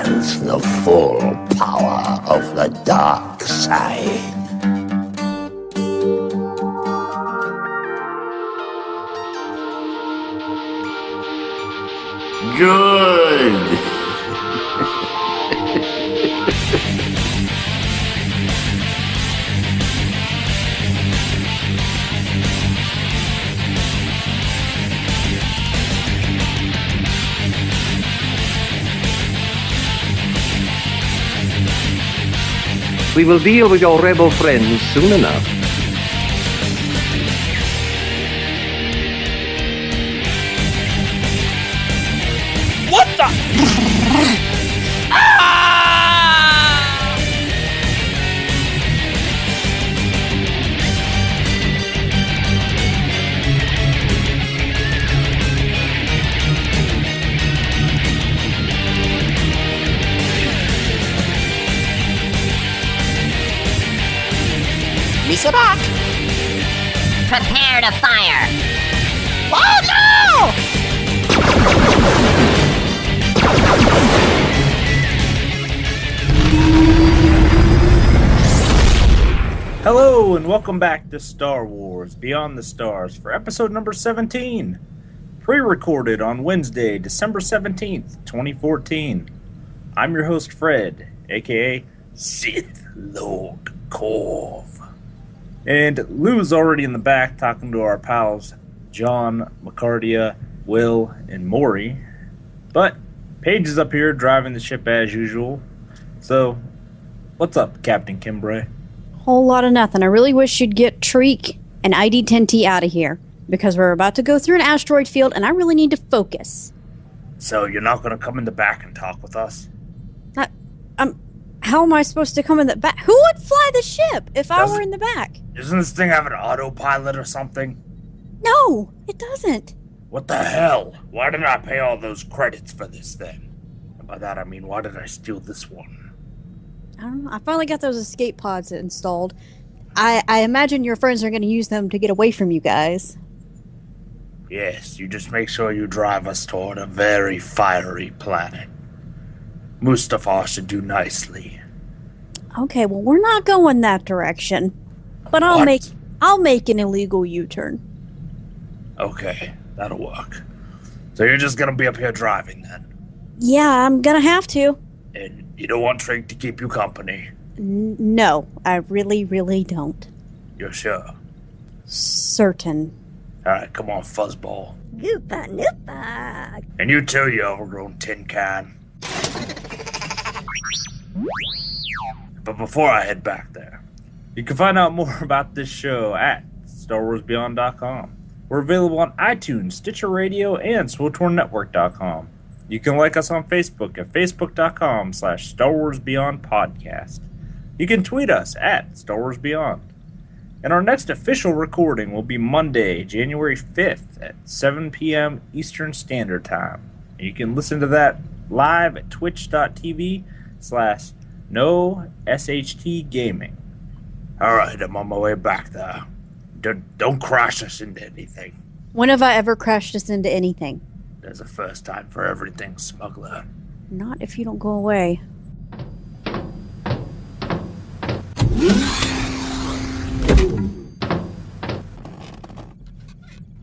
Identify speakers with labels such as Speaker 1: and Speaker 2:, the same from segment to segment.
Speaker 1: experience the full power of the dark side. Good.
Speaker 2: We will deal with your rebel friends soon enough.
Speaker 3: What the? Misa back!
Speaker 4: Prepare to fire!
Speaker 3: Oh no! Hello and welcome back to Star Wars Beyond the Stars for episode number 17. Pre-recorded on Wednesday, December 17th, 2014. I'm your host Fred, aka Sith Lord Corv. And Lou's already in the back talking to our pals John, McCardia, Will, and Maury. But Paige is up here driving the ship as usual. So, what's up, Captain Kimbray?
Speaker 5: Whole lot of nothing. I really wish you'd get Treek and ID-10T out of here, because we're about to go through an asteroid field and I really need to focus.
Speaker 3: So you're not going to come in the back and talk with us?
Speaker 5: How am I supposed to come in the back? Who would fly the ship if I were in the back?
Speaker 3: Doesn't this thing have an autopilot or something?
Speaker 5: No, it doesn't.
Speaker 3: What the hell? Why did I pay all those credits for this thing? And by that I mean, why did I steal this one?
Speaker 5: I don't know. I finally got those escape pods installed. I imagine your friends are going to use them to get away from you guys.
Speaker 3: Yes, you just make sure you drive us toward a very fiery planet. Mustafar should do nicely.
Speaker 5: Okay, well, we're not going that direction. But I'll make an illegal U-turn.
Speaker 3: Okay, that'll work. So you're just gonna be up here driving then?
Speaker 5: Yeah, I'm gonna have to.
Speaker 3: And you don't want Trink to keep you company?
Speaker 5: No, I really, really don't.
Speaker 3: You're sure?
Speaker 5: Certain.
Speaker 3: Alright, come on, fuzzball.
Speaker 4: Goopa noopa!
Speaker 3: And you too, you overgrown tin can. But before I head back there, you can find out more about this show at StarWarsBeyond.com. We're available on iTunes, Stitcher Radio, and SWTORNetwork.com. You can like us on Facebook at Facebook.com/StarWarsBeyondPodcast. You can tweet us at StarWarsBeyond. And our next official recording will be Monday, January 5th at 7 p.m. Eastern Standard Time. And you can listen to that live at twitch.tv/NoSHT Gaming. Alright, I'm on my way back there. Don't crash us into anything.
Speaker 5: When have I ever crashed us into anything?
Speaker 3: There's a first time for everything, smuggler.
Speaker 5: Not if you don't go away.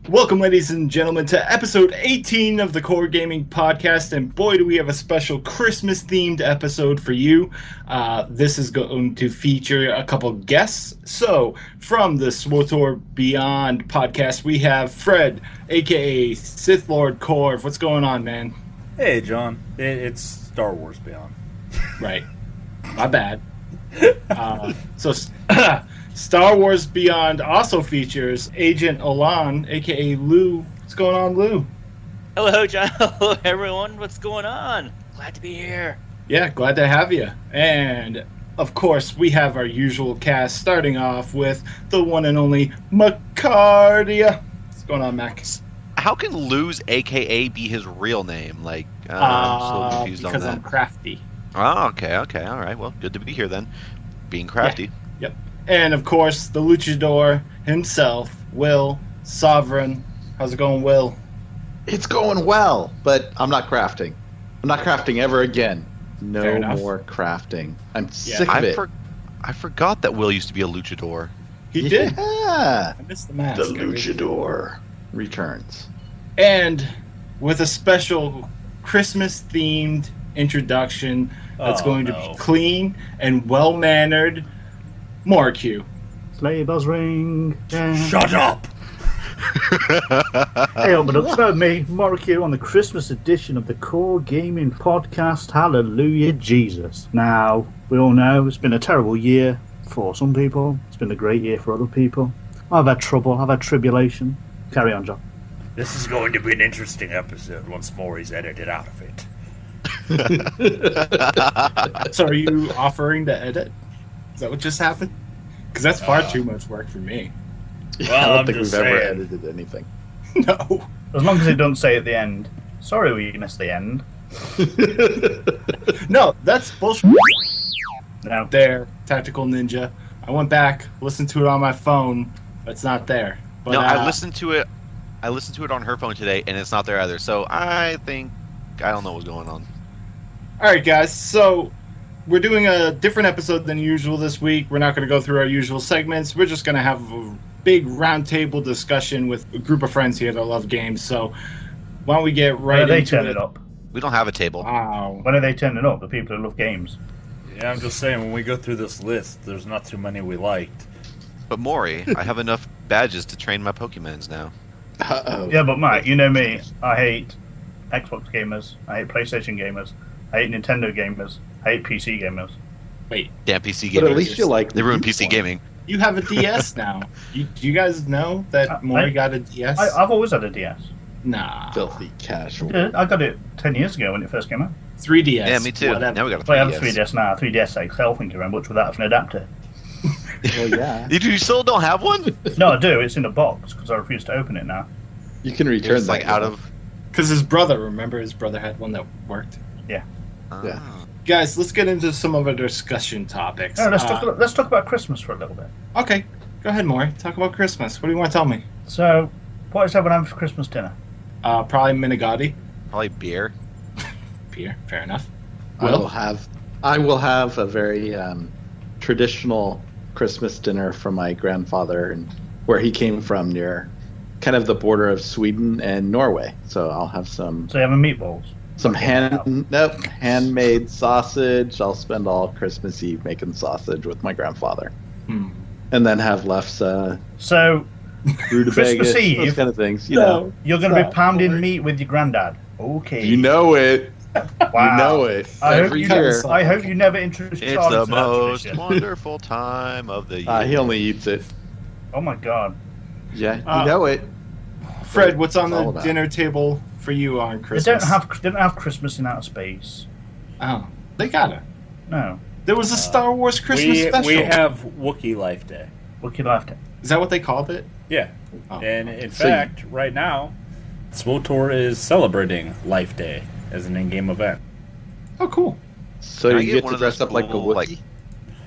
Speaker 6: Welcome, ladies and gentlemen, to episode 18 of the Core Gaming Podcast, and boy, do we have a special Christmas-themed episode for you. This is going to feature a couple guests. So, from the SWTOR Beyond podcast, we have Fred, a.k.a. Sith Lord Corv. What's going on, man?
Speaker 3: Hey, John. It's Star Wars Beyond.
Speaker 6: Right. My bad. Star Wars Beyond also features Agent Olan, a.k.a. Lou. What's going on, Lou?
Speaker 7: Hello, John. Hello, everyone. What's going on? Glad to be here.
Speaker 6: Yeah, glad to have you. And, of course, we have our usual cast, starting off with the one and only McCardia. What's going on, Max?
Speaker 8: How can Lou's AKA be his real name? Like, I'm just a little confused on that.
Speaker 6: Because I'm crafty.
Speaker 8: Oh, okay, all right. Well, good to be here then. Being crafty.
Speaker 6: Yeah. Yep. And, of course, the luchador himself, Will Sovereign. How's it going, Will?
Speaker 9: It's going well, but I'm not crafting. I'm not crafting ever again.
Speaker 6: Fair
Speaker 9: No
Speaker 6: enough.
Speaker 9: more crafting. I'm
Speaker 6: Yeah.
Speaker 9: sick of it.
Speaker 8: I forgot that Will used to be a luchador.
Speaker 6: He did.
Speaker 9: Yeah.
Speaker 6: I missed the mask.
Speaker 9: The luchador returns.
Speaker 6: And with a special Christmas-themed introduction that's going to be clean and well-mannered, Morq.
Speaker 10: Sleigh bells ring.
Speaker 3: Shut up!
Speaker 10: Hey, but it's about me, Morq, on the Christmas edition of the Core Gaming Podcast. Hallelujah, Jesus. Now, we all know it's been a terrible year for some people. It's been a great year for other people. I've had trouble. I've had tribulation. Carry on, John.
Speaker 3: This is going to be an interesting episode once Maury's edited out of it.
Speaker 6: So are you offering to edit? Is that what just happened? Because that's far too much work for me.
Speaker 9: Yeah,
Speaker 3: Well,
Speaker 9: I don't
Speaker 3: I'm
Speaker 9: think
Speaker 3: just
Speaker 9: we've ever
Speaker 3: saying.
Speaker 9: edited anything.
Speaker 6: No.
Speaker 10: As long as it doesn't say at the end, sorry we missed the end.
Speaker 6: No, that's bullshit.
Speaker 10: No.
Speaker 6: There, Tactical Ninja. I went back, listened to it on my phone, but it's not there. But,
Speaker 8: No, I listened to it. I listened to it on her phone today, and it's not there either. So I don't know what's going on.
Speaker 6: Alright, guys, so we're doing a different episode than usual this week. We're not going to go through our usual segments. We're just going to have a big roundtable discussion with a group of friends here that love games. So why don't we get right
Speaker 10: When are they
Speaker 6: into
Speaker 10: turning
Speaker 6: it?
Speaker 10: up?
Speaker 8: We don't have a table.
Speaker 6: Wow.
Speaker 10: When are they turning up? The people who love games.
Speaker 3: Yeah, I'm just saying, when we go through this list, there's not too many we liked.
Speaker 8: But Maury, I have enough badges to train my Pokemons now.
Speaker 9: Uh-oh.
Speaker 10: Yeah, but Mike, you know me. I hate Xbox gamers. I hate PlayStation gamers. I hate Nintendo gamers. I hate PC gamers.
Speaker 6: Wait,
Speaker 8: Damn PC
Speaker 9: But
Speaker 8: gaming.
Speaker 9: at least you like
Speaker 8: They ruined
Speaker 9: the
Speaker 8: PC
Speaker 9: one.
Speaker 8: gaming.
Speaker 6: you have a DS now. Do you guys know that Maury got a DS?
Speaker 10: I've always had a DS.
Speaker 6: Nah.
Speaker 9: Filthy casual.
Speaker 10: Yeah, I got it 10 years ago when it first came out.
Speaker 6: 3DS.
Speaker 8: Yeah, me too.
Speaker 6: Whatever.
Speaker 8: Now we got a
Speaker 10: But I have a
Speaker 8: 3DS.
Speaker 10: 3DS now, 3DS XL, thank you very much, without an adapter.
Speaker 9: Well, yeah.
Speaker 8: You still don't have one?
Speaker 10: No, I do. It's in a box because I refuse to open it now.
Speaker 9: You can return
Speaker 8: It's
Speaker 9: that.
Speaker 8: like out of.
Speaker 6: Because his brother, remember his brother had one that worked?
Speaker 9: Yeah.
Speaker 6: Guys, let's get into some of our discussion topics.
Speaker 10: No, let's talk about Christmas for a little bit.
Speaker 6: Okay, go ahead, Maury. Talk about Christmas. What do you want to tell me?
Speaker 10: So, what is everyone having for Christmas dinner?
Speaker 6: Probably Minigati.
Speaker 8: Probably beer.
Speaker 6: Beer, fair enough.
Speaker 9: I will have a very traditional Christmas dinner from my grandfather, and where he came from, near kind of the border of Sweden and Norway. So I'll have some
Speaker 10: So, you having meatballs?
Speaker 9: handmade sausage. I'll spend all Christmas Eve making sausage with my grandfather, and then have left
Speaker 10: So,
Speaker 9: rutabaga,
Speaker 10: Eve,
Speaker 9: those kind of things. You know,
Speaker 10: you're going to be pounding meat with your granddad. Okay.
Speaker 9: you know it.
Speaker 10: Wow.
Speaker 9: You know it.
Speaker 10: I hope
Speaker 9: Every
Speaker 10: you
Speaker 9: year.
Speaker 10: I hope you never introduce
Speaker 8: It's
Speaker 10: Charlie
Speaker 8: the
Speaker 10: to that
Speaker 8: most
Speaker 10: tradition.
Speaker 8: wonderful time of the year.
Speaker 9: He only eats it.
Speaker 10: Oh my god.
Speaker 9: Yeah, you know it.
Speaker 6: Fred, what's on
Speaker 9: It's all
Speaker 6: the
Speaker 9: about.
Speaker 6: dinner table for you on
Speaker 10: They
Speaker 6: Christmas?
Speaker 10: don't have Christmas in outer space.
Speaker 6: Oh, they got it.
Speaker 10: No.
Speaker 6: There was a Star Wars Christmas special.
Speaker 3: We have Wookiee Life Day.
Speaker 10: Wookiee Life Day.
Speaker 6: Is that what they called it?
Speaker 3: Yeah.
Speaker 6: Oh.
Speaker 3: And in
Speaker 9: So
Speaker 3: fact, right now, SWTOR is celebrating Life Day as an in-game event.
Speaker 6: Oh, cool.
Speaker 9: So
Speaker 8: Can I
Speaker 9: you
Speaker 8: get
Speaker 9: get
Speaker 8: one
Speaker 9: to
Speaker 8: of those
Speaker 9: dress up like a
Speaker 8: cool,
Speaker 9: Wookiee?
Speaker 8: like,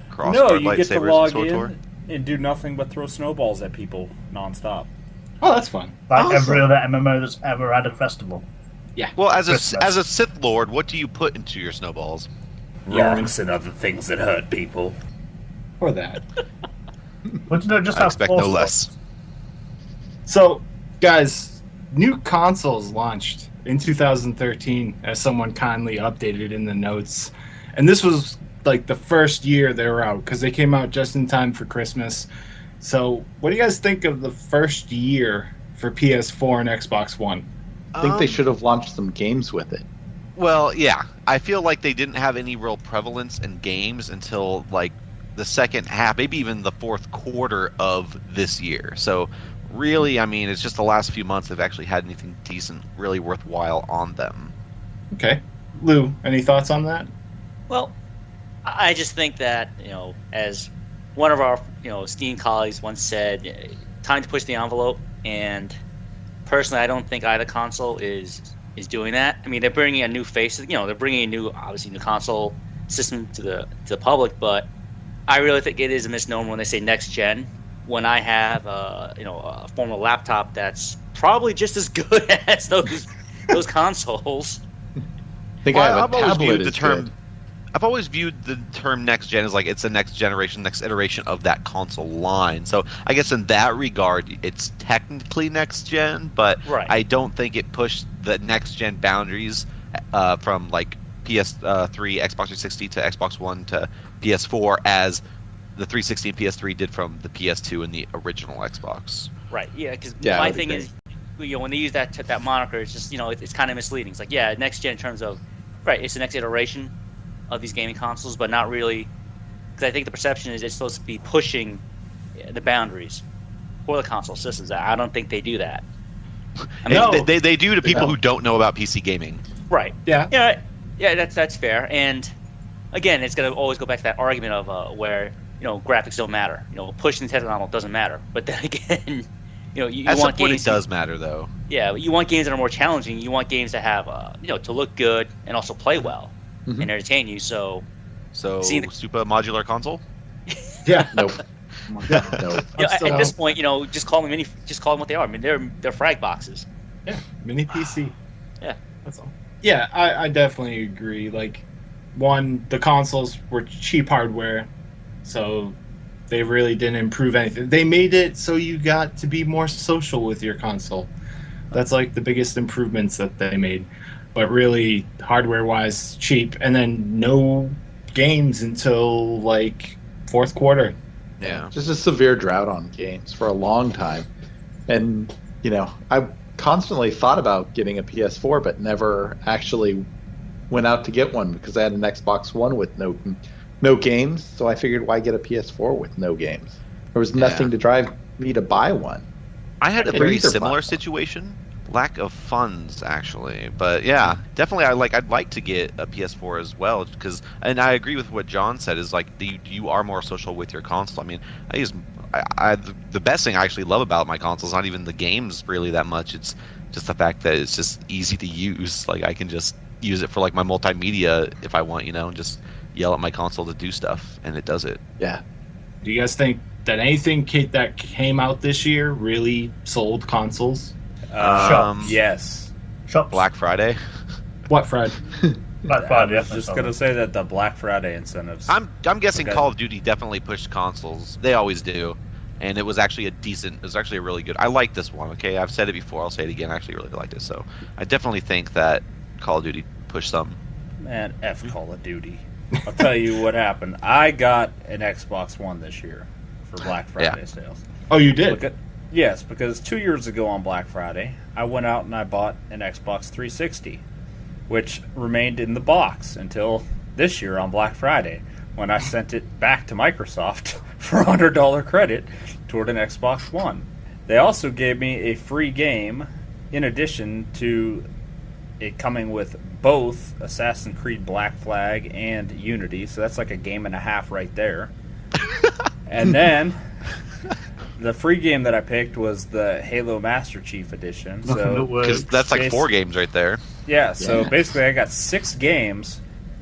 Speaker 8: crossguard
Speaker 3: No, you get to
Speaker 8: lightsabers
Speaker 3: log
Speaker 8: in SWTOR?
Speaker 3: in and do nothing but throw snowballs at people nonstop.
Speaker 6: Oh, that's fun.
Speaker 10: Like
Speaker 6: Awesome.
Speaker 10: every other MMO that's ever had a festival.
Speaker 8: Well, as
Speaker 10: Christmas.
Speaker 8: as a Sith Lord, what do you put into your snowballs?
Speaker 3: Yarns and other things that hurt people.
Speaker 6: Or that.
Speaker 10: But no, just
Speaker 8: I
Speaker 10: have
Speaker 8: expect
Speaker 10: four
Speaker 8: no
Speaker 10: slots.
Speaker 8: less.
Speaker 6: So, guys, new consoles launched in 2013, as someone kindly updated in the notes. And this was like the first year they were out, because they came out just in time for Christmas. So, what do you guys think of the first year for PS4 and Xbox One?
Speaker 9: I think they should have launched some games with it.
Speaker 8: Well, yeah. I feel like they didn't have any real prevalence in games until, like, the second half, maybe even the fourth quarter of this year. So, really, I mean, it's just the last few months they've actually had anything decent, really worthwhile on them.
Speaker 6: Okay. Lou, any thoughts on that?
Speaker 7: Well, I just think that, as one of our, esteemed colleagues once said, time to push the envelope. And personally, I don't think either console is doing that. I mean, they're bringing a new face. They're bringing a new console system to the public. But I really think it is a misnomer when they say next gen. When I have a former laptop that's probably just as good as those consoles.
Speaker 9: I think I have a
Speaker 8: I've always
Speaker 9: tablet
Speaker 8: viewed the
Speaker 9: as
Speaker 8: term.
Speaker 9: good.
Speaker 8: I've always viewed the term next gen as like it's the next generation, next iteration of that console line. So I guess in that regard, it's technically next gen, but I don't think it pushed the next gen boundaries from like PS3, Xbox 360 to Xbox One to PS4 as the 360 and PS3 did from the PS2 and the original Xbox.
Speaker 7: Right. Yeah. Because my thing is, when they use that moniker, it's just it's kind of misleading. It's like next gen in terms of it's the next iteration of these gaming consoles, but not really, because I think the perception is it's supposed to be pushing the boundaries for the console systems. I don't think they do that. I mean,
Speaker 8: they do to people who don't know about PC gaming.
Speaker 7: Right. Yeah. That's fair. And again, it's gonna always go back to that argument of where graphics don't matter. Pushing the technical envelope doesn't matter. But then again, you want games.
Speaker 8: It does matter though.
Speaker 7: Yeah, you want games that are more challenging. You want games that have to look good and also play well. And entertain you. So
Speaker 8: super modular console?
Speaker 6: Yeah.
Speaker 9: Nope.
Speaker 6: No.
Speaker 7: At this point, just call them what they are. I mean, they're frag boxes.
Speaker 6: Yeah, mini PC.
Speaker 7: Yeah,
Speaker 6: that's all. Yeah, I definitely agree. Like, one, the consoles were cheap hardware, so they really didn't improve anything. They made it so you got to be more social with your console. That's like the biggest improvements that they made. But really, hardware-wise, cheap, and then no games until like fourth quarter.
Speaker 8: Yeah,
Speaker 9: just a severe drought on games for a long time, and I constantly thought about getting a PS4, but never actually went out to get one because I had an Xbox One with no games. So I figured, why get a PS4 with no games? There was nothing to drive me to buy one.
Speaker 8: I had a very similar situation. Lack of funds, actually, but yeah, definitely. I'd like to get a PS4 as well, and I agree with what John said. Is like you are more social with your console. I mean, the best thing I actually love about my console is not even the games really that much. It's just the fact that it's just easy to use. Like I can just use it for like my multimedia if I want, and just yell at my console to do stuff, and it does it.
Speaker 9: Yeah.
Speaker 6: Do you guys think that anything that came out this year really sold consoles?
Speaker 3: Yes.
Speaker 10: Shops.
Speaker 8: Black Friday.
Speaker 6: What Friday?
Speaker 10: Black Friday.
Speaker 3: I was just gonna say that the Black Friday incentives.
Speaker 8: I'm guessing Call of Duty definitely pushed consoles. They always do, and it was actually It was actually a really good. I like this one. Okay, I've said it before. I'll say it again. I actually really like this. So I definitely think that Call of Duty pushed some.
Speaker 3: Man, F Call of Duty. I'll tell you what happened. I got an Xbox One this year for Black Friday sales.
Speaker 6: Oh, you did?
Speaker 3: Yes, because 2 years ago on Black Friday, I went out and I bought an Xbox 360, which remained in the box until this year on Black Friday, when I sent it back to Microsoft for $100 credit toward an Xbox One. They also gave me a free game in addition to it coming with both Assassin's Creed Black Flag and Unity, so that's like a game and a half right there. And then the free game that I picked was the Halo Master Chief Edition. So
Speaker 8: because that's like 4 games right there.
Speaker 3: Yeah, so basically I got 6 games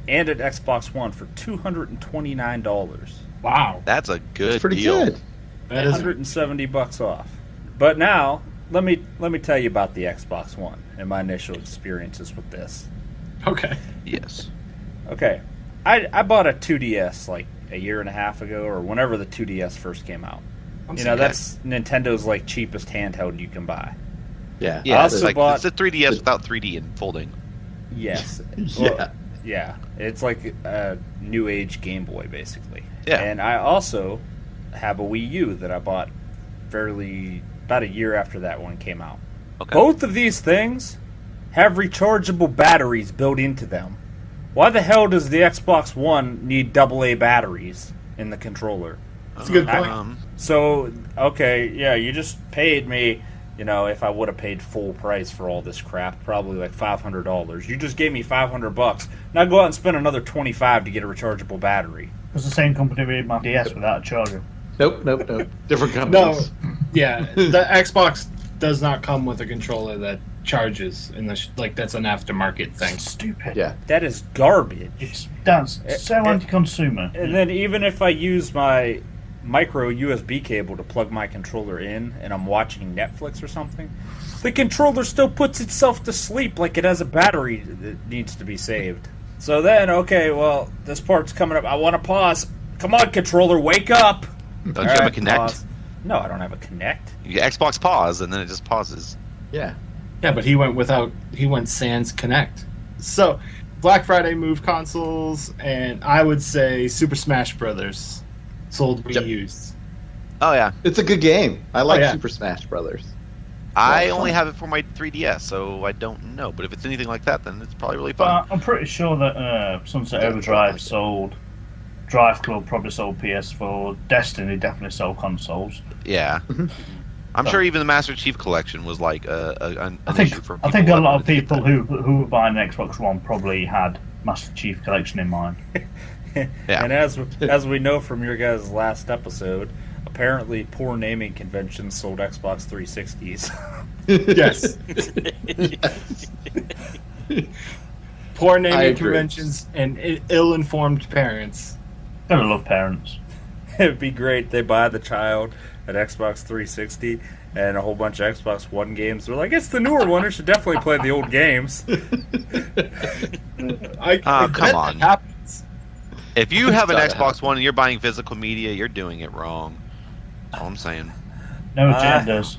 Speaker 3: and an Xbox One for $229.
Speaker 6: Wow,
Speaker 8: that's a good
Speaker 9: pretty
Speaker 8: deal.
Speaker 9: Good.
Speaker 6: That is
Speaker 3: $170 off. But now let me tell you about the Xbox One and my initial experiences with this.
Speaker 6: Okay.
Speaker 8: Yes.
Speaker 3: Okay. I bought a 2DS like a year and a half ago, or whenever the 2DS first came out. That's Nintendo's like cheapest handheld you can buy.
Speaker 9: Yeah.
Speaker 8: Yeah. It's a 3DS without 3D and folding.
Speaker 3: Yes. Yeah. It's like a new age Game Boy basically.
Speaker 8: Yeah.
Speaker 3: And I also have a Wii U that I bought about a year after that one came out.
Speaker 8: Okay.
Speaker 3: Both of these things have rechargeable batteries built into them. Why the hell does the Xbox One need AA batteries in the controller?
Speaker 6: That's a good point.
Speaker 3: You just paid me, if I would have paid full price for all this crap, probably like $500. You just gave me $500. Now go out and spend another $25 to get a rechargeable battery.
Speaker 10: It's the same company made my DS without a charger.
Speaker 9: Nope. Different companies.
Speaker 6: No. Yeah, the Xbox does not come with a controller that charges that's an aftermarket thing.
Speaker 10: Stupid.
Speaker 9: Yeah.
Speaker 3: That is garbage.
Speaker 10: That's so anti-consumer.
Speaker 3: And then even if I use my micro USB cable to plug my controller in and I'm watching Netflix or something, the controller still puts itself to sleep like it has a battery that needs to be saved. So then, okay, well, this part's coming up. I want to pause. Come on, controller, wake up.
Speaker 8: Don't you have a Kinect?
Speaker 3: Pause. No, I don't have a Kinect.
Speaker 8: You get Xbox pause, and then it just pauses.
Speaker 9: Yeah.
Speaker 6: Yeah, but he went sans Connect. So, Black Friday moved consoles, and I would say Super Smash Brothers sold reused.
Speaker 8: Oh yeah,
Speaker 9: It's a good game. I like
Speaker 6: yeah.
Speaker 9: Super Smash Brothers.
Speaker 8: I
Speaker 9: Well,
Speaker 8: only
Speaker 9: fun.
Speaker 8: have it for my 3DS, so I don't know. But if it's anything like that, then it's probably really
Speaker 10: But
Speaker 8: fun.
Speaker 10: I'm pretty sure that Sunset
Speaker 9: Yeah,
Speaker 10: Overdrive
Speaker 9: like it.
Speaker 10: sold. Drive Club probably sold PS4. Destiny definitely sold consoles.
Speaker 8: Yeah. I'm sure even the Master Chief Collection was like an issue for people.
Speaker 10: I think a
Speaker 8: that
Speaker 10: lot of
Speaker 8: wanted to get
Speaker 10: people
Speaker 8: that.
Speaker 10: who were buying an Xbox One probably had Master Chief Collection in mind.
Speaker 8: Yeah.
Speaker 3: And as we know from your guys' last episode, apparently poor naming conventions sold Xbox 360s.
Speaker 6: Yes. Poor
Speaker 9: I
Speaker 6: naming
Speaker 9: agree.
Speaker 6: conventions and ill-informed parents.
Speaker 10: Gotta love parents.
Speaker 3: It'd be great. They buy the child an Xbox 360 and a whole bunch of Xbox One games. They're like, it's the newer one. It should definitely play the old games.
Speaker 6: I
Speaker 8: Come
Speaker 6: bet
Speaker 8: on.
Speaker 6: that happens.
Speaker 8: If you have an
Speaker 9: gotta
Speaker 8: Xbox
Speaker 9: happen.
Speaker 8: One and you're buying physical media, you're doing it wrong. That's all I'm saying.
Speaker 10: No agendas.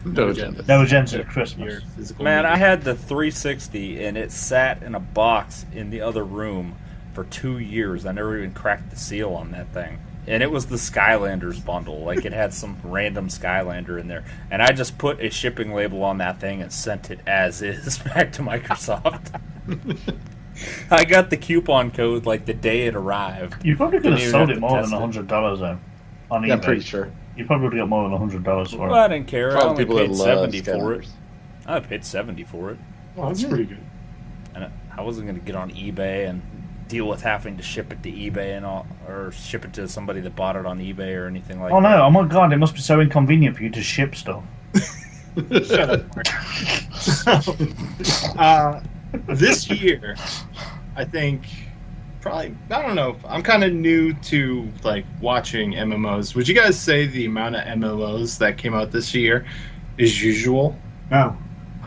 Speaker 9: No agenda.
Speaker 10: No agendas at
Speaker 6: Your
Speaker 10: Christmas.
Speaker 6: physical
Speaker 3: Man,
Speaker 6: media.
Speaker 3: I had the 360 and it sat in a box in the other room for 2 years. I never even cracked the seal on that thing. And it was the Skylanders bundle. Like, it had some random Skylander in there. And I just put a shipping label on that thing and sent it as is back to Microsoft. I got the coupon code like the day it arrived.
Speaker 10: You probably could
Speaker 3: Didn't
Speaker 10: have
Speaker 3: even
Speaker 10: sold
Speaker 3: have
Speaker 10: it
Speaker 3: to
Speaker 10: more
Speaker 3: test
Speaker 10: than
Speaker 3: it.
Speaker 10: $100 though on eBay.
Speaker 9: Yeah, I'm pretty sure.
Speaker 10: You probably would have got more than $100 for
Speaker 3: Well,
Speaker 10: it.
Speaker 3: I didn't care. I
Speaker 9: Probably
Speaker 3: only
Speaker 9: people that
Speaker 3: paid
Speaker 9: love
Speaker 3: 70 for it.
Speaker 9: Skylanders.
Speaker 3: I paid 70 for it.
Speaker 6: Well, that's pretty good.
Speaker 3: And I wasn't going to get on eBay and deal with having to ship it to eBay and all, or ship it to somebody that bought it on eBay or anything like
Speaker 10: Oh
Speaker 3: that.
Speaker 10: no! Oh my god! It must be so inconvenient for you to ship stuff.
Speaker 6: Shut up, Mark. This year, I think, probably, I don't know. I'm kind of new to like watching MMOs. Would you guys say the amount of MMOs that came out this year is usual?
Speaker 10: No,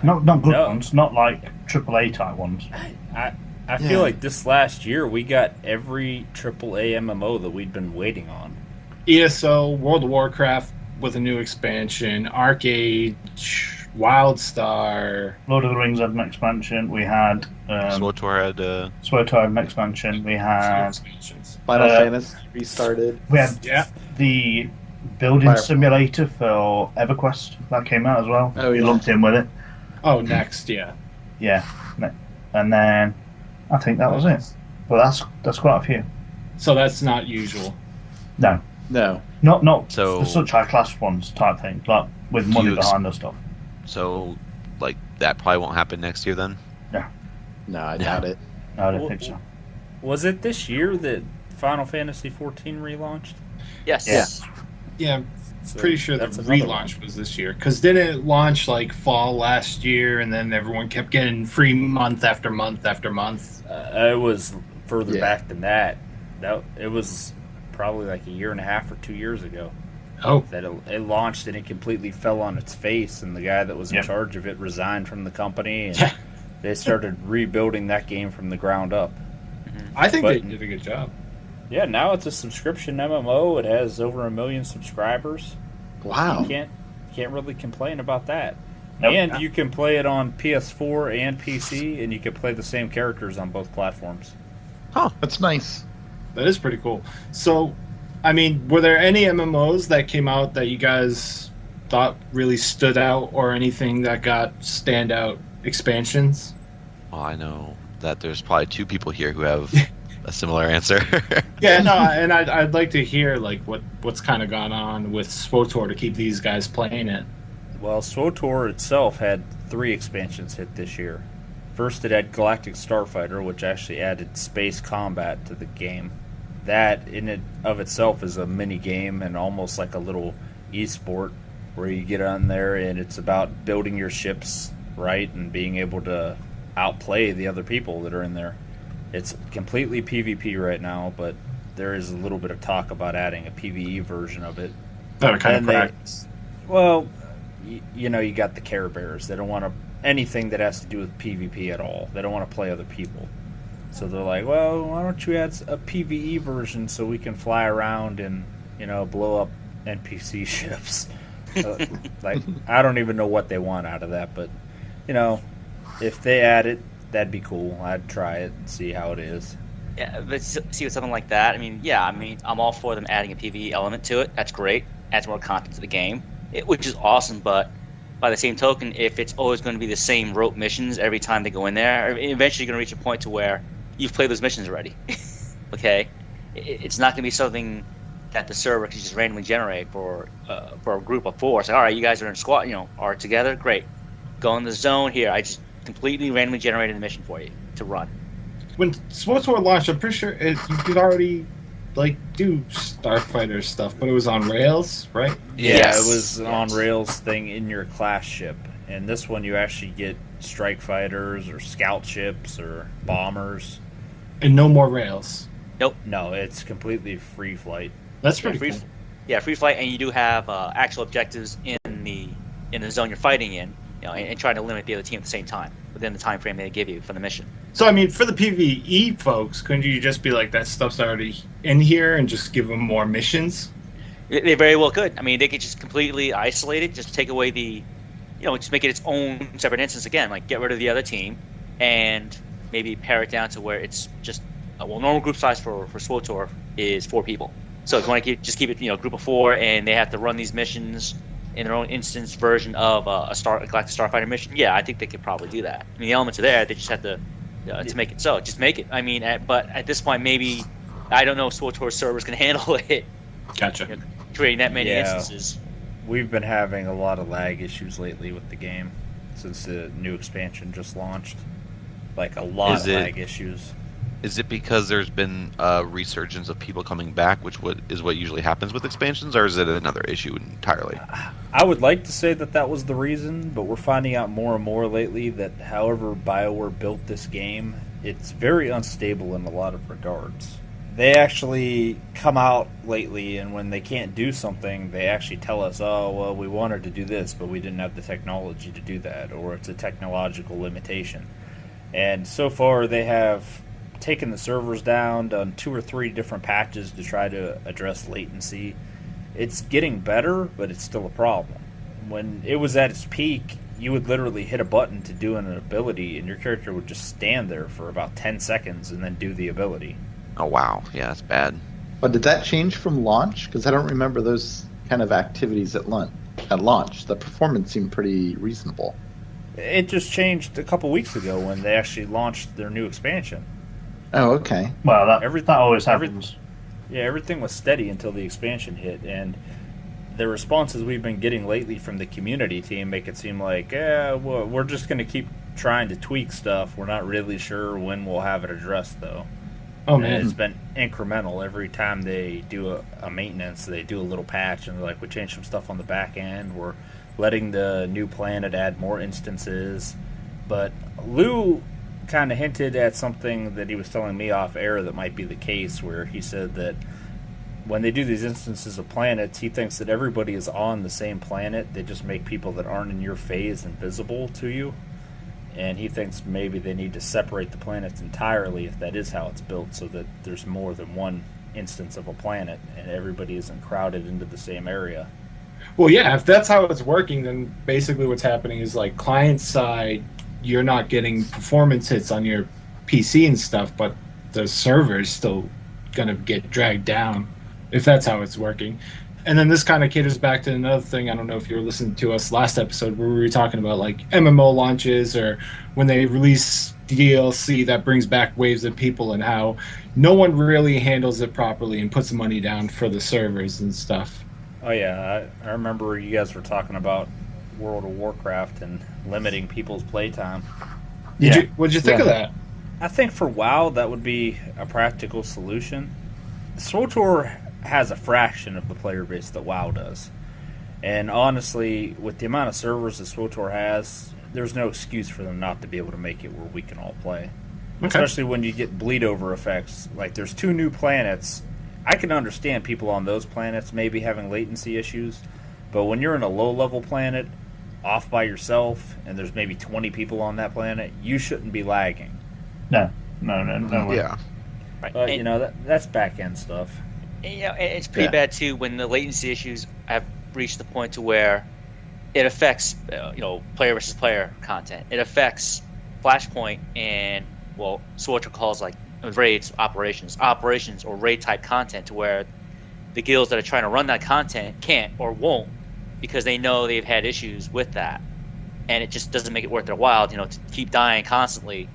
Speaker 10: not good
Speaker 3: No.
Speaker 10: ones. Not like AAA type ones.
Speaker 3: I feel like this last year we got every AAA MMO that we'd been waiting on.
Speaker 6: ESO, World of Warcraft with a new expansion, Arcade, WildStar.
Speaker 10: Lord of the Rings had an expansion. We had
Speaker 8: SWTOR had
Speaker 10: SWTOR had an expansion. We had
Speaker 6: expansions.
Speaker 9: Final
Speaker 10: Uh,
Speaker 9: Fantasy restarted.
Speaker 10: we had
Speaker 6: Yeah.
Speaker 10: the building
Speaker 9: Fire-
Speaker 10: simulator for EverQuest that came out as well.
Speaker 9: Oh,
Speaker 10: We
Speaker 9: yeah.
Speaker 10: lumped in with it.
Speaker 6: Oh, next, yeah.
Speaker 10: Yeah, and then I think that was it. But that's quite a few.
Speaker 6: So that's not usual.
Speaker 10: No,
Speaker 9: No.
Speaker 10: not
Speaker 8: So-
Speaker 10: for such high class ones type thing, like with
Speaker 8: Do
Speaker 10: money
Speaker 8: you ex-
Speaker 10: behind the stuff.
Speaker 8: so like that probably won't happen next year then.
Speaker 9: No, I doubt it.
Speaker 10: No, I don't think so.
Speaker 3: Was it this year that Final Fantasy XIV relaunched?
Speaker 7: Yes.
Speaker 10: Yeah.
Speaker 6: Yeah, I'm
Speaker 3: So
Speaker 6: pretty sure the
Speaker 3: that's another
Speaker 6: relaunch was this year. Because didn't it launch like fall last year, and then everyone kept getting free month after month after month?
Speaker 3: It was further
Speaker 9: Yeah.
Speaker 3: back than that. It was probably like a year and a half or 2 years ago
Speaker 6: Oh,
Speaker 3: that it launched and it completely fell on its face. And the guy that was in
Speaker 10: Yep.
Speaker 3: charge of it resigned from the company, and
Speaker 6: Yeah.
Speaker 3: they started rebuilding that game from the ground up.
Speaker 6: I think they
Speaker 3: But-
Speaker 6: did a good job.
Speaker 3: Yeah, now it's a subscription MMO. It has over 1 million subscribers.
Speaker 9: Wow.
Speaker 3: You can't really complain about that.
Speaker 10: Nope.
Speaker 3: And you can play it on PS4 and PC, and you can play the same characters on both platforms.
Speaker 9: That's nice.
Speaker 6: That is pretty cool. So, I mean, were there any MMOs that came out that you guys thought really stood out, or anything that got standout expansions?
Speaker 8: Well, I know that there's probably two people here who have a similar answer.
Speaker 6: Yeah, no, and I'd like to hear like what's kind of gone on with SWTOR to keep these guys playing it.
Speaker 3: Well, SWTOR itself had 3 expansions hit this year. First, it had Galactic Starfighter, which actually added space combat to the game. That, in it of itself, is a mini game and almost like a little esport where you get on there and it's about building your ships right and being able to outplay the other people that are in there. It's completely PvP right now, but there is a little bit of talk about adding a PvE version of it.
Speaker 6: That kind of
Speaker 3: And they-
Speaker 6: practice.
Speaker 3: Well, you know, you got the Care Bears. They don't want anything that has to do with PvP at all. They don't want to play other people. So they're like, well, why don't you add a PvE version so we can fly around and, blow up NPC ships? I don't even know what they want out of that, but, if they add it, that'd be cool. I'd try it and see how it is.
Speaker 7: Yeah, but see with something like that, I'm all for them adding a PvE element to it. That's great. Adds more content to the game, which is awesome, but by the same token, if it's always going to be the same rote missions every time they go in there, eventually you're going to reach a point to where you've played those missions already. Okay? It's not going to be something that the server can just randomly generate for a group of 4. It's like, all right, you guys are in a squad, are together, great. Go in the zone here. I just completely randomly generated the mission for you to run.
Speaker 6: When SWTOR launched, I'm pretty sure you could already do Starfighter stuff, but it was on Rails, right?
Speaker 3: Yeah,
Speaker 7: Yes.
Speaker 3: it was on Rails thing in your class ship. And this one you actually get strike fighters or scout ships or bombers.
Speaker 6: And no more Rails.
Speaker 7: Nope.
Speaker 3: No, it's completely free flight.
Speaker 6: That's pretty cool.
Speaker 7: Free flight, and you do have actual objectives in the zone you're fighting in, and trying to eliminate the other team at the same time within the time frame they give you for the mission.
Speaker 6: So, for the PvE folks, couldn't you just be like, that stuff's already in here and just give them more missions?
Speaker 7: They very well could. They could just completely isolate it, just take away just make it its own separate instance again, like get rid of the other team, and maybe pare it down to where it's just, normal group size for SWTOR is 4 people. So if you want to keep it, group of 4, and they have to run these missions in their own instance version of a Galactic Starfighter mission, yeah, I think they could probably do that. The elements are there, they just have to make it so. Just make it. But at this point, maybe, I don't know if SWTOR servers can handle it.
Speaker 6: Gotcha.
Speaker 7: Creating that many instances.
Speaker 3: We've been having a lot of lag issues lately with the game since the new expansion just launched. A lot of lag issues.
Speaker 8: Is it because there's been a resurgence of people coming back, which is what usually happens with expansions, or is it another issue entirely?
Speaker 3: I would like to say that was the reason, but we're finding out more and more lately that however BioWare built this game, it's very unstable in a lot of regards. They actually come out lately, and when they can't do something, they actually tell us, oh, well, we wanted to do this, but we didn't have the technology to do that, or it's a technological limitation. And so far, they have taken the servers down, done 2 or 3 different patches to try to address latency. It's getting better, but it's still a problem. When it was at its peak, you would literally hit a button to do an ability, and your character would just stand there for about 10 seconds and then do the ability.
Speaker 8: Oh, wow. Yeah, that's bad.
Speaker 9: But did that change from launch? Because I don't remember those kind of activities at launch. The performance seemed pretty reasonable.
Speaker 3: It just changed a couple weeks ago when they actually launched their new expansion.
Speaker 9: Oh, okay.
Speaker 10: Well, that always happens.
Speaker 3: Everything was steady until the expansion hit, and the responses we've been getting lately from the community team make it seem like, well, we're just going to keep trying to tweak stuff. We're not really sure when we'll have it addressed, though.
Speaker 6: Oh, man.
Speaker 3: And it's been incremental. Every time they do a maintenance, they do a little patch, and they're like, we changed some stuff on the back end. We're letting the new planet add more instances. But Lou kind of hinted at something that he was telling me off air that might be the case, where he said that when they do these instances of planets, he thinks that everybody is on the same planet. They just make people that aren't in your phase invisible to you. And he thinks maybe they need to separate the planets entirely, if that is how it's built, so that there's more than one instance of a planet and everybody isn't crowded into the same area.
Speaker 6: Well, yeah, if that's how it's working, then basically what's happening is, client side, you're not getting performance hits on your PC and stuff, but the server is still going to get dragged down, if that's how it's working. And then this kind of caters back to another thing. I don't know if you were listening to us last episode where we were talking about MMO launches, or when they release DLC that brings back waves of people, and how no one really handles it properly and puts money down for the servers and stuff.
Speaker 3: Oh yeah, I remember you guys were talking about World of Warcraft and limiting people's playtime.
Speaker 6: What'd you think of that?
Speaker 3: I think for WoW that would be a practical solution. SWTOR has a fraction of the player base that WoW does. And honestly, with the amount of servers that SWTOR has, there's no excuse for them not to be able to make it where we can all play. Okay. Especially when you get bleed over effects. There's 2 new planets. I can understand people on those planets maybe having latency issues, but when you're in a low-level planet, off by yourself, and there's maybe 20 people on that planet, you shouldn't be lagging.
Speaker 10: No. No way.
Speaker 8: Yeah.
Speaker 7: Right.
Speaker 3: But
Speaker 7: And-
Speaker 3: that's back end stuff.
Speaker 7: And, it's pretty bad too when the latency issues have reached the point to where it affects player versus player content. It affects Flashpoint and SWTOR calls like raids, operations or raid type content, to where the guilds that are trying to run that content can't or won't because they know they've had issues with that, and it just doesn't make it worth their while to keep dying constantly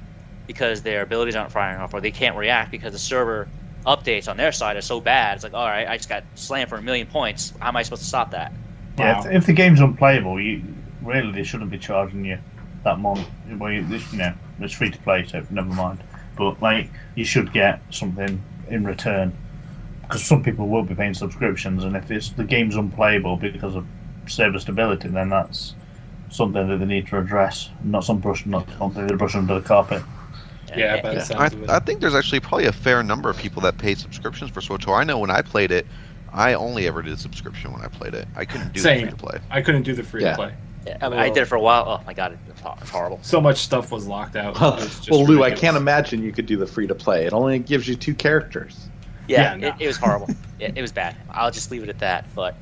Speaker 7: because their abilities aren't firing off, or they can't react because the server updates on their side are so bad. It's like, all right, I just got slammed for 1 million points. How am I supposed to stop that?
Speaker 10: Yeah, if the game's unplayable, they shouldn't be charging you that month. Well, it's free to play, so never mind. But you should get something in return, because some people will be paying subscriptions, and if the game's unplayable because of server stability, then that's something that they need to address, not something they brush under the carpet.
Speaker 6: Yeah, by the sounds of it.
Speaker 8: I think there's actually probably a fair number of people that paid subscriptions for SWTOR. I know when I played it, I only ever did subscription when I played it. I couldn't do the free to play.
Speaker 6: I couldn't do the free to play.
Speaker 7: Yeah, I did it for a while. Oh my god, it's horrible.
Speaker 6: So much stuff was locked out.
Speaker 9: Well, Lou,
Speaker 6: ridiculous.
Speaker 9: I can't imagine you could do the free to play. It only gives you 2 characters.
Speaker 7: It was horrible. It was bad. I'll just leave it at that. But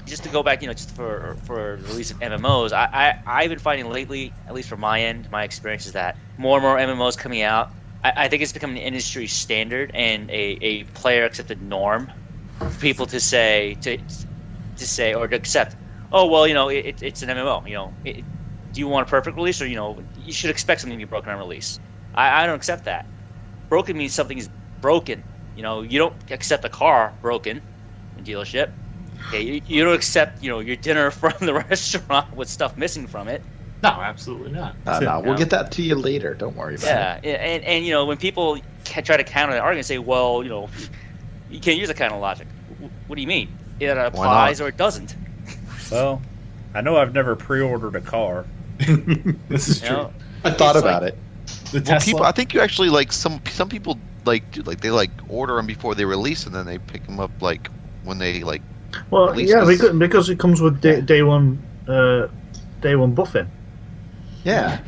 Speaker 7: just to go back, just for the release of MMOs, I've been finding lately, at least from my end, my experience is that more and more MMOs coming out. I think it's becoming an industry standard and a player accepted norm for people to say or to accept. Oh well, it's an MMO. Do you want a perfect release, or you should expect something to be broken on release? I don't accept that. Broken means something is broken. You don't accept a car broken in dealership. Okay, you don't accept your dinner from the restaurant with stuff missing from it.
Speaker 6: No, absolutely not.
Speaker 9: No, we'll get that to you later. Don't worry about it.
Speaker 7: Yeah, and when people try to counter that argument, say, well, you can't use that kind of logic. What do you mean? It applies or it doesn't.
Speaker 3: Well, I know I've never pre-ordered a car.
Speaker 6: This is true.
Speaker 9: I thought about it.
Speaker 6: The Tesla.
Speaker 8: I think you actually some people they order them before they release, and then they pick them up when they
Speaker 10: Well,
Speaker 8: release
Speaker 10: yeah,
Speaker 8: this.
Speaker 10: because it comes with day one buffing.
Speaker 9: Yeah.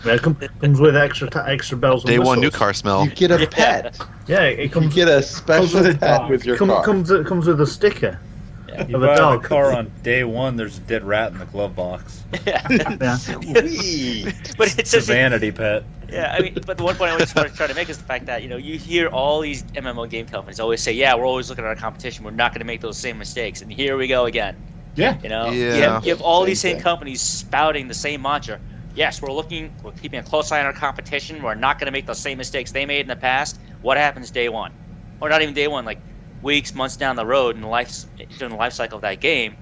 Speaker 10: It comes with extra bells and
Speaker 8: Day
Speaker 10: whistles.
Speaker 8: one new car smell.
Speaker 9: You get a pet.
Speaker 10: Yeah, it comes.
Speaker 9: You get a special
Speaker 6: with a
Speaker 9: pet
Speaker 6: dog.
Speaker 9: with your car.
Speaker 10: Comes with a sticker.
Speaker 3: You
Speaker 10: Of a
Speaker 3: buy the
Speaker 10: dog.
Speaker 3: car on day one, there's a dead rat in the glove box.
Speaker 10: Yeah.
Speaker 7: But
Speaker 3: It's a vanity pet.
Speaker 7: Yeah, but the one point I just want to try to make is the fact that you hear all these MMO game companies always say, "Yeah, we're always looking at our competition. We're not going to make those same mistakes." And here we go again.
Speaker 6: Yeah.
Speaker 7: You have all these same
Speaker 9: thing.
Speaker 7: companies spouting the same mantra. Yes, we're keeping a close eye on our competition. We're not going to make those same mistakes they made in the past. What happens day one, or not even day one, like weeks, months down the road during the life cycle of that game,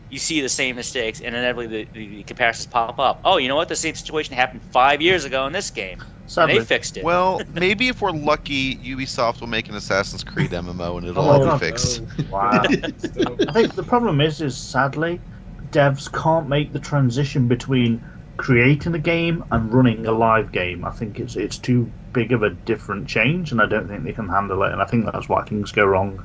Speaker 7: you see the same mistakes, and inevitably the comparisons pop up. Oh, you know what? The same situation happened 5 years ago in this game.
Speaker 10: Sadly.
Speaker 7: And they fixed it.
Speaker 8: Well, maybe if we're lucky, Ubisoft will make an Assassin's Creed MMO and it'll
Speaker 10: Oh my
Speaker 8: all
Speaker 10: God.
Speaker 8: be fixed.
Speaker 10: Wow. I think the problem is sadly, devs can't make the transition between creating a game and running a live game. I think it's too big of a different change, and I don't think they can handle it. And I think that's why things go wrong.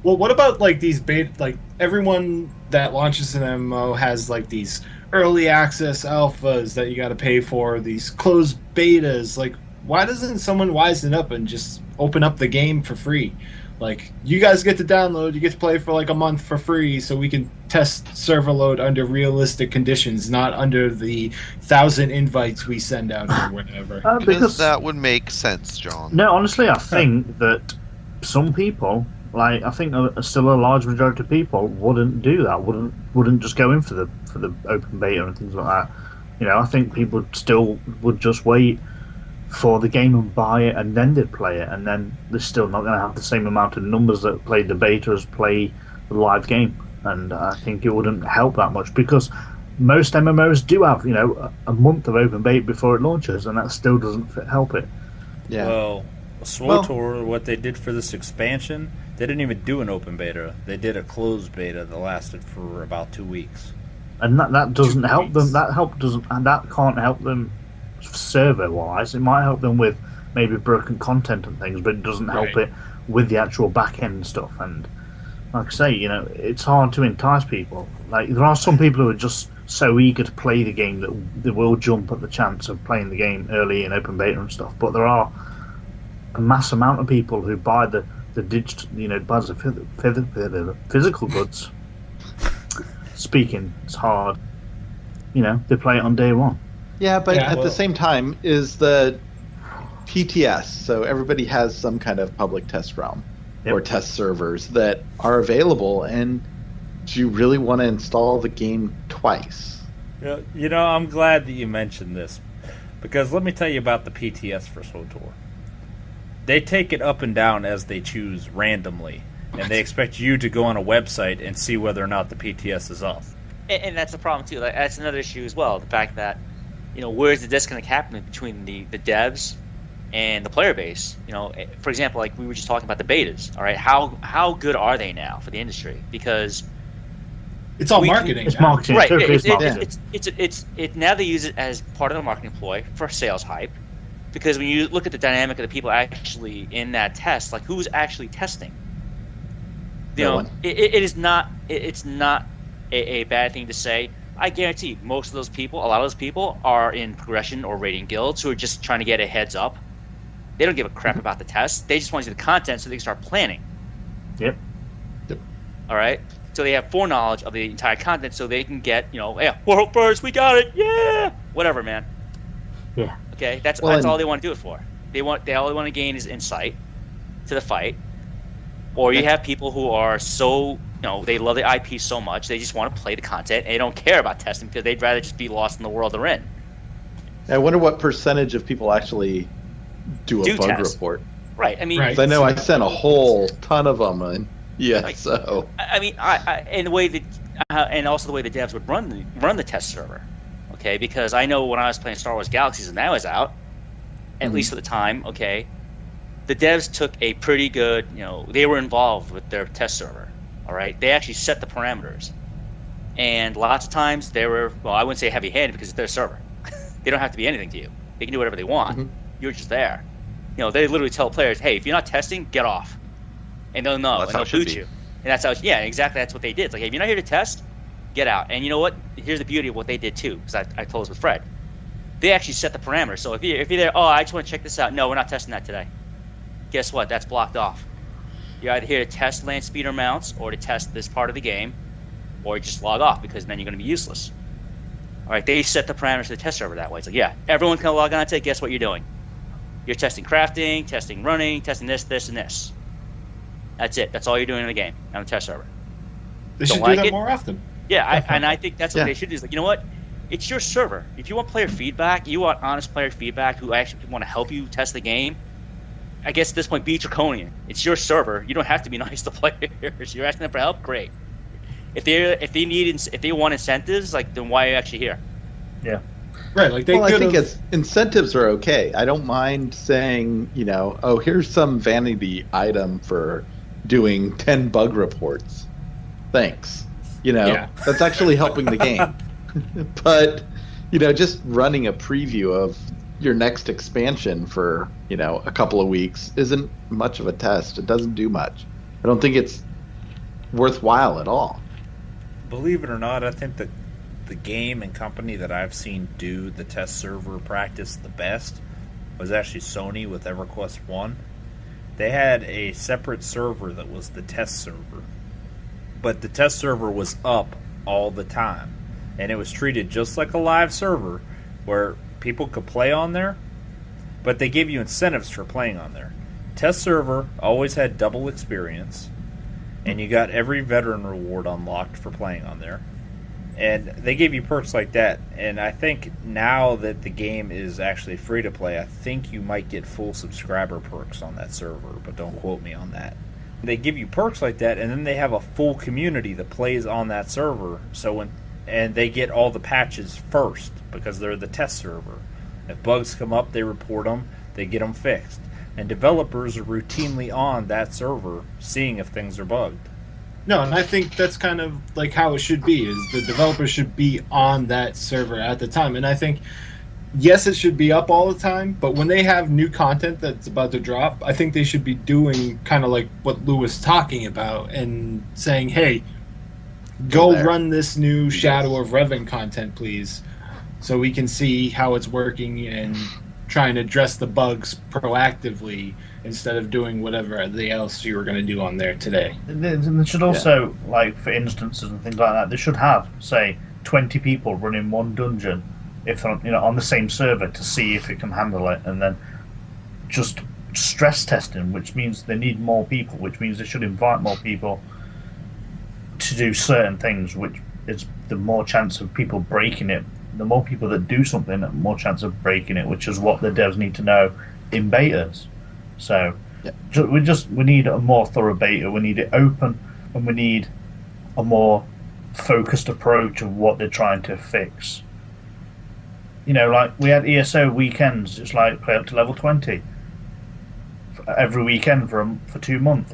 Speaker 6: Well, what about these beta? Everyone that launches an MMO has these early access alphas that you got to pay for. These closed betas. Why doesn't someone wisen up and just open up the game for free? You guys get to download, you get to play for a month for free, so we can test server load under realistic conditions, not under the 1,000 invites we send out or whatever.
Speaker 8: Because that would make sense, John.
Speaker 10: No, honestly, I think that some people, I think still a large majority of people, wouldn't do that. Wouldn't just go in for the open beta and things like that. I think people still would just wait for the game and buy it, and then they'd play it, and then they're still not going to have the same amount of numbers that play the beta as play the live game. And I think it wouldn't help that much, because most MMOs do have a month of open beta before it launches, and that still doesn't help it.
Speaker 9: Yeah.
Speaker 3: Well, SWTOR, what they did for this expansion, they didn't even do an open beta. They did a closed beta that lasted for about 2 weeks.
Speaker 10: And that doesn't help them. That can't help them server wise. It might help them with maybe broken content and things, but it doesn't help it with the actual back end stuff. And like I say, it's hard to entice people. There are some people who are just so eager to play the game that they will jump at the chance of playing the game early in open beta and stuff. But there are a mass amount of people who buy the digital, buy the physical goods. Speaking, it's hard. They play it on day one.
Speaker 9: Yeah, but at the same time is the PTS, so everybody has some kind of public test realm or test servers that are available, and do you really want to install the game twice?
Speaker 3: I'm glad that you mentioned this, because let me tell you about the PTS for SWTOR. They take it up and down as they choose randomly, and they expect you to go on a website and see whether or not the PTS is up.
Speaker 7: And that's the problem too. Like, that's another issue as well. The fact that, where's the disconnect happening between the devs and the player base? For example, like we were just talking about the betas. All right, how good are they now for the industry? Because
Speaker 6: it's all marketing.
Speaker 10: It's marketing,
Speaker 7: right?
Speaker 10: It's marketing.
Speaker 7: It's now they use it as part of the marketing ploy for sales hype. Because when you look at the dynamic of the people actually in that test, like who's actually testing, it is not. It's not a bad thing to say. I guarantee most of those people, a lot of those people, are in progression or rating guilds who are just trying to get a heads up. They don't give a crap about the test. They just want to see the content so they can start planning.
Speaker 10: Yep.
Speaker 7: All right. So they have foreknowledge of the entire content, so they can get, hey, world first, we got it, yeah, whatever, man.
Speaker 10: Yeah.
Speaker 7: Okay, that's all they want to do it for. They all they want to gain is insight to the fight. Or you have people who are so, they love the IP so much, they just want to play the content and they don't care about testing because they'd rather just be lost in the world they're in.
Speaker 9: I wonder what percentage of people actually do a bug
Speaker 7: test.
Speaker 9: report.
Speaker 7: Right. I mean,
Speaker 9: I know I sent a whole ton of them, and so.
Speaker 7: I mean, and the way that, and also the way the devs would run the test server. Okay, because I know when I was playing Star Wars Galaxies and that was out, at least at the time, okay, the devs took a pretty good, they were involved with their test server, all right? They actually set the parameters. And lots of times they were, well, I wouldn't say heavy-handed because it's their server. They don't have to be anything to you. They can do whatever they want. Mm-hmm. You're just there. They literally tell players, hey, if you're not testing, get off. And they'll know, and they'll boot you. And that's how, exactly, that's what they did. It's like, hey, if you're not here to test, get out. And you know what? Here's the beauty of what they did too, because I told this with Fred. They actually set the parameters. So if you're there, I just want to check this out. No, we're not testing that today. Guess what? That's blocked off. You're either here to test land speeder mounts or to test this part of the game, or just log off because then you're going to be useless. All right, they set the parameters to the test server that way. It's like, everyone can log on today. Guess what you're doing? You're testing crafting, testing running, testing this, and this. That's it. That's all you're doing in the game on the test server.
Speaker 6: They should do that more often.
Speaker 7: Yeah, and I think that's what they should do. Is like, you know what? It's your server. If you want player feedback, you want honest player feedback who actually want to help you test the game, I guess at this point, be draconian. It's your server. You don't have to be nice to players. You're asking them for help? Great. If they want incentives, then why are you actually here?
Speaker 10: Yeah.
Speaker 6: Right, I
Speaker 9: think incentives are okay. I don't mind saying, here's some vanity item for doing 10 bug reports. Thanks. That's actually helping the game. But, just running a preview of your next expansion for, a couple of weeks isn't much of a test. It doesn't do much. I don't think it's worthwhile at all.
Speaker 3: Believe it or not, I think that the game and company that I've seen do the test server practice the best was actually Sony with EverQuest 1. They had a separate server that was the test server. But the test server was up all the time. And it was treated just like a live server where people could play on there, but they gave you incentives for playing on there. Test server always had double experience, and you got every veteran reward unlocked for playing on there. And they gave you perks like that. And I think now that the game is actually free to play, I think you might get full subscriber perks on that server, but don't quote me on that. They give you perks like that, and then they have a full community that plays on that server. And they get all the patches first because they're the test server. If bugs come up, they report them, they get them fixed. And developers are routinely on that server seeing if things are bugged.
Speaker 6: No, and I think that's kind of how it should be, is the developers should be on that server at the time. And I think, yes, it should be up all the time, but when they have new content that's about to drop, I think they should be doing kind of like what Lou was talking about and saying, hey, go run this new Shadow of Revan content, please, so we can see how it's working and trying to address the bugs proactively instead of doing whatever else you were going to do on there today.
Speaker 10: They should also, like for instances and things like that, they should have, say, 20 people running one dungeon, if on the same server, to see if it can handle it, and then just stress testing, which means they need more people, which means they should invite more people to do certain things, which is the more chance of people breaking it. The more people that do something, the more chance of breaking it, which is what the devs need to know in betas. So we need a more thorough beta. We need it open, and we need a more focused approach of what they're trying to fix. Like we had ESO weekends, just like play up to level 20 every weekend for 2 months,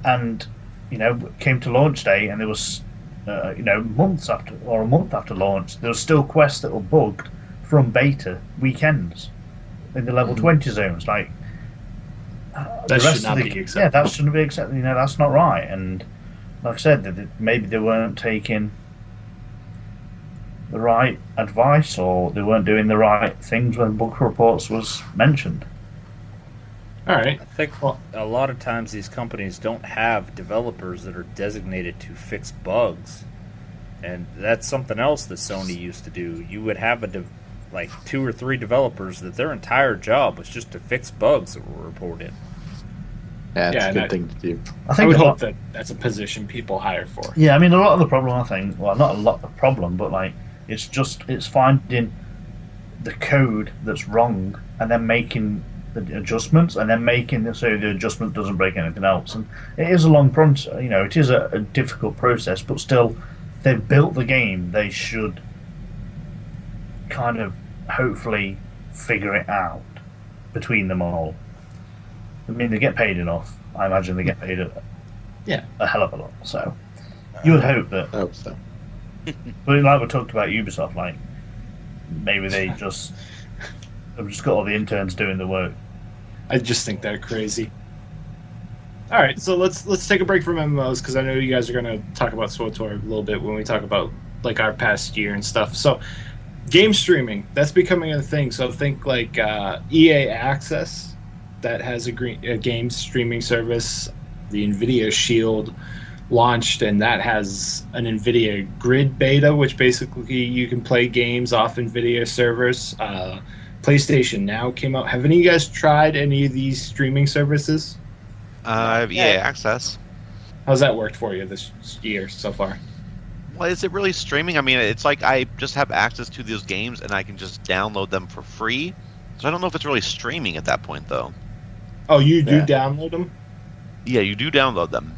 Speaker 10: and came to launch day, and there was a month after launch, there were still quests that were bugged from beta weekends in the level 20 zones. That
Speaker 6: should not be acceptable.
Speaker 10: Yeah, that shouldn't be acceptable. That's not right. And like I said, maybe they weren't taking the right advice, or they weren't doing the right things when bug reports was mentioned.
Speaker 6: All right.
Speaker 3: I think a lot of times these companies don't have developers that are designated to fix bugs. And that's something else that Sony used to do. You would have 2 or 3 developers that their entire job was just to fix bugs that were reported.
Speaker 9: Yeah, it's a good thing to do.
Speaker 6: I would hope that that's a position people hire for.
Speaker 10: Yeah, I mean, a lot of the problem, I think, well, not a lot of problem, but it's finding the code that's wrong and then making the adjustments, and then making so the adjustment doesn't break anything else. And it is a long process. It is a difficult process, but still, they've built the game. They should kind of hopefully figure it out between them all. I mean, they get paid enough. I imagine they get paid a hell of a lot. So you would hope that.
Speaker 9: I hope so.
Speaker 10: But like we talked about Ubisoft, maybe they've just got all the interns doing the work.
Speaker 6: I just think they're crazy. All right, so let's take a break from MMOs, because I know you guys are going to talk about SWTOR a little bit when we talk about our past year and stuff. So game streaming, that's becoming a thing. So think EA Access, that has a game streaming service. The NVIDIA Shield launched, and that has an NVIDIA Grid beta, which basically you can play games off NVIDIA servers. PlayStation Now came out. Have any of you guys tried any of these streaming services?
Speaker 8: I have EA Access.
Speaker 6: How's that worked for you this year so far?
Speaker 8: Well, is it really streaming? I mean, it's like I just have access to those games and I can just download them for free. So I don't know if it's really streaming at that point, though.
Speaker 6: Oh, you do download them?
Speaker 8: Yeah, you do download them.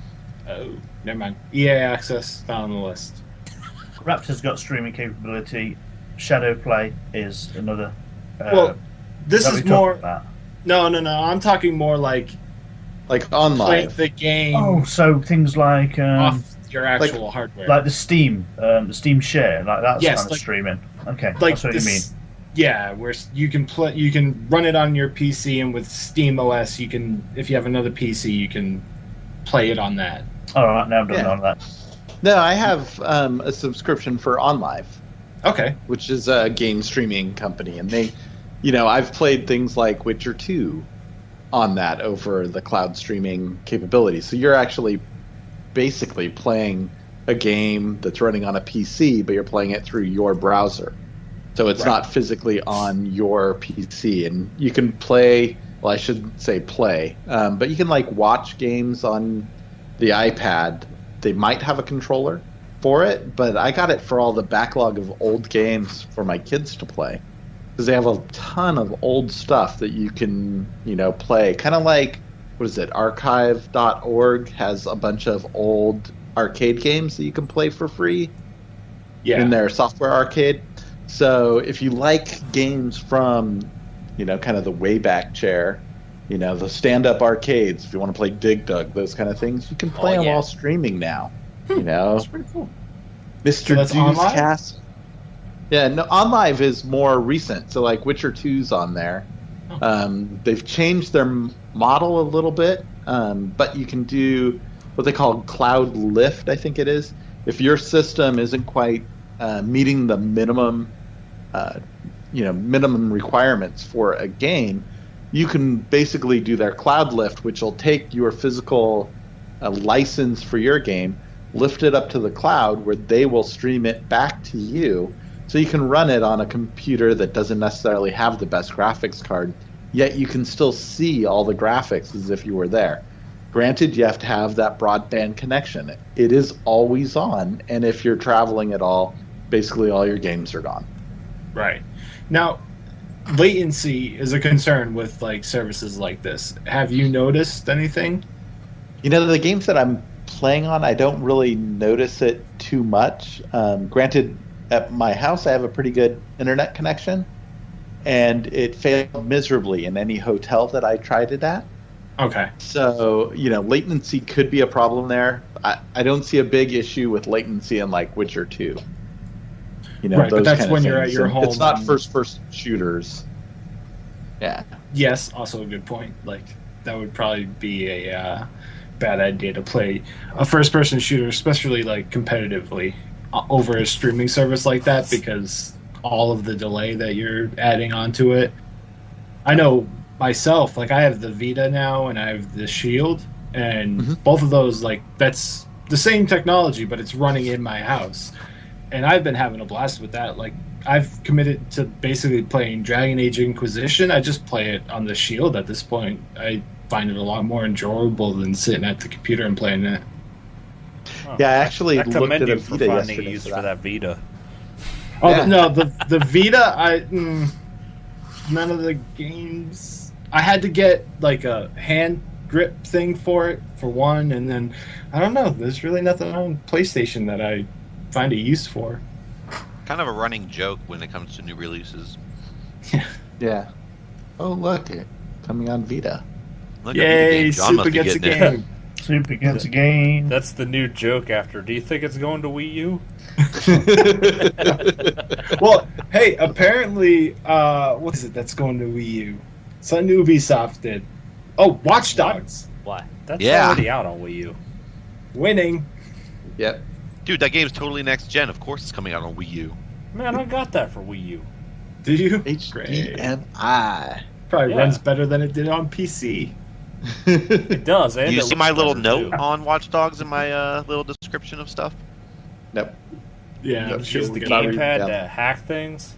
Speaker 6: Oh, never mind. EA Access, not on the list.
Speaker 10: Raptor's got streaming capability. Shadowplay is another.
Speaker 6: This is more. No. I'm talking more like
Speaker 9: on
Speaker 6: play
Speaker 9: live.
Speaker 6: the game.
Speaker 10: Oh, so things like
Speaker 6: off your actual hardware,
Speaker 10: like the Steam Share, that's kind of streaming. Okay, that's what you mean.
Speaker 6: Yeah, where you can run it on your PC, and with Steam OS, you can, if you have another PC, you can play it on that.
Speaker 10: All right, now I'm done on that.
Speaker 9: No, I have a subscription for OnLive.
Speaker 6: Okay.
Speaker 9: Which is a game streaming company, and they, I've played things like Witcher 2 on that over the cloud streaming capability. So you're actually basically playing a game that's running on a PC, but you're playing it through your browser. So it's not physically on your PC, and you can play. Well, I shouldn't say play, but you can watch games on the iPad. They might have a controller for it, but I got it for all the backlog of old games for my kids to play, because they have a ton of old stuff that you can play. Kind of like, what is it? Archive.org has a bunch of old arcade games that you can play for free in their software arcade. So if you like games from, kind of the Wayback Chair, the stand-up arcades, if you want to play Dig Dug, those kind of things, you can play them all streaming now.
Speaker 6: That's pretty cool.
Speaker 9: Mr. Dewscast. Yeah, no, OnLive is more recent. So Witcher 2's on there. They've changed their model a little bit, but you can do what they call cloud lift, I think it is. If your system isn't quite meeting the minimum minimum requirements for a game, you can basically do their cloud lift, which will take your physical license for your game, lift it up to the cloud where they will stream it back to you, so you can run it on a computer that doesn't necessarily have the best graphics card, yet you can still see all the graphics as if you were there. Granted, you have to have that broadband connection. It is always on, and if you're traveling at all, basically all your games are gone.
Speaker 6: Right. Now, latency is a concern with like services like this. Have you noticed anything?
Speaker 9: The games that I'm playing on, I don't really notice it too much. Granted, at my house, I have a pretty good internet connection, and it failed miserably in any hotel that I tried it at.
Speaker 6: Okay.
Speaker 9: So, latency could be a problem there. I don't see a big issue with latency in, like, Witcher 2.
Speaker 6: Right,
Speaker 9: those
Speaker 6: but that's
Speaker 9: kind of
Speaker 6: when you're
Speaker 9: things.
Speaker 6: at your
Speaker 9: And
Speaker 6: home.
Speaker 9: It's not first-person shooters. Yeah.
Speaker 6: Yes, also a good point. Like, that would probably be a bad idea to play a first-person shooter, especially, like, competitively, over a streaming service like that, because all of the delay that you're adding onto it. I know myself, like, I have the Vita now and I have the Shield, and both of those, like, that's the same technology, but it's running in my house. And I've been having a blast with that. Like, I've committed to basically playing Dragon Age Inquisition. I just play it on the Shield at this point. I find it a lot more enjoyable than sitting at the computer and playing it.
Speaker 9: Yeah, I actually looked
Speaker 3: commend
Speaker 9: at a
Speaker 3: you for
Speaker 9: Vita
Speaker 3: finding
Speaker 9: yesterday
Speaker 3: use for that Vita.
Speaker 6: Oh,
Speaker 9: Yeah.
Speaker 6: no, the Vita, none of the games. I had to get, like, a hand grip thing for it, for one, and then, I don't know, there's really nothing on PlayStation that I find a use for.
Speaker 8: Kind of a running joke when it comes to new releases.
Speaker 9: Yeah. Oh, look, coming on Vita.
Speaker 8: Look,
Speaker 6: Yay,
Speaker 8: John must
Speaker 6: Super
Speaker 8: be
Speaker 6: gets a
Speaker 8: getting it.
Speaker 6: game.
Speaker 10: Super gets a game.
Speaker 3: That's the new joke after. Do you think it's going to Wii U?
Speaker 6: Well, hey, apparently, what is it that's going to Wii U? Something Ubisoft did. Oh, Watch Dogs.
Speaker 7: Why?
Speaker 3: That's
Speaker 8: Yeah.
Speaker 3: already out on Wii U.
Speaker 6: Winning.
Speaker 9: Yep.
Speaker 8: Dude, that game's totally next gen. Of course it's coming out on Wii U.
Speaker 3: Man, I got that for Wii U.
Speaker 6: Do you?
Speaker 9: HDMI.
Speaker 6: Probably
Speaker 3: Yeah.
Speaker 6: runs better than it did on PC.
Speaker 3: It does. And
Speaker 8: You
Speaker 3: it
Speaker 8: see
Speaker 3: looks
Speaker 8: my little
Speaker 3: better,
Speaker 8: note
Speaker 3: too.
Speaker 8: on Watch Dogs in my little description of stuff?
Speaker 9: Nope.
Speaker 6: Yeah, I'm
Speaker 9: Nope.
Speaker 6: sure
Speaker 3: Use
Speaker 6: we'll
Speaker 3: the
Speaker 6: get it.
Speaker 3: gamepad
Speaker 9: down.
Speaker 3: to hack things.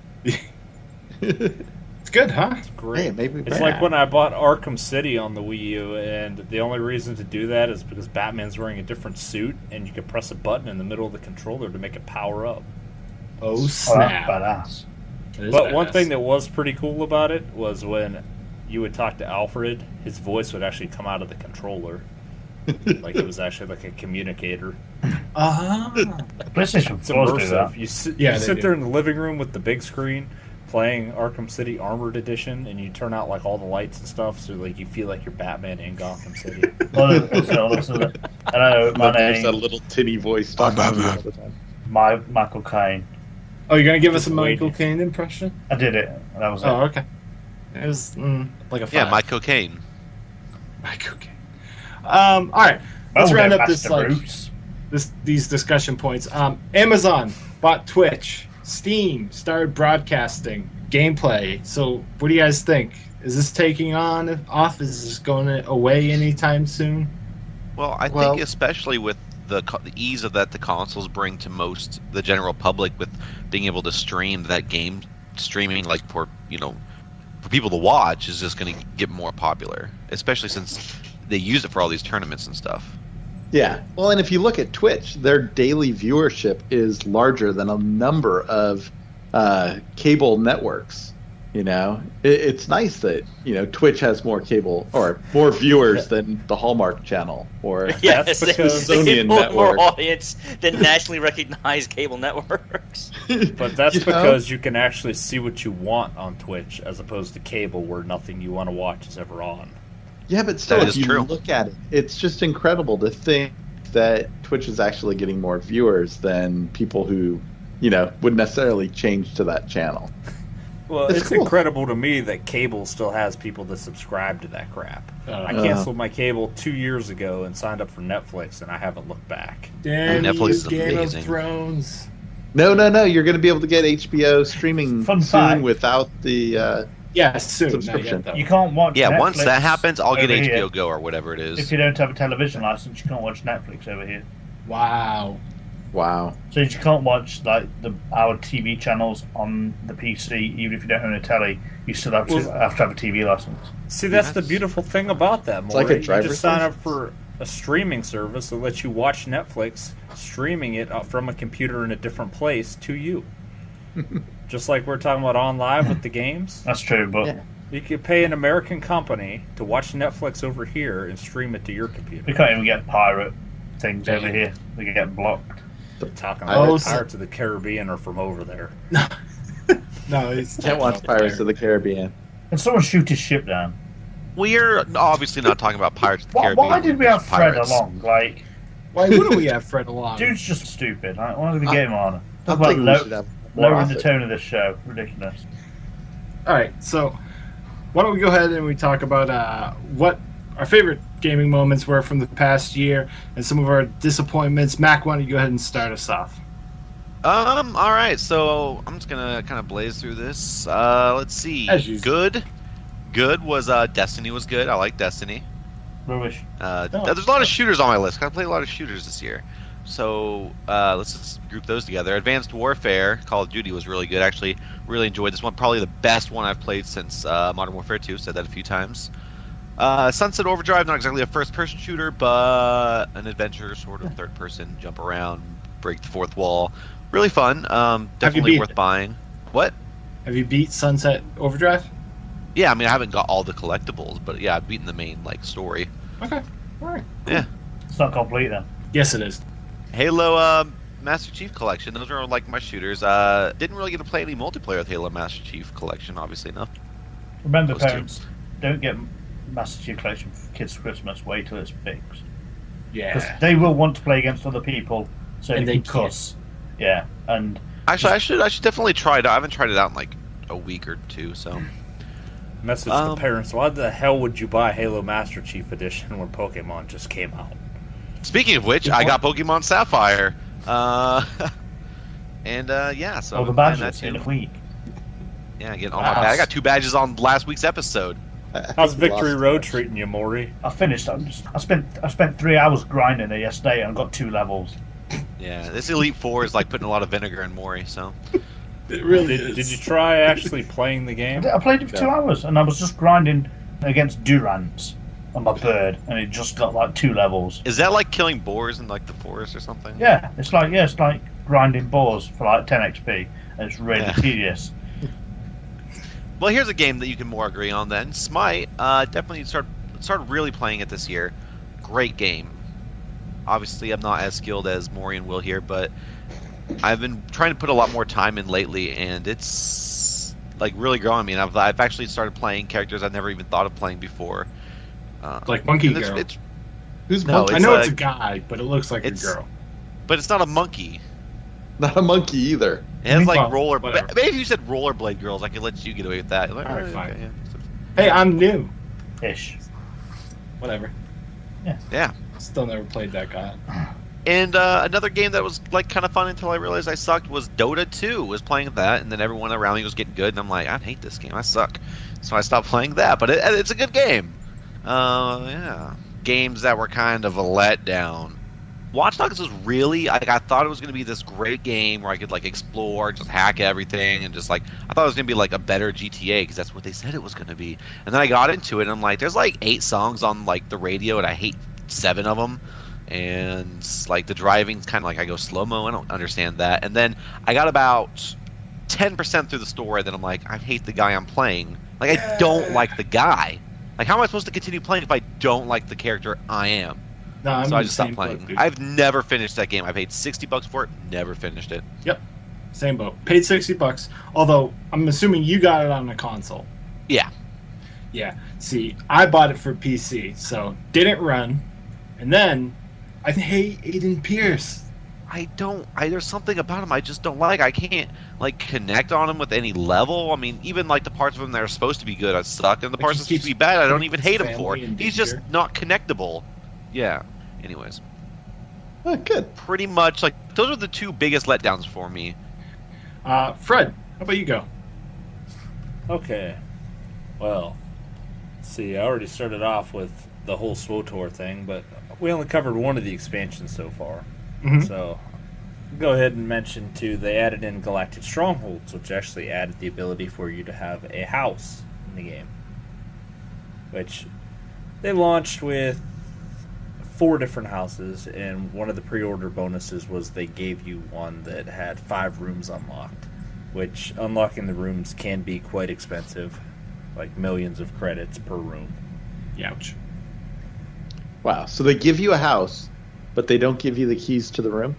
Speaker 6: It's good, huh?
Speaker 3: Great.
Speaker 9: Hey, maybe
Speaker 3: It's like when I bought Arkham City on the Wii U, and the only reason to do that is because Batman's wearing a different suit, and you can press a button in the middle of the controller to make it power up.
Speaker 6: Oh,
Speaker 10: Oh, that's
Speaker 6: snap.
Speaker 10: badass.
Speaker 6: That is
Speaker 3: But one
Speaker 6: badass.
Speaker 3: thing that was pretty cool about it was when you would talk to Alfred, his voice would actually come out of the controller. Like it was actually like a communicator.
Speaker 10: PlayStation
Speaker 3: It's
Speaker 10: 4s do
Speaker 3: immersive.
Speaker 10: that.
Speaker 3: You sit,
Speaker 6: Yeah,
Speaker 3: you
Speaker 6: they
Speaker 3: sit
Speaker 6: do.
Speaker 3: there in the living room with the big screen playing Arkham City Armored Edition, and you turn out like all the lights and stuff, so like you feel like you're Batman in Gotham City.
Speaker 10: Hello, my
Speaker 9: There's that
Speaker 10: name
Speaker 9: little tinny voice talking to you all the time.
Speaker 10: Michael Caine.
Speaker 6: Oh, you're gonna give us a
Speaker 3: Just
Speaker 6: Michael
Speaker 3: wait.
Speaker 6: Caine impression?
Speaker 10: I did it. That was
Speaker 6: Oh,
Speaker 10: it.
Speaker 6: okay. It was like a 5.
Speaker 8: Yeah, my cocaine.
Speaker 6: Michael Caine. All right. Let's
Speaker 10: Oh,
Speaker 6: round
Speaker 10: they're
Speaker 6: up this
Speaker 10: Master
Speaker 6: like
Speaker 10: Bruce.
Speaker 6: these discussion points. Amazon bought Twitch. Steam started broadcasting gameplay. So, what do you guys think? Is this taking off? Is this going away anytime soon?
Speaker 8: Well, I think especially with the ease of that the consoles bring to the general public, with being able to stream that game, streaming like for people to watch is just going to get more popular, especially since they use it for all these tournaments and stuff.
Speaker 9: Yeah. Well, and if you look at Twitch, their daily viewership is larger than a number of cable networks. It's nice that Twitch has more cable or more viewers than the Hallmark Channel or
Speaker 7: Yes,
Speaker 3: That's because-
Speaker 9: Smithsonian
Speaker 7: more
Speaker 9: Network.
Speaker 7: audience than nationally recognized cable networks.
Speaker 3: But that's
Speaker 9: You know?
Speaker 3: because you can actually see what you want on Twitch, as opposed to cable, where nothing you want to watch is ever on.
Speaker 9: Yeah, but still,
Speaker 8: That
Speaker 9: if
Speaker 8: is
Speaker 9: you
Speaker 8: true.
Speaker 9: look at it, it's just incredible to think that Twitch is actually getting more viewers than people who, would necessarily change to that channel.
Speaker 3: Well,
Speaker 9: That's
Speaker 3: it's
Speaker 9: cool.
Speaker 3: incredible to me that cable still has people that subscribe to that crap. I canceled my cable 2 years ago and signed up for Netflix, and I haven't looked back.
Speaker 6: Damn
Speaker 8: Netflix
Speaker 6: you,
Speaker 8: is
Speaker 6: Game
Speaker 8: amazing.
Speaker 6: of Thrones.
Speaker 9: No. You're going to be able to get HBO streaming
Speaker 10: Fun
Speaker 9: soon
Speaker 10: fact.
Speaker 9: without the
Speaker 6: Yeah, soon. Not
Speaker 9: subscription.
Speaker 6: yet, though.
Speaker 10: You can't watch
Speaker 8: Yeah,
Speaker 10: Netflix
Speaker 8: once that happens, I'll get
Speaker 10: over
Speaker 8: HBO
Speaker 10: here.
Speaker 8: Go or whatever it
Speaker 10: If
Speaker 8: is.
Speaker 10: you don't have a television license, you can't watch Netflix over here.
Speaker 6: Wow.
Speaker 9: Wow.
Speaker 10: So you can't watch like our TV channels on the PC, even if you don't own a telly. You still have to have a TV license.
Speaker 3: See, that's the beautiful thing about that,
Speaker 9: It's like
Speaker 3: Maury.
Speaker 9: a
Speaker 3: You
Speaker 9: driver's
Speaker 3: just sign up
Speaker 9: license.
Speaker 3: for a streaming service that lets you watch Netflix, streaming it from a computer in a different place to you. Just like we're talking about on live with the games.
Speaker 10: That's true, but
Speaker 9: Yeah.
Speaker 3: You could pay an American company to watch Netflix over here and stream it to your computer.
Speaker 10: we can't even get pirate things over here. We can get blocked.
Speaker 3: We're talking
Speaker 9: Oh,
Speaker 3: about
Speaker 6: so-
Speaker 3: Pirates of the Caribbean are from over there.
Speaker 6: No, it's
Speaker 9: Can't watch Pirates of the Caribbean.
Speaker 10: Can someone shoot his ship down?
Speaker 8: We're obviously not talking about Pirates of the
Speaker 10: Why,
Speaker 8: Caribbean.
Speaker 10: why did we have Fred
Speaker 8: Pirates.
Speaker 10: along? Like,
Speaker 6: Why wouldn't we have Fred along?
Speaker 10: dude's just stupid. Like, why don't we get him on?
Speaker 9: I
Speaker 10: Talk about
Speaker 9: think we should have more
Speaker 10: lowering the
Speaker 9: often.
Speaker 10: tone of this show. Ridiculous.
Speaker 6: All right, so why don't we go ahead and we talk about what our favorite gaming moments were from the past year and some of our disappointments. Mac, why don't you go ahead and start us off?
Speaker 8: All right, so I'm just gonna kind of blaze through this. Let's see.
Speaker 6: As usual.
Speaker 8: Good was Destiny was good. I like Destiny.
Speaker 10: Rubbish.
Speaker 8: There's a lot of shooters on my list. I played a lot of shooters this year. So let's just group those together. Advanced Warfare, Call of Duty was really good. Actually, really enjoyed this one. Probably the best one I've played since Modern Warfare 2. Said that a few times. Sunset Overdrive, not exactly a first-person shooter, but an adventure sort of third-person, jump around, break the fourth wall. Really fun. Definitely
Speaker 6: beat
Speaker 8: worth
Speaker 6: it?
Speaker 8: buying. What?
Speaker 6: Have you beat Sunset Overdrive?
Speaker 8: Yeah, I mean I haven't got all the collectibles, but yeah, I've beaten the main story.
Speaker 6: Okay, all right.
Speaker 8: Yeah.
Speaker 10: It's not complete then.
Speaker 6: Yes, it is.
Speaker 8: Halo Master Chief Collection. Those are like my shooters. Didn't really get to play any multiplayer with Halo Master Chief Collection, obviously, no.
Speaker 10: Remember,
Speaker 8: Those two.
Speaker 10: parents, don't get Master Chief Collection for kids' Christmas. Wait till it's fixed. Because
Speaker 6: Yeah.
Speaker 10: they will want to play against other people, so
Speaker 6: And
Speaker 10: they
Speaker 6: they
Speaker 10: can cuss. Yeah, and
Speaker 8: Actually, I should definitely try it. I haven't tried it out in like a week or two, so.
Speaker 3: Message to parents: why the hell would you buy Halo Master Chief Edition when Pokemon just came out?
Speaker 8: Speaking of which, I got Pokemon Sapphire. Yeah, so
Speaker 10: all the
Speaker 8: I'm playing that
Speaker 10: badges in
Speaker 8: too.
Speaker 10: a week.
Speaker 8: Yeah, getting all my badges. I got 2 badges on last week's episode.
Speaker 3: How's Victory Road treating you, Maury?
Speaker 10: I finished. I spent 3 hours grinding it yesterday and got 2 levels.
Speaker 8: Yeah, this Elite Four is like putting a lot of vinegar in Mori, so.
Speaker 6: It really
Speaker 3: Did
Speaker 6: is.
Speaker 3: you try actually playing the game?
Speaker 10: I played it for 2 hours and I was just grinding against Durants on my bird, and it just got like 2 levels.
Speaker 8: Is that like killing boars in like the forest or something?
Speaker 10: Yeah, it's like grinding boars for like 10 XP, and it's really
Speaker 8: Yeah.
Speaker 10: tedious.
Speaker 8: Well, here's a game that you can more agree on then. Smite, definitely started really playing it this year. Great game. Obviously, I'm not as skilled as Maury and Will here, but I've been trying to put a lot more time in lately, and it's like really growing. I mean, I've actually started playing characters I've never even thought of playing before.
Speaker 6: Like Monkey
Speaker 8: and
Speaker 6: Girl.
Speaker 9: Who's
Speaker 8: No,
Speaker 9: monkey?
Speaker 6: I know
Speaker 8: it's
Speaker 6: it's a guy, but it looks like a
Speaker 8: it's-
Speaker 6: girl.
Speaker 8: but it's not a monkey.
Speaker 9: Not a monkey either.
Speaker 8: It has like
Speaker 6: Well, whatever.
Speaker 8: Maybe if you said rollerblade girls, I could let you get away with that. Like,
Speaker 6: Alright,
Speaker 8: okay,
Speaker 6: fine.
Speaker 8: yeah.
Speaker 6: Hey, I'm new.
Speaker 10: Ish.
Speaker 6: Whatever.
Speaker 8: Yeah.
Speaker 6: Still never played that guy.
Speaker 8: And another game that was like kind of fun until I realized I sucked was Dota 2. Was playing that, and then everyone around me was getting good, and I'm like, I hate this game. I suck. So I stopped playing that. But it's a good game. Yeah. Games that were kind of a letdown. Watch Dogs was really like I thought it was going to be this great game where I could like explore, just hack everything, and just like I thought it was going to be like a better GTA because that's what they said it was going to be. And then I got into it, and I'm like, there's like 8 songs on like the radio, and I hate 7 of them. And like the driving's kind of like I go slow mo. I don't understand that. And then I got about 10% through the story, and then I'm like, I hate the guy I'm playing. Like I don't like the guy. Like how am I supposed to continue playing if I don't like the character I am?
Speaker 6: No, I'm
Speaker 8: So
Speaker 6: in
Speaker 8: I
Speaker 6: the
Speaker 8: just stopped
Speaker 6: same
Speaker 8: playing.
Speaker 6: boat, dude.
Speaker 8: I've never finished that game. I paid $60 for it, never finished it.
Speaker 6: Yep. Same boat. Paid $60. Although I'm assuming you got it on a console.
Speaker 8: Yeah.
Speaker 6: Yeah. See, I bought it for PC, so didn't run. And then I hate Aiden Pierce.
Speaker 8: There's something about him I just don't like. I can't like connect on him with any level. I mean, even like the parts of him that are supposed to be good, I suck, and the
Speaker 6: Like,
Speaker 8: parts
Speaker 6: he
Speaker 8: that are supposed to be
Speaker 6: keeps
Speaker 8: bad, I don't
Speaker 6: putting
Speaker 8: even
Speaker 6: his
Speaker 8: hate him for.
Speaker 6: family in
Speaker 8: He's just
Speaker 6: danger.
Speaker 8: not connectable. Yeah. Anyways.
Speaker 9: Oh, good.
Speaker 8: Pretty much, like, those are the two biggest letdowns for me.
Speaker 6: Fred, how about you go?
Speaker 3: Okay. Well, see, I already started off with the whole SWTOR thing, but we only covered one of the expansions so far.
Speaker 6: Mhm.
Speaker 3: So, go ahead and mention, too, they added in Galactic Strongholds, which actually added the ability for you to have a house in the game. Which they launched with 4 different houses, and one of the pre-order bonuses was they gave you one that had 5 rooms unlocked, which unlocking the rooms can be quite expensive, like millions of credits per room.
Speaker 6: Youch.
Speaker 9: Wow. So they give you a house, but they don't give you the keys to the room?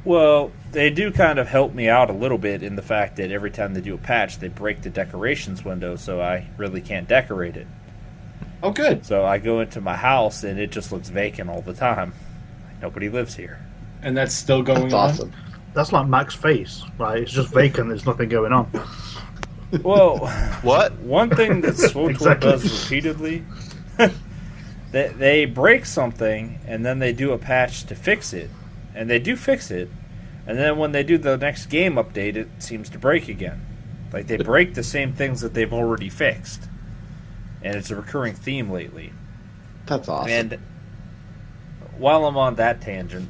Speaker 3: Well, they do kind of help me out a little bit in the fact that every time they do a patch, they break the decorations window, so I really can't decorate it.
Speaker 6: Oh, good.
Speaker 3: So I go into my house, and it just looks vacant all the time. Nobody lives here.
Speaker 6: And that's still going
Speaker 9: That's
Speaker 6: on?
Speaker 9: awesome.
Speaker 10: That's like Mac's face, right? It's just vacant. There's nothing going on.
Speaker 3: Well,
Speaker 8: What?
Speaker 3: one thing that SWTOR
Speaker 10: Exactly.
Speaker 3: does repeatedly, they break something, and then they do a patch to fix it. And they do fix it, and then when they do the next game update, it seems to break again. Like, they break the same things that they've already fixed. And it's a recurring theme lately.
Speaker 9: That's awesome.
Speaker 3: And while I'm on that tangent,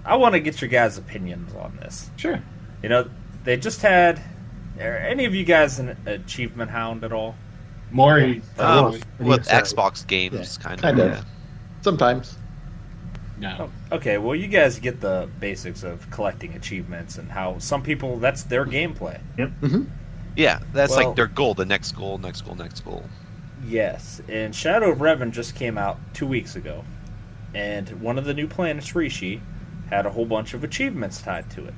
Speaker 3: I want to get your guys' opinions on this.
Speaker 6: Sure.
Speaker 3: You know, they just had... Are any of you guys an achievement hound at all?
Speaker 6: Maury.
Speaker 8: With Xbox games, kind of. Yeah.
Speaker 9: Sometimes.
Speaker 6: No.
Speaker 3: Okay, well, you guys get the basics of collecting achievements and how some people, that's their gameplay.
Speaker 8: Yeah, that's
Speaker 3: Well-
Speaker 8: like their goal, the next goal, next goal, next goal.
Speaker 3: Yes, and Shadow of Revan just came out 2 weeks ago. And one of the new planets, Rishi, had a whole bunch of achievements tied to it.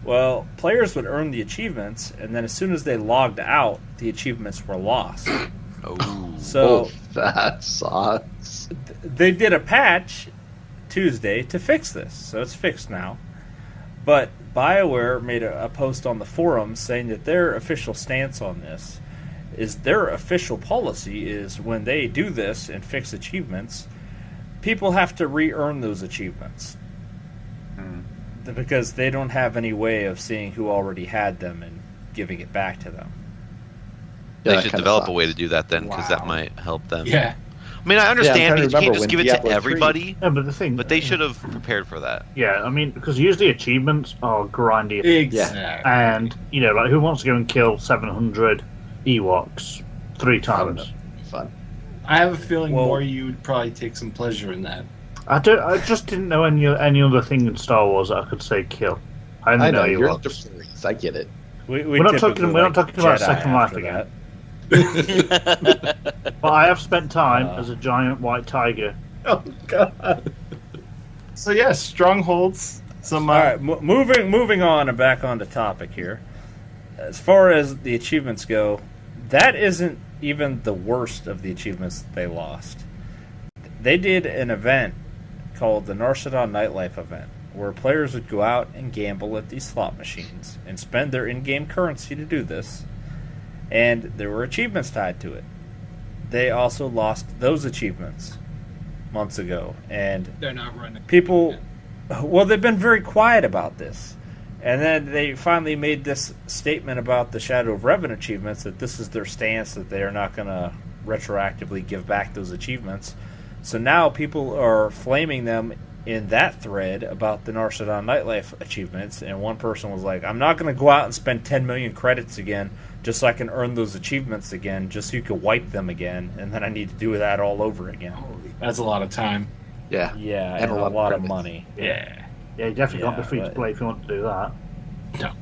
Speaker 3: Well, players would earn the achievements, and then as soon as they logged out, the achievements were lost.
Speaker 8: Oh.
Speaker 3: So
Speaker 9: that sucks.
Speaker 3: they did a patch Tuesday to fix this, so it's fixed now. But BioWare made a post on the forum saying that their official stance on this is their official policy is when they do this and fix achievements, people have to re-earn those achievements. Because they don't have any way of seeing who already had them and giving it back to them.
Speaker 8: They
Speaker 9: that
Speaker 8: should
Speaker 9: kinda
Speaker 8: develop a
Speaker 9: sucks.
Speaker 8: way to do that then, because that
Speaker 6: Wow.
Speaker 8: might help them.
Speaker 6: Yeah.
Speaker 8: I mean, I understand
Speaker 9: trying to
Speaker 8: because you can't
Speaker 9: remember
Speaker 8: just
Speaker 9: when
Speaker 8: give it
Speaker 9: Diablo
Speaker 8: to
Speaker 9: 3
Speaker 8: everybody,
Speaker 10: Yeah, but the thing...
Speaker 8: but they should have prepared for that.
Speaker 10: Yeah, I mean, because usually achievements are grindy.
Speaker 6: Exactly.
Speaker 10: And, you know, like, who wants to go and kill 700 Ewoks 3 times?
Speaker 9: Fun.
Speaker 6: I have a feeling
Speaker 3: Well-
Speaker 6: Maury, you would probably take some pleasure in that.
Speaker 10: I just didn't know any other thing in Star Wars that I could say kill. I didn't
Speaker 9: I know, you're
Speaker 10: Ewoks.
Speaker 9: into furries. I get it.
Speaker 10: We're not talking about
Speaker 3: Jedi
Speaker 10: Second Life
Speaker 3: after
Speaker 10: again.
Speaker 3: that.
Speaker 10: But I have spent time as a giant white tiger.
Speaker 6: Oh, God. So, yeah, strongholds. Some,
Speaker 3: All right, moving on and back on the topic here. As far as the achievements go, that isn't even the worst of the achievements that they lost. They did an event called the Narsadon Nightlife event, where players would go out and gamble at these slot machines and spend their in-game currency to do this, and there were achievements tied to it. They also lost those achievements months ago, and
Speaker 6: they're not running.
Speaker 3: people, well, they've been very quiet about this. And then they finally made this statement about the Shadow of Revan achievements, that this is their stance, that they are not going to retroactively give back those achievements. So now people are flaming them in that thread about the Narsadon Nightlife achievements, and one person was like, I'm not going to go out and spend 10 million credits again just so I can earn those achievements again, just so you can wipe them again, and then I need to do that all over again.
Speaker 6: That's a lot of time.
Speaker 9: Yeah.
Speaker 3: Yeah, and a lot of
Speaker 9: credits.
Speaker 3: money.
Speaker 6: Yeah.
Speaker 10: Yeah, you definitely can't
Speaker 3: Yeah,
Speaker 10: be free to
Speaker 3: but-
Speaker 10: play if you want to do that.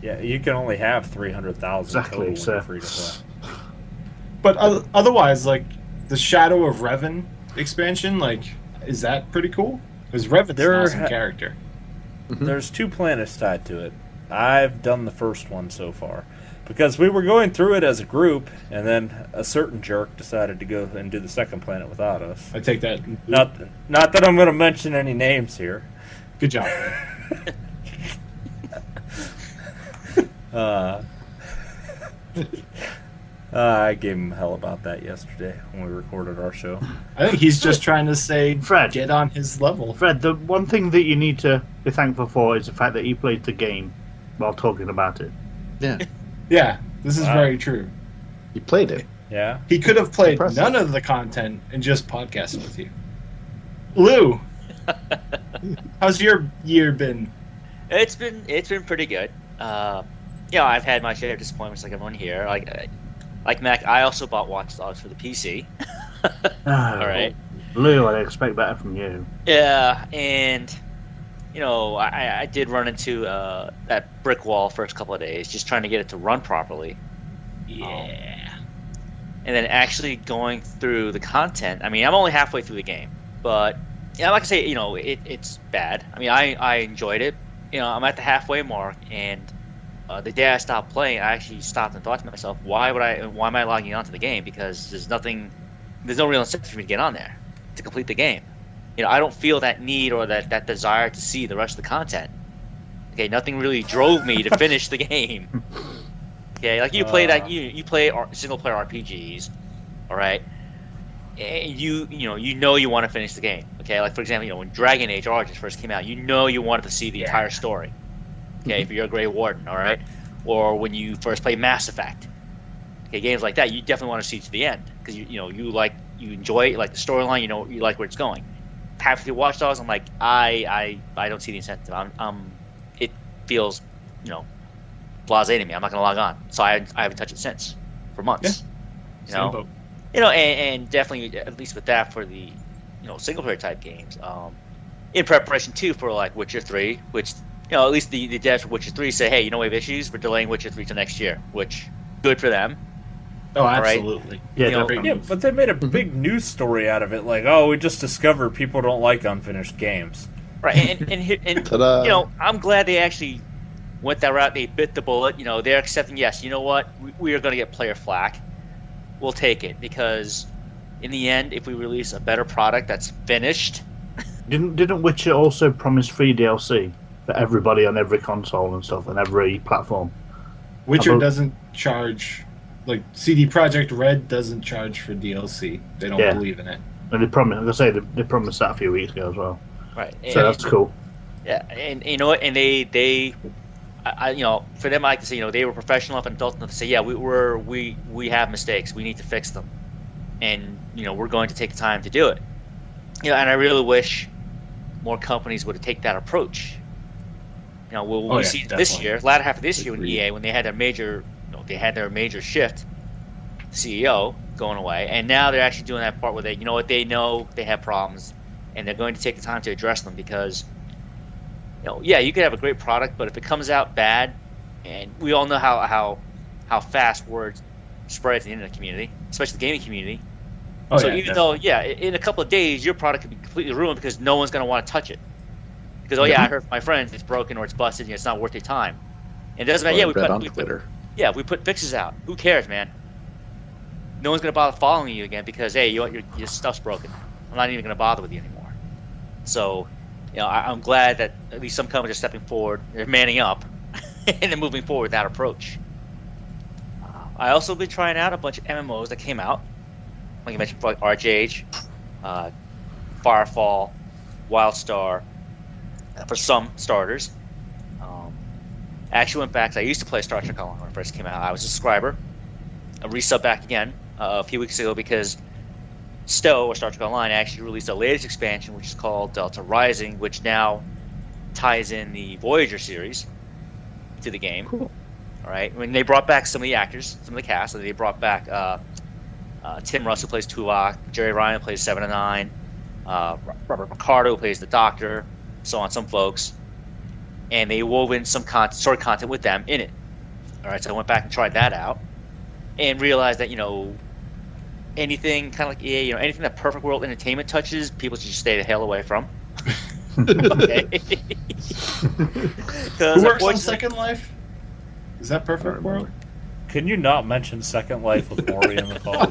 Speaker 3: Yeah, you can only have 300,000
Speaker 10: Exactly,
Speaker 3: total when
Speaker 10: so-
Speaker 3: you're free to play.
Speaker 6: But otherwise, like, the Shadow of Revan expansion, like, is that pretty cool? Because Revan's an awesome character.
Speaker 3: There's 2 planets tied to it. I've done the first one so far. Because we were going through it as a group, and then a certain jerk decided to go and do the second planet without us.
Speaker 6: I take that.
Speaker 3: Not that I'm going to mention any names here.
Speaker 6: Good job.
Speaker 3: I gave him hell about that yesterday when we recorded our show.
Speaker 6: I think he's just trying to say,
Speaker 10: Fred,
Speaker 6: get on his level.
Speaker 10: Fred, the one thing that you need to be thankful for is the fact that he played the game while talking about it.
Speaker 9: Yeah.
Speaker 6: Yeah, this is very true.
Speaker 9: You played it.
Speaker 3: Yeah.
Speaker 6: He could have played
Speaker 9: Impressive.
Speaker 6: none of the content and just podcasted with you. Lou, how's your year been?
Speaker 7: It's been pretty good. I've had my share of disappointments like everyone here. Like Mac, I also bought Watch Dogs for the PC. All right.
Speaker 10: Lou, I expect better from you.
Speaker 7: Yeah, and I did run into that brick wall first couple of days, just trying to get it to run properly. Yeah. And then actually going through the content. I mean, I'm only halfway through the game, but I'm not gonna say it's bad. I mean, I enjoyed it. I'm at the halfway mark, and the day I stopped playing, I actually stopped and thought to myself, why am I logging onto the game? Because there's no real incentive for me to get on there to complete the game. I don't feel that need or that desire to see the rest of the content. Okay, nothing really drove me to finish the game. Okay, like you play single player RPGs, all right? And you want to finish the game. Okay, like for example, when Dragon Age Origins first came out, you wanted to see the entire story. Okay, if you're a Grey Warden, all right? Or when you first play Mass Effect. Okay, games like that, you definitely want to see to the end because you enjoy it, you like the storyline, you like where it's going. Halfway through Watch Dogs, I'm like, I don't see the incentive. It feels, blasé to me. I'm not gonna log on, so I haven't touched it since for months.
Speaker 6: Yeah.
Speaker 7: And definitely at least with that for the single player type games. In preparation too for like Witcher 3, which at least the devs for Witcher 3 say, hey, we have issues, we're delaying Witcher 3 to next year, which good for them.
Speaker 6: Oh, absolutely.
Speaker 7: Right?
Speaker 10: Yeah,
Speaker 3: But they made a big news story out of it, like, we just discovered people don't like unfinished games.
Speaker 7: Right, and I'm glad they actually went that route. They bit the bullet. They're accepting. Yes, you know what? We are going to get player flack. We'll take it because, in the end, if we release a better product that's finished,
Speaker 10: Didn't Witcher also promise free DLC for everybody on every console and stuff and every platform?
Speaker 6: Witcher doesn't charge. Like CD Projekt Red doesn't charge for DLC. They don't believe in it.
Speaker 10: And they promised. They promised that a few weeks ago as well.
Speaker 7: Right.
Speaker 10: So that's cool.
Speaker 7: Yeah, and you know what? And they for them, I like to say, they were professional enough and adult enough to say, yeah, we have mistakes. We need to fix them, and we're going to take the time to do it. And I really wish more companies would take that approach. We'll see this year, latter half of this year, when EA, when they had their major. They had their major shift, CEO going away, and now they're actually doing that part where they know they have problems, and they're going to take the time to address them because, you could have a great product, but if it comes out bad, and we all know how fast word spreads in the internet community, especially the gaming community. Even though, in a couple of days, your product could be completely ruined because no one's going to want to touch it. Because, I heard from my friends it's broken or it's busted, and it's not worth your time. And it doesn't matter. We put fixes out. Who cares, man? No one's gonna bother following you again because your stuff's broken. I'm not even gonna bother with you anymore. So, I'm glad that at least some companies are stepping forward, they're manning up, and they're moving forward with that approach. I also been trying out a bunch of MMOs that came out, like you mentioned, like RJH, Firefall, WildStar, for some starters. I actually went back. I used to play Star Trek Online when it first came out. I was a subscriber. I resub back again a few weeks ago because SWTOR, or Star Trek Online, actually released the latest expansion, which is called Delta Rising, which now ties in the Voyager series to the game. Cool. All right. When they brought back some of the actors, some of the cast, they brought back Tim Russ, who plays Tuvok, Jerry Ryan plays 7 and 9, Robert Picardo, who plays the Doctor, so on, some folks. And they wove in some story content with them in it. All right, so I went back and tried that out, and realized that anything kind of like EA, anything that Perfect World Entertainment touches, people should just stay the hell away from. Okay.
Speaker 6: Who works on Second Life? Is that Perfect World?
Speaker 3: Can you not mention Second Life with Maury in the call?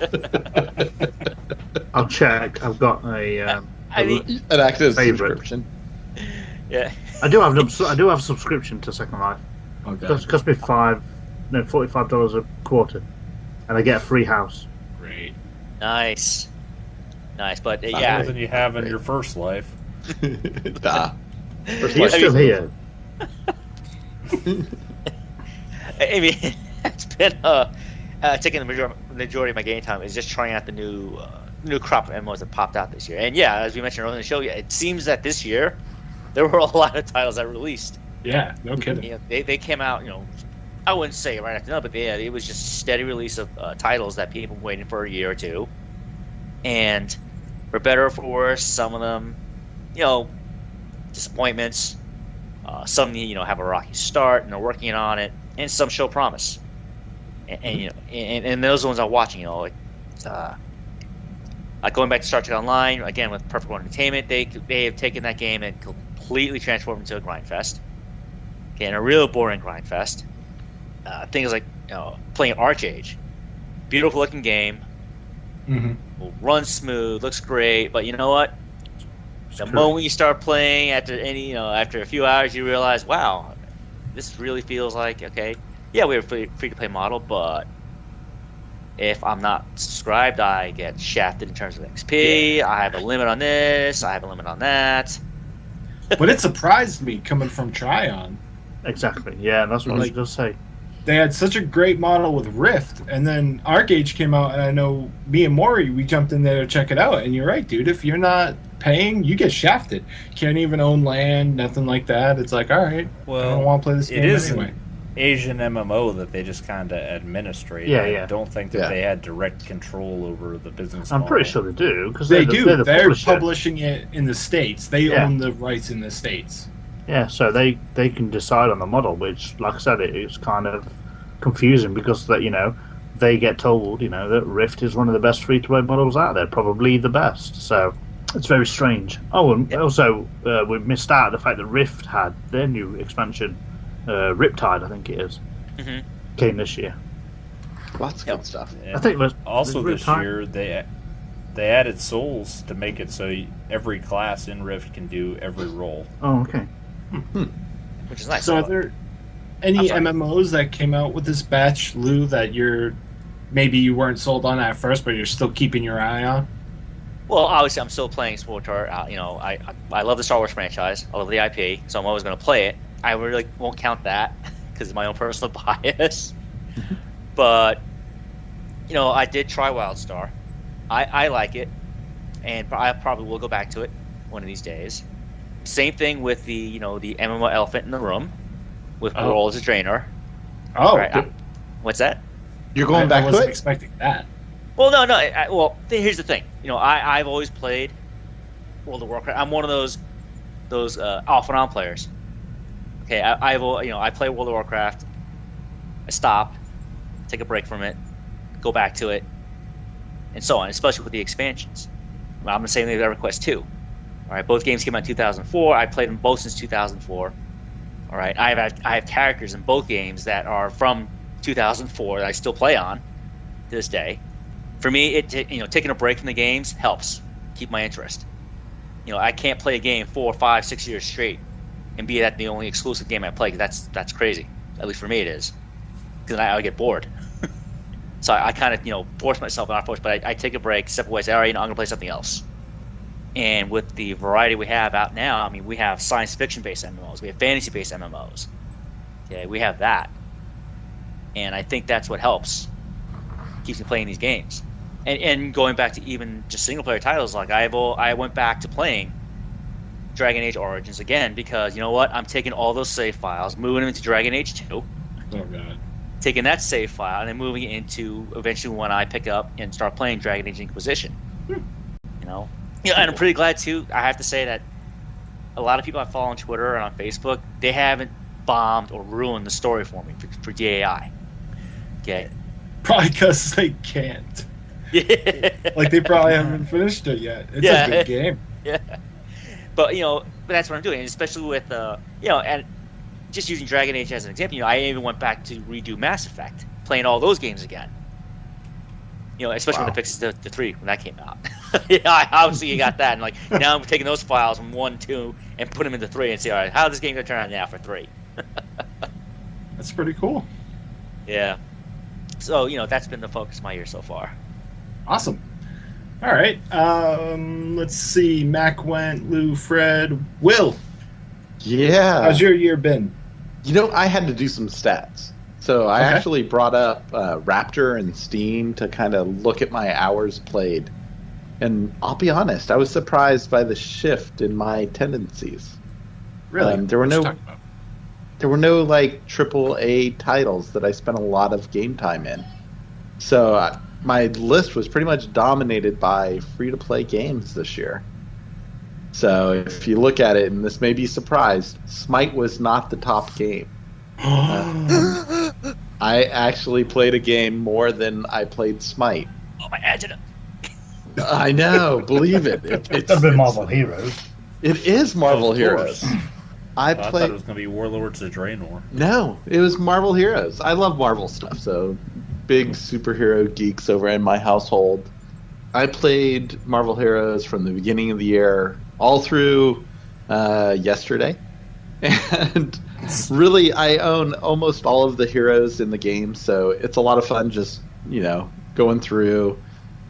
Speaker 10: I'll check. I've got an
Speaker 9: active subscription.
Speaker 7: Yeah.
Speaker 10: I do have a subscription to Second Life.
Speaker 6: Okay.
Speaker 10: It cost me $45 a quarter. and I get a free house.
Speaker 6: Great.
Speaker 7: Nice. But
Speaker 3: More
Speaker 7: yeah,
Speaker 3: than you have in your first life.
Speaker 9: Ah.
Speaker 10: You're still here.
Speaker 7: I mean, it's been taking the majority of my game time is just trying out the new crop of MMOs that popped out this year. And yeah, as we mentioned earlier in the show, it seems that this year there were a lot of titles that released.
Speaker 6: Yeah, no kidding.
Speaker 7: You know, they came out, I wouldn't say right after but it was just a steady release of titles that people were waiting for a year or two. And for better or for worse, some of them, disappointments. Some have a rocky start and they're working on it, and some show promise. And those ones I'm watching, like going back to Star Trek Online again with Perfect World Entertainment, they have taken that game and completely transformed it into a grind fest. Okay, and a real boring grind fest. Things like playing Archage, beautiful looking game, runs smooth, looks great, but you know what? The moment you start playing, after a few hours, you realize, wow, this really feels like, okay, yeah, we have a free-to-play model, but if I'm not subscribed, I get shafted in terms of XP. Yeah. I have a limit on this. I have a limit on that.
Speaker 6: But it surprised me coming from Tryon.
Speaker 10: Exactly. Yeah, that's what I was going to say.
Speaker 6: They had such a great model with Rift, and then Arcage came out, and I know me and Maury, we jumped in there to check it out, and you're right, dude, if you're not paying, you get shafted. Can't even own land, nothing like that. It's like, all right, I don't want to play this game anyway.
Speaker 3: An Asian MMO that they just kind of administrate.
Speaker 10: Yeah,
Speaker 3: I don't think that they had direct control over the business
Speaker 10: I'm
Speaker 3: model.
Speaker 10: pretty sure they do. Cause
Speaker 6: they
Speaker 10: do.
Speaker 6: They're publishing it in the States. They own the rights in the States.
Speaker 10: Yeah, so they can decide on the model, which, like I said, it is kind of confusing because that they get told that Rift is one of the best free-to-play models out there, probably the best. So it's very strange. Oh, and also we missed out the fact that Rift had their new expansion, Riptide, I think it is, came this year.
Speaker 9: Lots of good stuff.
Speaker 3: Yeah.
Speaker 10: I think it was
Speaker 3: also this year they added souls to make it so every class in Rift can do every role.
Speaker 10: Oh, okay.
Speaker 7: Which is nice.
Speaker 6: So are there any MMOs that came out with this batch, Lou, that maybe you weren't sold on at first, but you're still keeping your eye on?
Speaker 7: Well, obviously, I'm still playing SWTOR. I love the Star Wars franchise. I love the IP, so I'm always going to play it. I really won't count that because of my own personal bias. But I did try WildStar. I like it, and I probably will go back to it one of these days. Same thing with the the MMO elephant in the room, with Roll as a trainer.
Speaker 6: Oh,
Speaker 7: right, what's that?
Speaker 9: You're going back to it?
Speaker 6: I wasn't expecting that.
Speaker 7: Well, no. Here's the thing. I've always played World of Warcraft. I'm one of those off and on players. Okay, I play World of Warcraft. I stop, take a break from it, go back to it, and so on. Especially with the expansions. I'm the same thing with EverQuest 2. All right, both games came out in 2004. I played them both since 2004. All right, I have characters in both games that are from 2004 that I still play on to this day. For me, taking a break from the games helps keep my interest. I can't play a game 4, 5, 6 years straight and be that the only exclusive game I play. Cause that's crazy. At least for me, it is. Because I get bored. So I kind of force myself, not force, but I take a break, step away, say, all right, I'm gonna play something else. And with the variety we have out now, I mean, we have science fiction-based MMOs, we have fantasy-based MMOs. Okay, we have that, and I think that's what helps, keeps me playing these games. And going back to even just single-player titles, like I went back to playing Dragon Age Origins again because you know what? I'm taking all those save files, moving them into Dragon Age 2.
Speaker 6: Oh god.
Speaker 7: Taking that save file and then moving it into eventually when I pick up and start playing Dragon Age Inquisition. And I'm pretty glad too. I have to say that a lot of people I follow on Twitter and on Facebook, they haven't bombed or ruined the story for me for DAI. Okay.
Speaker 6: Probably because they can't.
Speaker 7: Yeah.
Speaker 6: Like they probably haven't finished it yet. It's a good game.
Speaker 7: Yeah. But that's what I'm doing, especially with and just using Dragon Age as an example. I even went back to redo Mass Effect, playing all those games again. Especially when they fixed the 3 when that came out. Obviously you got that, and now I'm taking those files from 1, 2, and put them into 3 and see, all right, how is this game gonna turn out now for 3?
Speaker 6: That's pretty cool.
Speaker 7: Yeah. So, that's been the focus of my year so far.
Speaker 6: Awesome. All right. Let's see. Mac went, Lou, Fred, Will.
Speaker 9: Yeah.
Speaker 6: How's your year been?
Speaker 9: I had to do some stats. So I actually brought up Raptor and Steam to kind of look at my hours played. And I'll be honest, I was surprised by the shift in my tendencies.
Speaker 6: Really?
Speaker 9: There were no like AAA titles that I spent a lot of game time in. So my list was pretty much dominated by free-to-play games this year. So if you look at it, and this may be surprised, Smite was not the top game. I actually played a game more than I played Smite.
Speaker 7: Oh, my adjutant.
Speaker 9: I know, believe it.
Speaker 10: It's a bit Marvel Heroes.
Speaker 9: It is Marvel Heroes.
Speaker 3: I thought it was going to be Warlords of Draenor.
Speaker 9: No, it was Marvel Heroes. I love Marvel stuff, so big superhero geeks over in my household. I played Marvel Heroes from the beginning of the year all through yesterday. And really, I own almost all of the heroes in the game, so it's a lot of fun just, going through,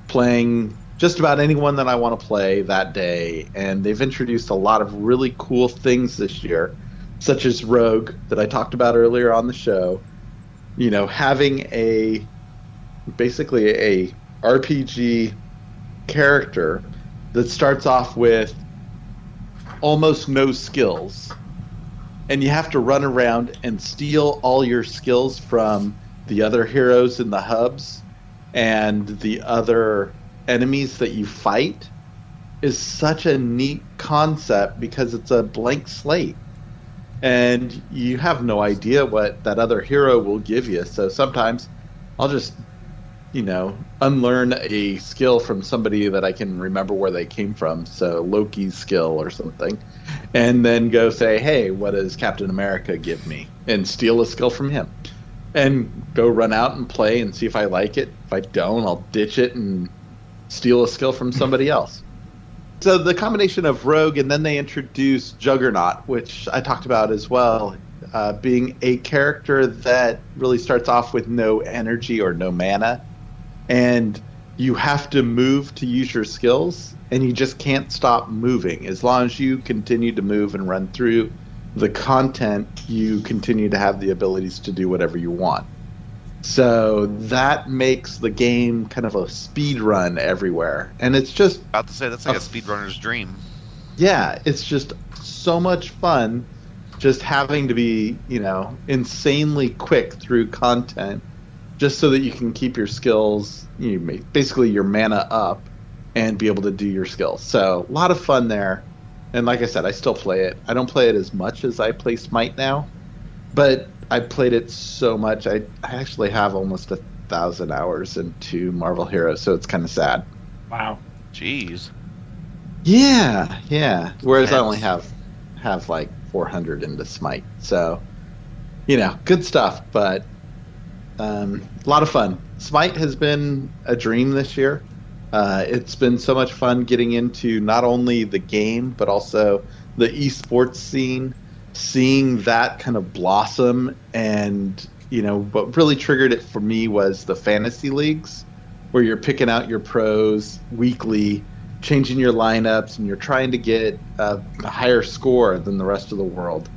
Speaker 9: playing just about anyone that I want to play that day. And they've introduced a lot of really cool things this year, such as Rogue, that I talked about earlier on the show. Having basically a RPG character that starts off with almost no skills, and you have to run around and steal all your skills from the other heroes in the hubs and the other enemies that you fight, is such a neat concept because it's a blank slate and you have no idea what that other hero will give you. So sometimes I'll just unlearn a skill from somebody that I can remember where they came from, so Loki's skill or something, and then go say, hey, what does Captain America give me, and steal a skill from him and go run out and play and see if I like it. If I don't, I'll ditch it and steal a skill from somebody else. So the combination of Rogue, and then they introduced Juggernaut, which I talked about as well, being a character that really starts off with no energy or no mana, and you have to move to use your skills, and you just can't stop moving. As long as you continue to move and run through the content, you continue to have the abilities to do whatever you want. So that makes the game kind of a speed run everywhere. And it's just...
Speaker 8: About to say, that's like a speedrunner's dream.
Speaker 9: Yeah, it's just so much fun just having to be, insanely quick through content just so that you can keep your skills, basically your mana up and be able to do your skills. So a lot of fun there. And like I said, I still play it. I don't play it as much as I play Smite now, but I played it so much. I actually have almost 1,000 hours into Marvel Heroes, so it's kind of sad.
Speaker 6: Wow.
Speaker 8: Jeez.
Speaker 9: Yeah. Whereas I only have like 400 into Smite. So, good stuff, but a lot of fun. Smite has been a dream this year. It's been so much fun getting into not only the game, but also the esports scene, seeing that kind of blossom. And, what really triggered it for me was the fantasy leagues, where you're picking out your pros weekly, changing your lineups, and you're trying to get a higher score than the rest of the world.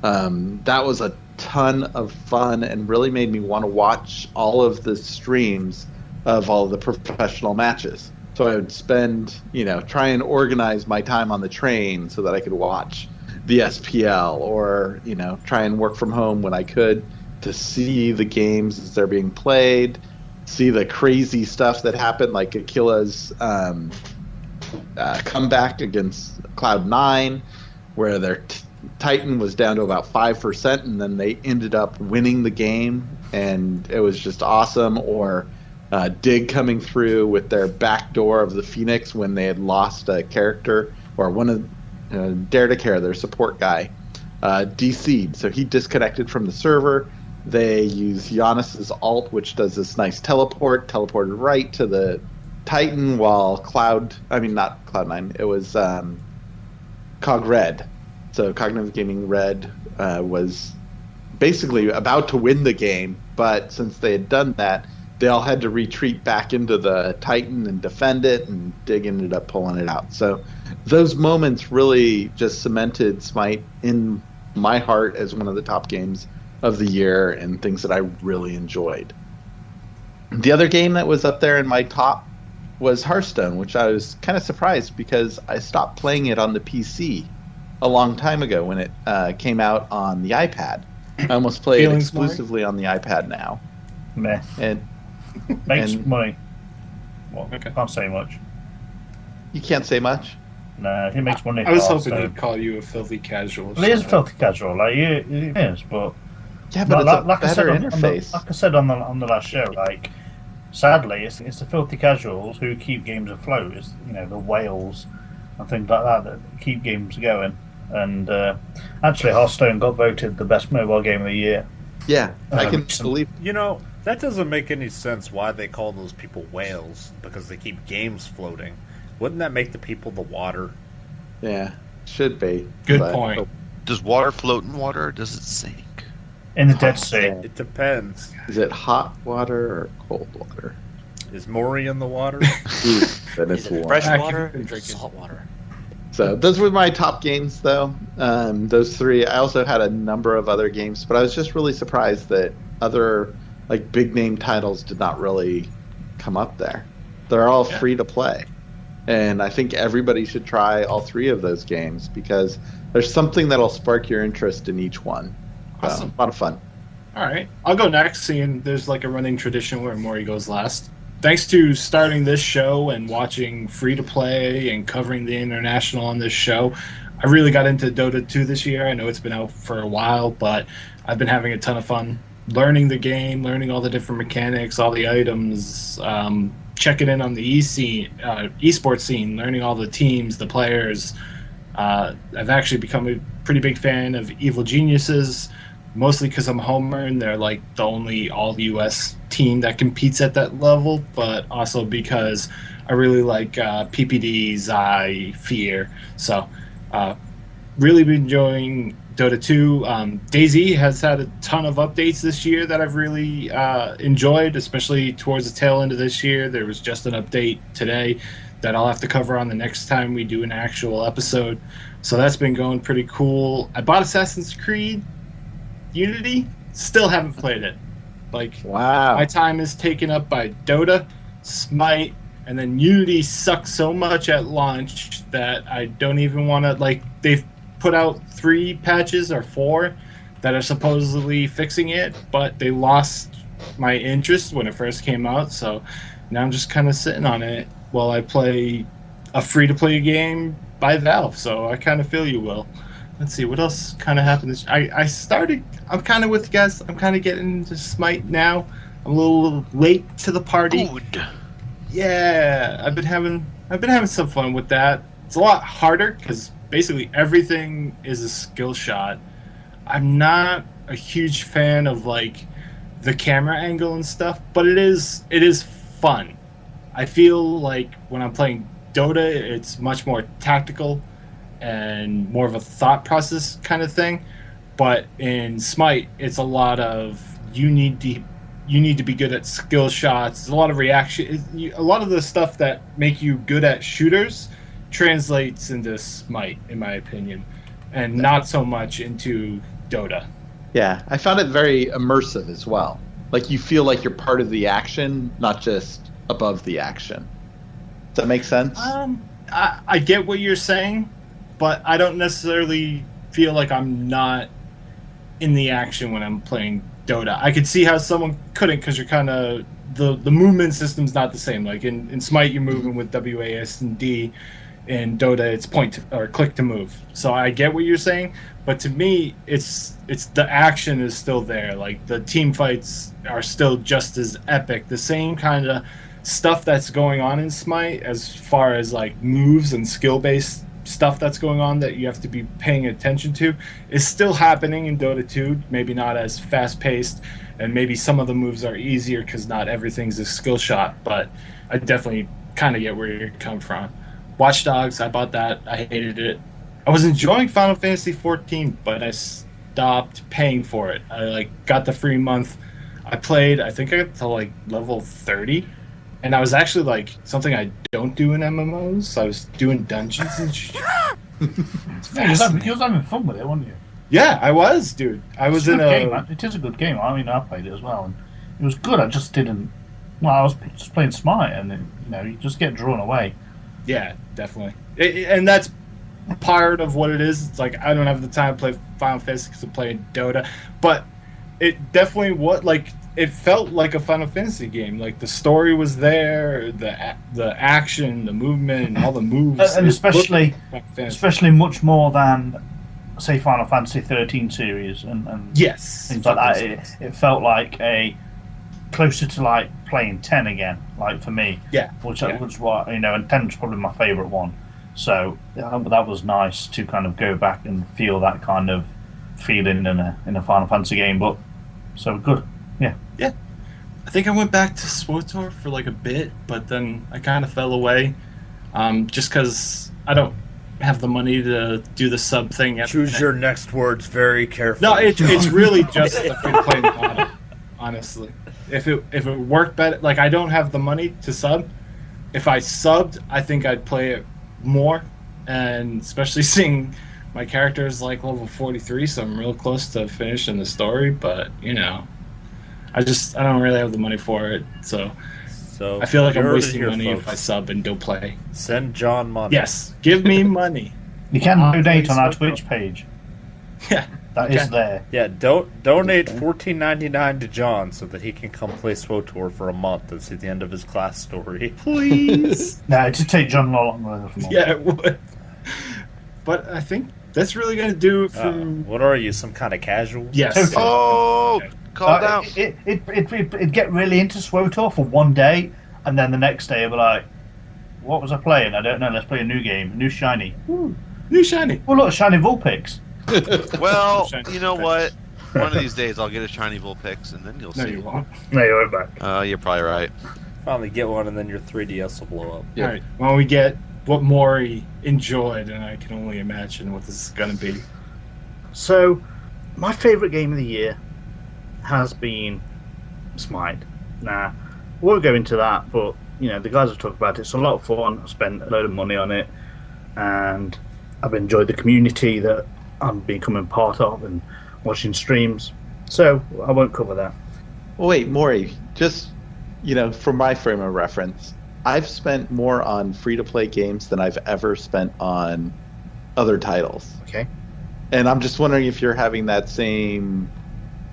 Speaker 9: That was a ton of fun and really made me want to watch all of the streams of all of the professional matches. So I would spend, try and organize my time on the train so that I could watch the SPL, or, try and work from home when I could to see the games as they're being played, see the crazy stuff that happened, like Akila's comeback against Cloud9, where their Titan was down to about 5%, and then they ended up winning the game, and it was just awesome. Or Dig coming through with their backdoor of the Phoenix when they had lost a character, or one of Dare to Care, their support guy, DC'd. So he disconnected from the server. They use Giannis's ult, which does this nice teleported right to the Titan, while not Cloud9, it was Cog Red. So Cognitive Gaming Red was basically about to win the game, but since they had done that, they all had to retreat back into the Titan and defend it, and Dig ended up pulling it out. So those moments really just cemented Smite in my heart as one of the top games of the year and things that I really enjoyed. The other game that was up there in my top was Hearthstone, which I was kind of surprised because I stopped playing it on the PC a long time ago when it came out on the iPad. I almost play it exclusively on the iPad now.
Speaker 10: Meh.
Speaker 9: And
Speaker 10: makes
Speaker 9: and-
Speaker 10: money. Well, okay. Can't say much.
Speaker 9: You can't say much?
Speaker 10: No, he makes money.
Speaker 6: I was
Speaker 10: for
Speaker 6: hoping
Speaker 10: Hearthstone.
Speaker 6: he'd call you a filthy casual.
Speaker 10: Well, he is filthy casual, like it is, but
Speaker 9: Yeah, but it's a
Speaker 10: like I said
Speaker 9: better
Speaker 10: on the-
Speaker 9: interface.
Speaker 10: like I said on the last show, like sadly, it's the filthy casuals who keep games afloat. It's the whales and things like that keep games going. And actually, Hearthstone got voted the best mobile game of the year.
Speaker 9: Yeah, I can
Speaker 10: so-
Speaker 9: believe.
Speaker 3: That doesn't make any sense why they call those people whales, because they keep games floating. Wouldn't that make the people the water?
Speaker 9: Yeah, should be.
Speaker 6: Good
Speaker 9: but-
Speaker 6: point.
Speaker 8: Does water float in water, or does it sink?
Speaker 10: In the Dead Sea.
Speaker 3: It depends.
Speaker 9: Is it hot water or cold water?
Speaker 3: Is Maury in the water?
Speaker 9: Ooh, then it's
Speaker 7: Is it
Speaker 9: warm.
Speaker 7: fresh
Speaker 6: I
Speaker 7: water
Speaker 6: haven't been
Speaker 7: or
Speaker 6: drinking.
Speaker 7: salt water?
Speaker 9: So those were my top games, though. Those three. I also had a number of other games, but I was just really surprised that other big name titles did not really come up there. They're all free to play, and I think everybody should try all three of those games because there's something that'll spark your interest in each one.
Speaker 6: Awesome.
Speaker 9: A lot of fun.
Speaker 6: All right, I'll go next, seeing there's a running tradition where Maury goes last. Thanks to starting this show and watching Free to Play and covering the international on this show, I really got into Dota 2 this year. I know it's been out for a while, but I've been having a ton of fun learning the game, learning all the different mechanics, all the items, checking in on the esports scene, learning all the teams, the players. I've actually become a pretty big fan of Evil Geniuses, mostly because I'm a homer and they're the only all-US team that competes at that level, but also because I really like PPD, Zai, Fear. So really been enjoying Dota 2. DayZ has had a ton of updates this year that I've really enjoyed, especially towards the tail end of this year. There was just an update today that I'll have to cover on the next time we do an actual episode. So that's been going pretty cool. I bought Assassin's Creed Unity, still haven't played it.
Speaker 9: Wow.
Speaker 6: My time is taken up by Dota, Smite, and then Unity sucks so much at launch that I don't even want to, they've put out 3 patches or 4 that are supposedly fixing it, but they lost my interest when it first came out, so now I'm just kind of sitting on it while I play a free-to-play game by Valve, so I kind of feel you, Will. Let's see, what else kind of happened I'm kind of with you guys. I'm kind of getting into Smite now. I'm a little late to the party.
Speaker 8: Good.
Speaker 6: Yeah, I've been having some fun with that. It's a lot harder because basically everything is a skill shot. I'm not a huge fan of the camera angle and stuff, but it is fun. I feel like when I'm playing Dota, it's much more tactical and more of a thought process kind of thing. But in Smite, it's a lot of you need to be good at skill shots. There's a lot of reaction. A lot of the stuff that make you good at shooters translates into Smite, in my opinion, and not so much into Dota.
Speaker 9: Yeah, I found it very immersive as well. You feel like you're part of the action, not just above the action. Does that make sense?
Speaker 6: I get what you're saying, but I don't necessarily feel like I'm not in the action when I'm playing Dota. I could see how someone couldn't because you're kind of the movement system's not the same. In Smite, you're moving with WASD. In Dota, it's click to move. So I get what you're saying, but to me, it's the action is still there. The team fights are still just as epic. The same kind of stuff that's going on in Smite, as far as moves and skill-based stuff that's going on that you have to be paying attention to, is still happening in Dota 2. Maybe not as fast-paced, and maybe some of the moves are easier because not everything's a skill shot, but I definitely kind of get where you're coming from. Watch Dogs, I bought that. I hated it. I was enjoying Final Fantasy XIV, but I stopped paying for it. I got the free month. I played, I think I got to like level 30, and I was actually like something I don't do in MMOs. So I was doing dungeons and shit.
Speaker 11: You was having fun with it, weren't you?
Speaker 6: Yeah, I was, dude. I was in a
Speaker 11: game, man. It is a good game. I mean, I played it as well, and it was good. I just didn't. Well, I was just playing Smite, and you just get drawn away.
Speaker 6: Yeah, definitely, and that's part of what it is. It's like I don't have the time to play Final Fantasy because I'm playing Dota, but it definitely it felt like a Final Fantasy game. Like the story was there, the action, the movement, and all the moves,
Speaker 11: and especially much more than say Final Fantasy 13 series and
Speaker 6: yes,
Speaker 11: things like that. It felt like closer to like playing 10 again, like for me.
Speaker 6: Yeah,
Speaker 11: which was what and 10 was probably my favorite one. So that was nice to kind of go back and feel that kind of feeling in a Final Fantasy game. But so good, yeah.
Speaker 6: I think I went back to SWTOR for like a bit, but then I kind of fell away, just because I don't have the money to do the sub thing.
Speaker 3: Choose your next words very carefully.
Speaker 6: No, it's really just a free-to-play model, honestly. If it worked better, like I don't have the money to sub. If I subbed, I think I'd play it more, and especially seeing my character is like level 43, so I'm real close to finishing the story. But I don't really have the money for it, so I feel like I'm wasting money if I sub and don't play.
Speaker 3: Send John money.
Speaker 6: Yes, give me money.
Speaker 11: You can donate on our Twitch page.
Speaker 6: Yeah,
Speaker 11: that is there.
Speaker 3: Yeah, donate $14.99 to John so that he can come play SWTOR for a month and see the end of his class story.
Speaker 6: Please.
Speaker 11: No, it'd take John longer.
Speaker 6: Yeah, it would. But I think that's really going to do it for...
Speaker 3: what are you, some kind of casual?
Speaker 6: Yes.
Speaker 8: Oh, calm down.
Speaker 11: It'd get really into SWTOR for one day, and then the next day it'd be like, what was I playing? I don't know, let's play a new game. New shiny.
Speaker 6: Ooh, new shiny.
Speaker 11: Oh, look, shiny Vulpix.
Speaker 8: Well, you know what? One of these days I'll get a shiny Vulpix, and then you'll see.
Speaker 6: No, you won't.
Speaker 11: No, you won't back.
Speaker 8: You're probably right.
Speaker 3: Finally get one, and then your 3DS will blow up.
Speaker 6: All right. When we get what Maury enjoyed, and I can only imagine what this is going to be.
Speaker 10: So, my favourite game of the year has been Smite. Now, we'll go into that, but the guys have talked about it. It's a lot of fun. I've spent a load of money on it, and I've enjoyed the community that I'm becoming part of and watching streams. So I won't cover that.
Speaker 9: Well, wait, Maury, just from my frame of reference, I've spent more on free-to-play games than I've ever spent on other titles.
Speaker 10: Okay.
Speaker 9: And I'm just wondering if you're having that same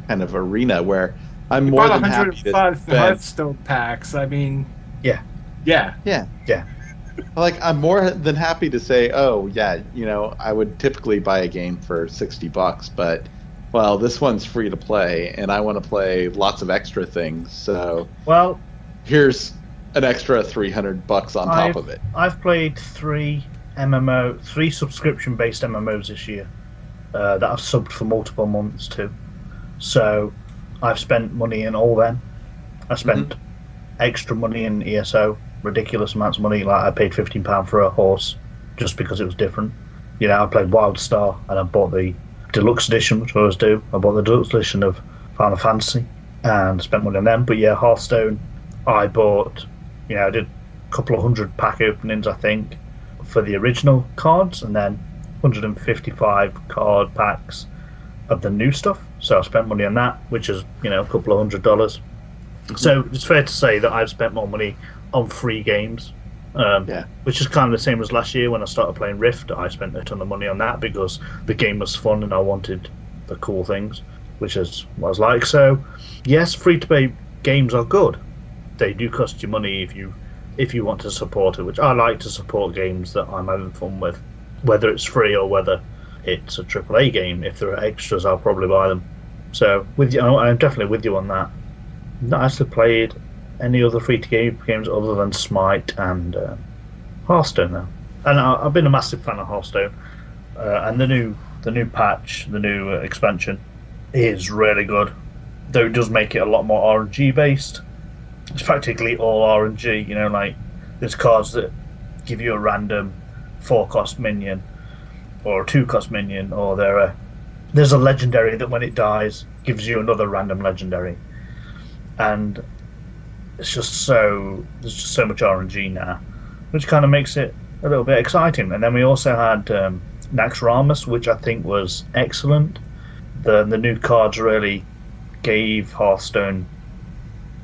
Speaker 9: kind of arena where I'm more than happy to spend...
Speaker 6: Hearthstone packs. I mean...
Speaker 10: Yeah.
Speaker 9: Like, I'm more than happy to say, I would typically buy a game for $60, but, well, this one's free to play, and I want to play lots of extra things, so...
Speaker 10: Well...
Speaker 9: Here's an extra $300 on top of it.
Speaker 10: I've played three subscription-based MMOs this year that I've subbed for multiple months to. So I've spent money in all them. I spent extra money in ESO, ridiculous amounts of money. Like I paid £15 for a horse just because it was different. I played WildStar and I bought the deluxe edition, which I always do. I bought the deluxe edition of Final Fantasy and spent money on them. But yeah, Hearthstone, I bought, I did a couple of 100 pack openings, I think, for the original cards, and then 155 card packs of the new stuff. So I spent money on that, which is, a couple of $100. So it's fair to say that I've spent more money on free games, which is kind of the same as last year when I started playing Rift. I spent a ton of money on that because the game was fun and I wanted the cool things, which is what I was like. So, yes, free-to-play games are good. They do cost you money if you want to support it, which I like to support games that I'm having fun with, whether it's free or whether it's a AAA game. If there are extras, I'll probably buy them. So I'm definitely with you on that. Not actually played any other free-to-play games other than Smite and Hearthstone now, and I've been a massive fan of Hearthstone. And the new patch, the new expansion, is really good. Though it does make it a lot more RNG based. It's practically all RNG. Like there's cards that give you a random 4-cost minion or a 2-cost minion, or there's a legendary that when it dies gives you another random legendary.
Speaker 11: and there's just so much RNG now, which kind of makes it a little bit exciting. And then we also had Naxxramas, which I think was excellent. The new cards really gave Hearthstone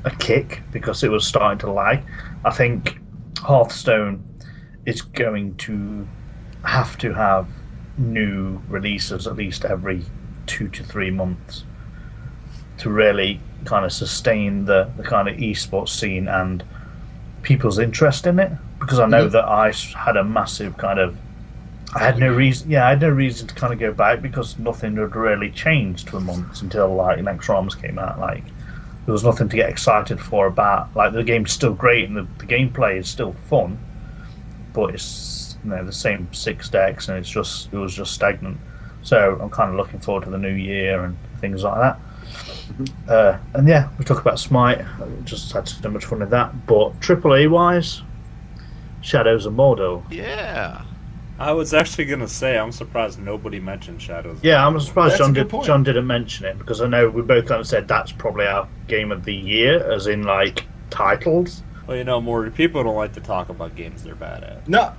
Speaker 11: a kick because it was starting to lag. I think Hearthstone is going to have new releases at least every 2 to 3 months to really kind of sustain the kind of esports scene and people's interest in it. Because I know that I had a massive kind of... I had no reason to kind of go back because nothing had really changed for months until like Naxxramas came out. Like there was nothing to get excited for about. Like the game's still great and the gameplay is still fun, but it's the same 6 decks and it was just stagnant. So I'm kind of looking forward to the new year and things like that. And yeah, we talk about Smite. Just had so much fun with that. But AAA wise, Shadows of Mordor.
Speaker 8: Yeah.
Speaker 3: I was actually going to say, I'm surprised nobody mentioned Shadows.
Speaker 11: Yeah, I'm surprised John didn't mention it, because I know we both kind of said that's probably our game of the year, as in, like, titles.
Speaker 3: Well, more people don't like to talk about games they're bad at.
Speaker 6: No,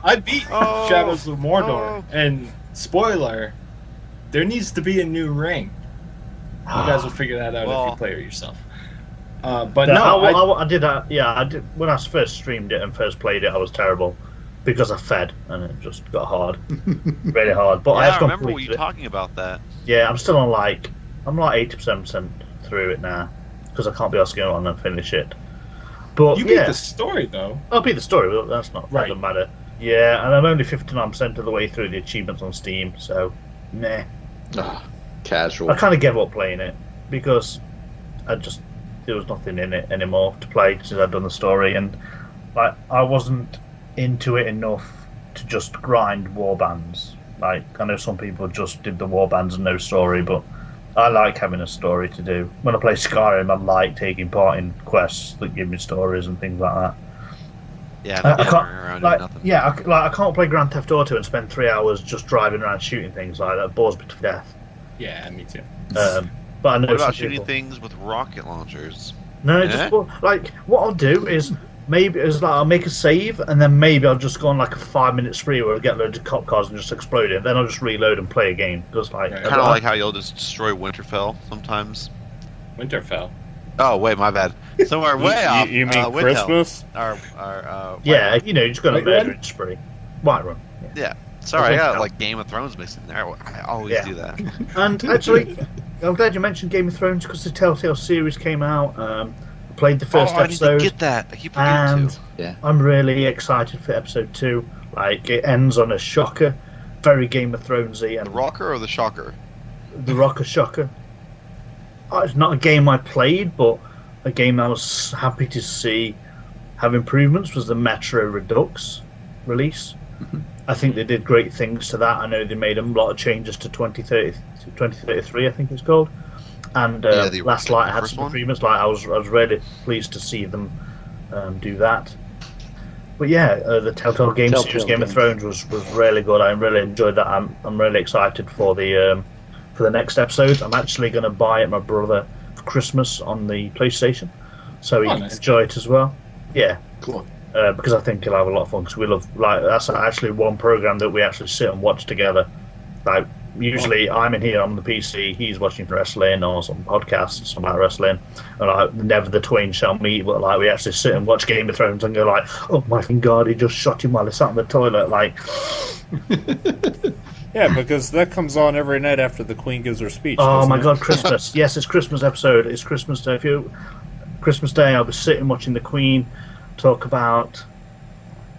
Speaker 6: I beat Shadows of Mordor, and spoiler, there needs to be a new ring. You guys will figure that out if you play it yourself. But
Speaker 11: I did. I did. When I first streamed it and first played it, I was terrible. Because I fed and it just got hard, really hard. But
Speaker 8: I remember you talking about that.
Speaker 11: Yeah, I'm still on I'm like 80% through it now because I can't be asked to go on and finish it. But
Speaker 6: you beat the story though.
Speaker 11: I'll beat the story, but that's not right. That doesn't matter. Yeah, and I'm only 59% of the way through the achievements on Steam, so nah.
Speaker 9: Casual.
Speaker 11: I kind of gave up playing it because there was nothing in it anymore to play since I'd done the story, and like I wasn't into it enough to just grind warbands. Like I know some people just did the warbands and no story, but I like having a story to do. When I play Skyrim, I like taking part in quests that give me stories and things like that.
Speaker 8: Yeah,
Speaker 11: I can't. I can't play Grand Theft Auto and spend 3 hours just driving around shooting things like that. It bores me to death.
Speaker 6: Yeah, me too.
Speaker 11: But I know
Speaker 8: what about shooting things with rocket launchers?
Speaker 11: No, just like what I'll do is. Maybe it's like I'll make a save and then maybe I'll just go on like a 5-minute spree where I get loads of cop cars and just explode it. Then I'll just reload and play a game. Because like
Speaker 8: kind of like how you'll just destroy Winterfell sometimes.
Speaker 6: Winterfell.
Speaker 8: Oh wait, my bad. Somewhere way off.
Speaker 3: You mean Christmas?
Speaker 11: Yeah, you just got a murdering spree. Whiterun.
Speaker 8: Yeah. Sorry, I got like Game of Thrones mixed in there. I always do that.
Speaker 11: And actually, I'm glad you mentioned Game of Thrones because the Telltale series came out. Played the first episode.
Speaker 8: I need to get that. I keep forgetting to.
Speaker 11: Yeah. I'm really excited for episode 2. Like it ends on a shocker, very Game of Thronesy. And
Speaker 8: the rocker or the shocker?
Speaker 11: The rocker shocker. It's not a game I played, but a game I was happy to see have improvements was the Metro Redux release. Mm-hmm. I think they did great things to that. I know they made a lot of changes to 2033, I think it's called. And Last Light had some improvements. Like I was really pleased to see them do that. But yeah, the Telltale Game series, Game of Thrones, was really good. I really enjoyed that. I'm really excited for the next episode. I'm actually going to buy it my brother for Christmas on the PlayStation, so he can enjoy it as well. Yeah,
Speaker 6: cool.
Speaker 11: Because I think he'll have a lot of fun. Because we love that's actually one program that we actually sit and watch together. Like. Usually I'm in here on the PC, he's watching wrestling or some podcasts about wrestling, and never the twain shall meet, but like we actually sit and watch Game of Thrones and go like, oh my god, he just shot him while he sat in the toilet, like.
Speaker 3: Yeah, because that comes on every night after the Queen gives her speech.
Speaker 11: Oh my god, Christmas. Yes, it's Christmas episode. It's Christmas Day. Christmas Day, I was sitting watching the Queen talk about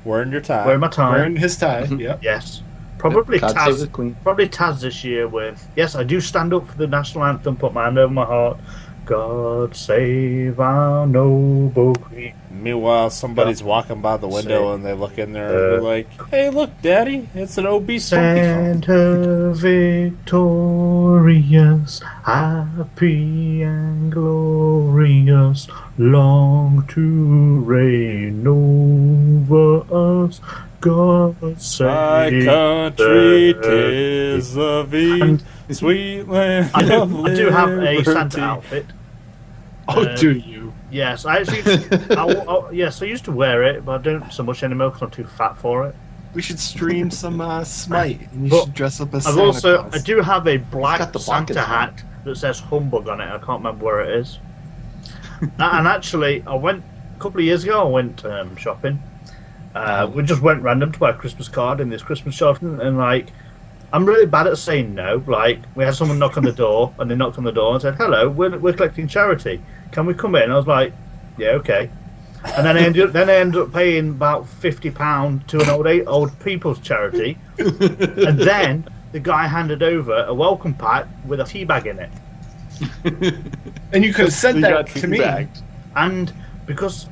Speaker 3: wearing your tie.
Speaker 11: Wearing my tie.
Speaker 6: Wearing his tie, yeah.
Speaker 11: Yes. Probably Taz this year with... Yes, I do stand up for the national anthem, put my hand over my heart. God save our noble Queen.
Speaker 3: Meanwhile, somebody's walking by the window and they look in there and they're like, hey, look, Daddy, it's an obese
Speaker 11: Santa victorious, happy and glorious, long to reign over us. God save
Speaker 3: my country, 'tis the sweet land
Speaker 11: I do have a Santa outfit.
Speaker 6: Oh, do you?
Speaker 10: Yes, I actually. Yes, I used to wear it, but I don't so much anymore because I'm too fat for it.
Speaker 6: We should stream some Smite, and you
Speaker 10: But
Speaker 6: should dress up as
Speaker 10: I've
Speaker 6: Santa
Speaker 10: also,
Speaker 6: Claus.
Speaker 10: I do have a black
Speaker 9: got the
Speaker 10: Santa
Speaker 9: pockets
Speaker 10: hat that says Humbug on it. I can't remember where it is. And actually, I went a couple of years ago. I went shopping. We just went random to buy a Christmas card in this Christmas shop, and like, I'm really bad at saying no. Like, we had someone knock on the door, and they knocked on the door and said, "Hello, we're collecting charity. Can we come in?" I was like, "Yeah, okay." And then I ended up paying about £50 to an old people's charity, and then the guy handed over a welcome pack with a tea bag in it.
Speaker 6: And you could have sent that to me.
Speaker 10: And because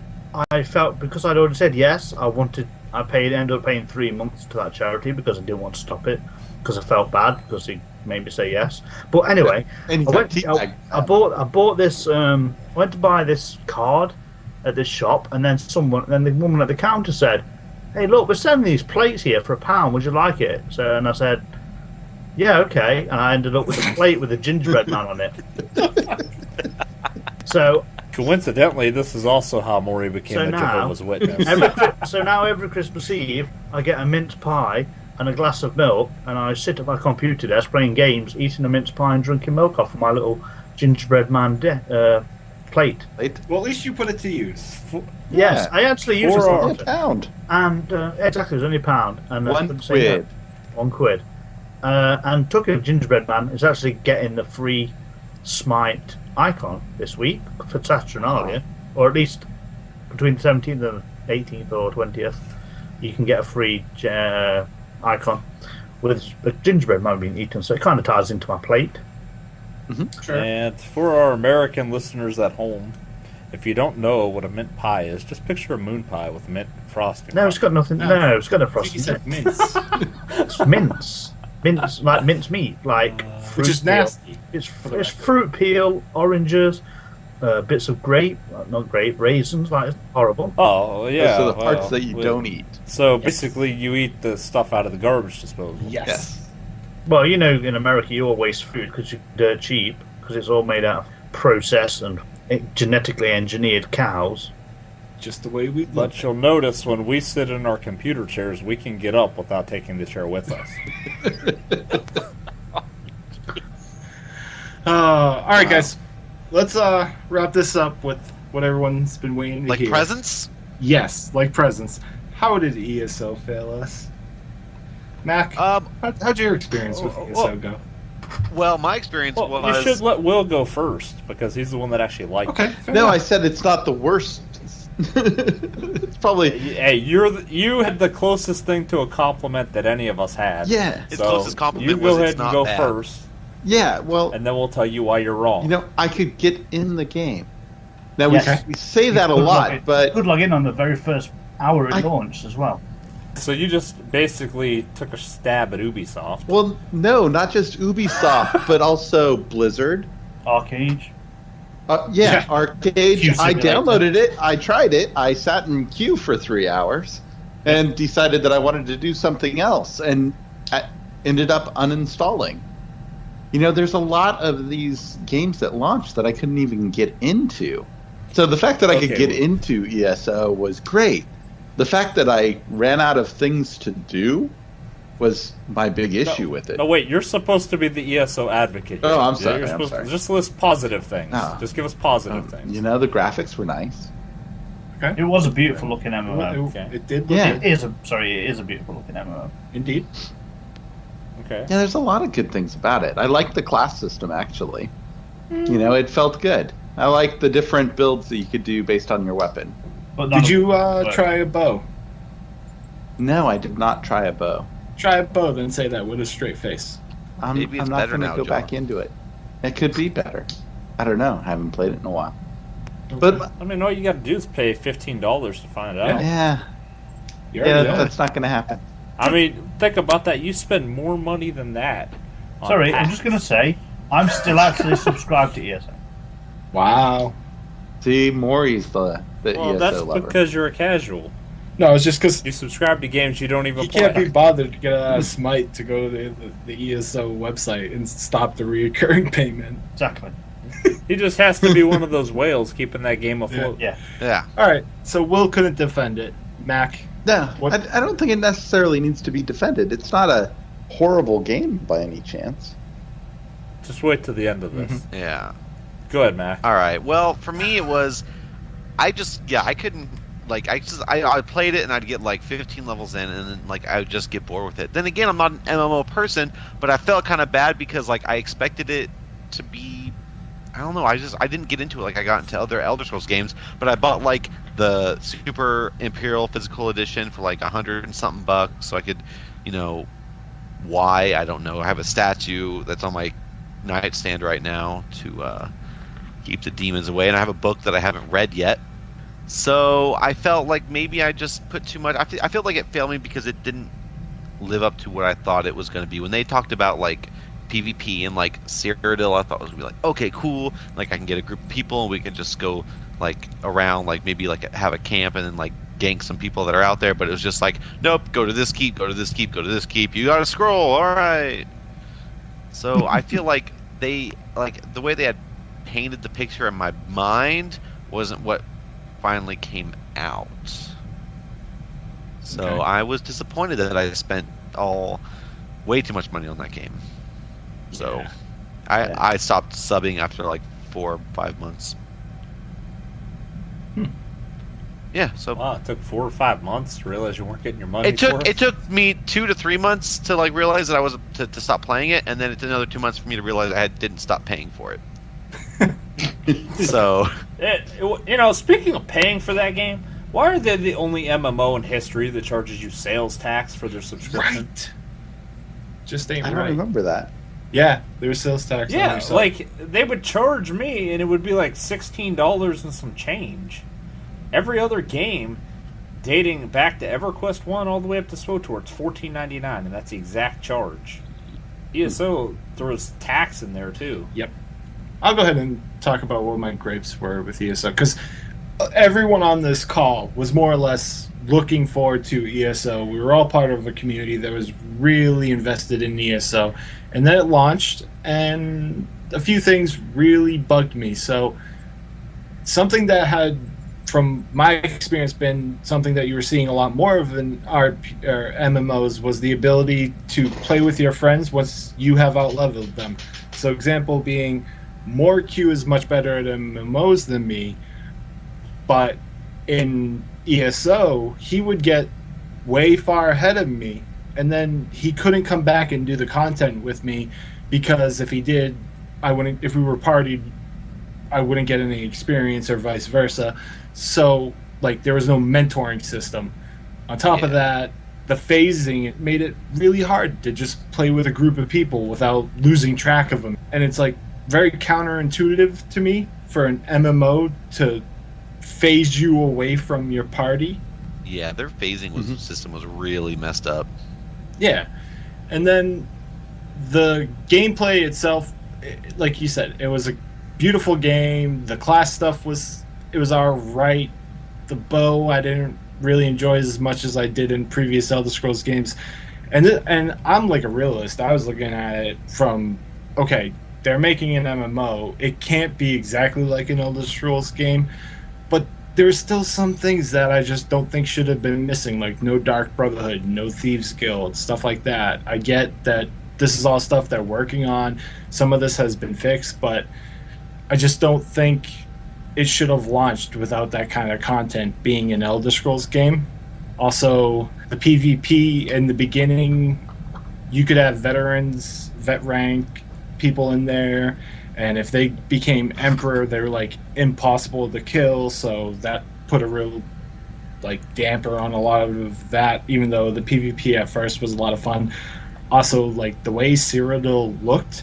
Speaker 10: I'd already said yes, ended up paying 3 months to that charity because I didn't want to stop it because I felt bad because he made me say yes. But anyway, I bought this. I went to buy this card at this shop, and then the woman at the counter said, "Hey, look, we're selling these plates here for £1. Would you like it?" And I said, "Yeah, okay." And I ended up with a plate with a gingerbread man on it. So
Speaker 3: coincidentally, this is also how Maury became a Jehovah's Witness.
Speaker 10: So now every Christmas Eve, I get a mince pie and a glass of milk, and I sit at my computer desk playing games, eating a mince pie and drinking milk off of my little gingerbread man plate.
Speaker 6: Well, at least you put it to use.
Speaker 10: Yes, I actually used it for
Speaker 9: £1.
Speaker 10: And exactly, it was only £1. And
Speaker 9: £1.
Speaker 10: £1. And Tucker Gingerbread Man is actually getting the free Smite icon this week for Saturnalia, or at least between the 17th and the 18th or 20th. You can get a free icon with the gingerbread man being eaten, so it kind of ties into my plate.
Speaker 9: Mm-hmm.
Speaker 6: Sure.
Speaker 3: And for our American listeners at home, if you don't know what a mint pie is, just picture a moon pie with mint frosting.
Speaker 10: No, it's got nothing. No, it's got no frosting.
Speaker 6: You said mince.
Speaker 10: It's mince. Mince, like mince meat, like fruit
Speaker 6: Which is
Speaker 10: peel.
Speaker 6: nasty.
Speaker 10: It's fruit peel, oranges, bits of raisins. Like, it's horrible.
Speaker 3: Oh, yeah.
Speaker 9: Those are the parts that you don't eat.
Speaker 3: So basically, you eat the stuff out of the garbage disposal.
Speaker 6: Yes.
Speaker 10: Well, you know, in America, you all waste food because you're dirt cheap, because it's all made out of processed and genetically engineered cows.
Speaker 6: Just the way we live.
Speaker 3: But you'll notice when we sit in our computer chairs, we can get up without taking the chair with us.
Speaker 6: All right, guys. Let's wrap this up with what everyone's been waiting to
Speaker 8: Like
Speaker 6: hear.
Speaker 8: presents?
Speaker 6: Yes, like presents. How did ESO fail us? Mac, how'd your experience with ESO go?
Speaker 8: Well, my experience was...
Speaker 3: You should let Will go first, because he's the one that actually liked it.
Speaker 9: No, I said it's not the worst. It's probably...
Speaker 3: Hey, you had the closest thing to a compliment that any of us had.
Speaker 9: Yeah.
Speaker 8: Its
Speaker 3: So
Speaker 8: closest compliment
Speaker 3: you go
Speaker 8: was
Speaker 3: ahead
Speaker 8: it's
Speaker 3: and
Speaker 8: not
Speaker 3: go
Speaker 8: bad.
Speaker 3: first,
Speaker 9: Yeah, well,
Speaker 3: and then we'll tell you why you're wrong.
Speaker 9: you know, I could get in the game. Now,
Speaker 10: Yes.
Speaker 9: we say that a
Speaker 11: You could
Speaker 9: lot,
Speaker 11: log in-
Speaker 9: but...
Speaker 11: you could log in on the very first hour it launched as well.
Speaker 3: So you just basically took a stab at Ubisoft.
Speaker 9: Well, no, not just Ubisoft, but also Blizzard.
Speaker 11: Arcade.
Speaker 9: Yeah, Arcade.
Speaker 11: Queue
Speaker 9: I
Speaker 11: Simulator.
Speaker 9: downloaded it. I tried it. I sat in queue for 3 hours and decided that I wanted to do something else and I ended up uninstalling. You know, there's a lot of these games that launched that I couldn't even get into. So the fact that I could
Speaker 3: Okay,
Speaker 9: get into ESO was great. The fact that I ran out of things to do was my big issue with it.
Speaker 3: No, wait, you're supposed to be the ESO advocate.
Speaker 9: Oh, I'm
Speaker 3: You're
Speaker 9: sorry, I'm
Speaker 3: supposed
Speaker 9: sorry.
Speaker 3: To just list positive things.
Speaker 9: No.
Speaker 3: Just give us positive things.
Speaker 9: You know, the graphics were nice.
Speaker 11: It was a beautiful looking MMO.
Speaker 3: Okay.
Speaker 6: It did look
Speaker 9: Yeah.
Speaker 11: It is a beautiful looking MMO.
Speaker 6: indeed.
Speaker 3: Okay.
Speaker 9: Yeah, there's a lot of good things about it. I like the class system, actually. You know, it felt good. I like the different builds that you could do based on your weapon.
Speaker 11: But none
Speaker 6: Did
Speaker 11: of
Speaker 6: you
Speaker 11: them worked.
Speaker 6: try a bow?
Speaker 9: No, I did not try a bow.
Speaker 6: Try a bow, then say that with a straight face.
Speaker 8: Maybe it's
Speaker 9: I'm not
Speaker 8: better
Speaker 9: going to
Speaker 8: now,
Speaker 9: go
Speaker 8: John.
Speaker 9: back into it. It could be better. I don't know. I haven't played it in a while. But
Speaker 3: I mean, all you got to do is pay $15 to find out.
Speaker 9: yeah,
Speaker 6: You already know.
Speaker 9: that's not going to happen.
Speaker 3: I mean, think about that. You spend more money than that. on
Speaker 11: Sorry, I'm
Speaker 3: packs.
Speaker 11: just going to say, I'm still actually subscribed to ESO.
Speaker 6: Wow.
Speaker 9: See, Maury's the
Speaker 3: Well,
Speaker 9: ESO
Speaker 3: that's
Speaker 9: lover.
Speaker 3: because you're a casual.
Speaker 6: No, it's just because
Speaker 3: You subscribe to games you don't even
Speaker 6: you
Speaker 3: play.
Speaker 6: can't be bothered to get out of Smite to go to the ESO website and stop the reoccurring payment.
Speaker 11: Exactly.
Speaker 3: He just has to be one of those whales keeping that game afloat.
Speaker 8: Yeah.
Speaker 6: All right, so Will couldn't defend it. Mac?
Speaker 9: No, I don't think it necessarily needs to be defended. It's not a horrible game by any chance.
Speaker 3: Just wait till the end of this.
Speaker 8: Yeah.
Speaker 3: Go ahead, Mac.
Speaker 8: All right. Well, for me, it was, I couldn't, like, I played it and I'd get like 15 levels in and then like I would just get bored with it. Then again, I'm not an MMO person, but I felt kind of bad because like I expected it to be, I don't know, I didn't get into it like I got into other Elder Scrolls games, but I bought like the Super Imperial Physical Edition for like $100 and something bucks, so I could, why, I don't know. I have a statue that's on my nightstand right now to keep the demons away, and I have a book that I haven't read yet. So I felt like maybe I just put too much. I feel like it failed me because it didn't live up to what I thought it was going to be. When they talked about like PvP and like Cyrodiil, I thought it was going to be like, okay, cool. Like I can get a group of people and we can just go like around, like maybe like have a camp and then like gank some people that are out there. But it was just like, nope, go to this keep, go to this keep, go to this keep. You got to scroll, all right. So I feel like they, like the way they had painted the picture in my mind wasn't what finally came out. So
Speaker 6: Okay.
Speaker 8: I was disappointed that I spent way too much money on that game. So I stopped subbing after like 4 or 5 months. Yeah, so
Speaker 3: Wow, it took 4 or 5 months to realize you weren't getting your money.
Speaker 8: it took me 2 to 3 months to like realize that I was to stop playing it, and then it's another 2 months for me to realize I didn't stop paying for it. So
Speaker 3: Speaking of paying for that game, why are they the only MMO in history that charges you sales tax for their subscription?
Speaker 6: Right. Just ain't
Speaker 9: I don't
Speaker 6: right.
Speaker 9: remember that.
Speaker 6: Yeah, there's sales tax. on
Speaker 3: Yeah,
Speaker 6: their site.
Speaker 3: like they would charge me, and it would be like $16 and some change. Every other game, dating back to EverQuest 1 all the way up to SWTOR, it's $14.99, and that's the exact charge. ESO throws tax in there too.
Speaker 6: Yep. I'll go ahead and talk about what my gripes were with ESO, because everyone on this call was more or less looking forward to ESO. We were all part of a community that was really invested in ESO. And then it launched, and a few things really bugged me. So something that had, from my experience, been something that you were seeing a lot more of in our MMOs was the ability to play with your friends once you have outleveled them. So example being, Morq is much better at MMOs than me, but in ESO, he would get way far ahead of me, and then he couldn't come back and do the content with me because if he did, I wouldn't. If we were partied, I wouldn't get any experience, or vice versa. So, like, there was no mentoring system. On top of that, the phasing, it made it really hard to just play with a group of people without losing track of them. And it's like very counterintuitive to me for an MMO to phase you away from your party.
Speaker 8: yeah, their phasing system was really messed up.
Speaker 6: Yeah. And then the gameplay itself, like you said, it was a beautiful game. The class stuff was all right. The bow I didn't really enjoy as much as I did in previous Elder Scrolls games. And I'm like a realist. I was looking at it from, okay, they're making an MMO. It can't be exactly like an Elder Scrolls game, but there's still some things that I just don't think should have been missing, like no Dark Brotherhood, no Thieves Guild, stuff like that. I get that this is all stuff they're working on. Some of this has been fixed, but I just don't think it should have launched without that kind of content being an Elder Scrolls game. Also, the PvP in the beginning, you could have veterans, vet rank people in there, and if they became Emperor, they were like impossible to kill, so that put a real like damper on a lot of that, even though the PvP at first was a lot of fun. Also, like the way Cyrodiil looked,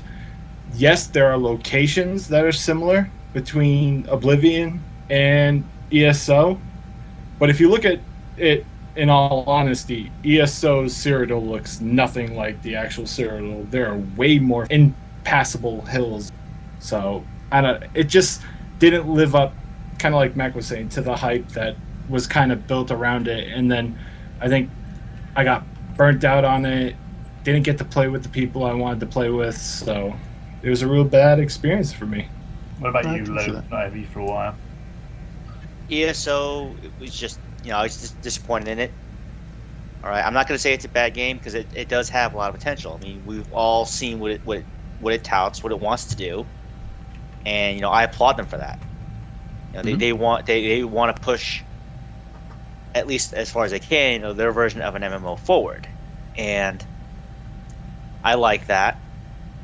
Speaker 6: yes, there are locations that are similar between Oblivion and ESO, but if you look at it in all honesty, ESO's Cyrodiil looks nothing like the actual Cyrodiil. There are way more impassable hills. So, it just didn't live up, kind of like Mac was saying, to the hype that was kind of built around it. And then I think I got burnt out on it, didn't get to play with the people I wanted to play with, so it was a real bad experience for me.
Speaker 11: What about
Speaker 9: I
Speaker 11: you,
Speaker 9: can see
Speaker 11: Lou?
Speaker 9: that.
Speaker 11: Not have you for a while.
Speaker 7: ESO, it was just, I was just disappointed in it. All right, I'm not going to say it's a bad game because it does have a lot of potential. I mean, we've all seen what it touts, what it wants to do, and I applaud them for that. They want to push, at least as far as they can, their version of an MMO forward, and I like that.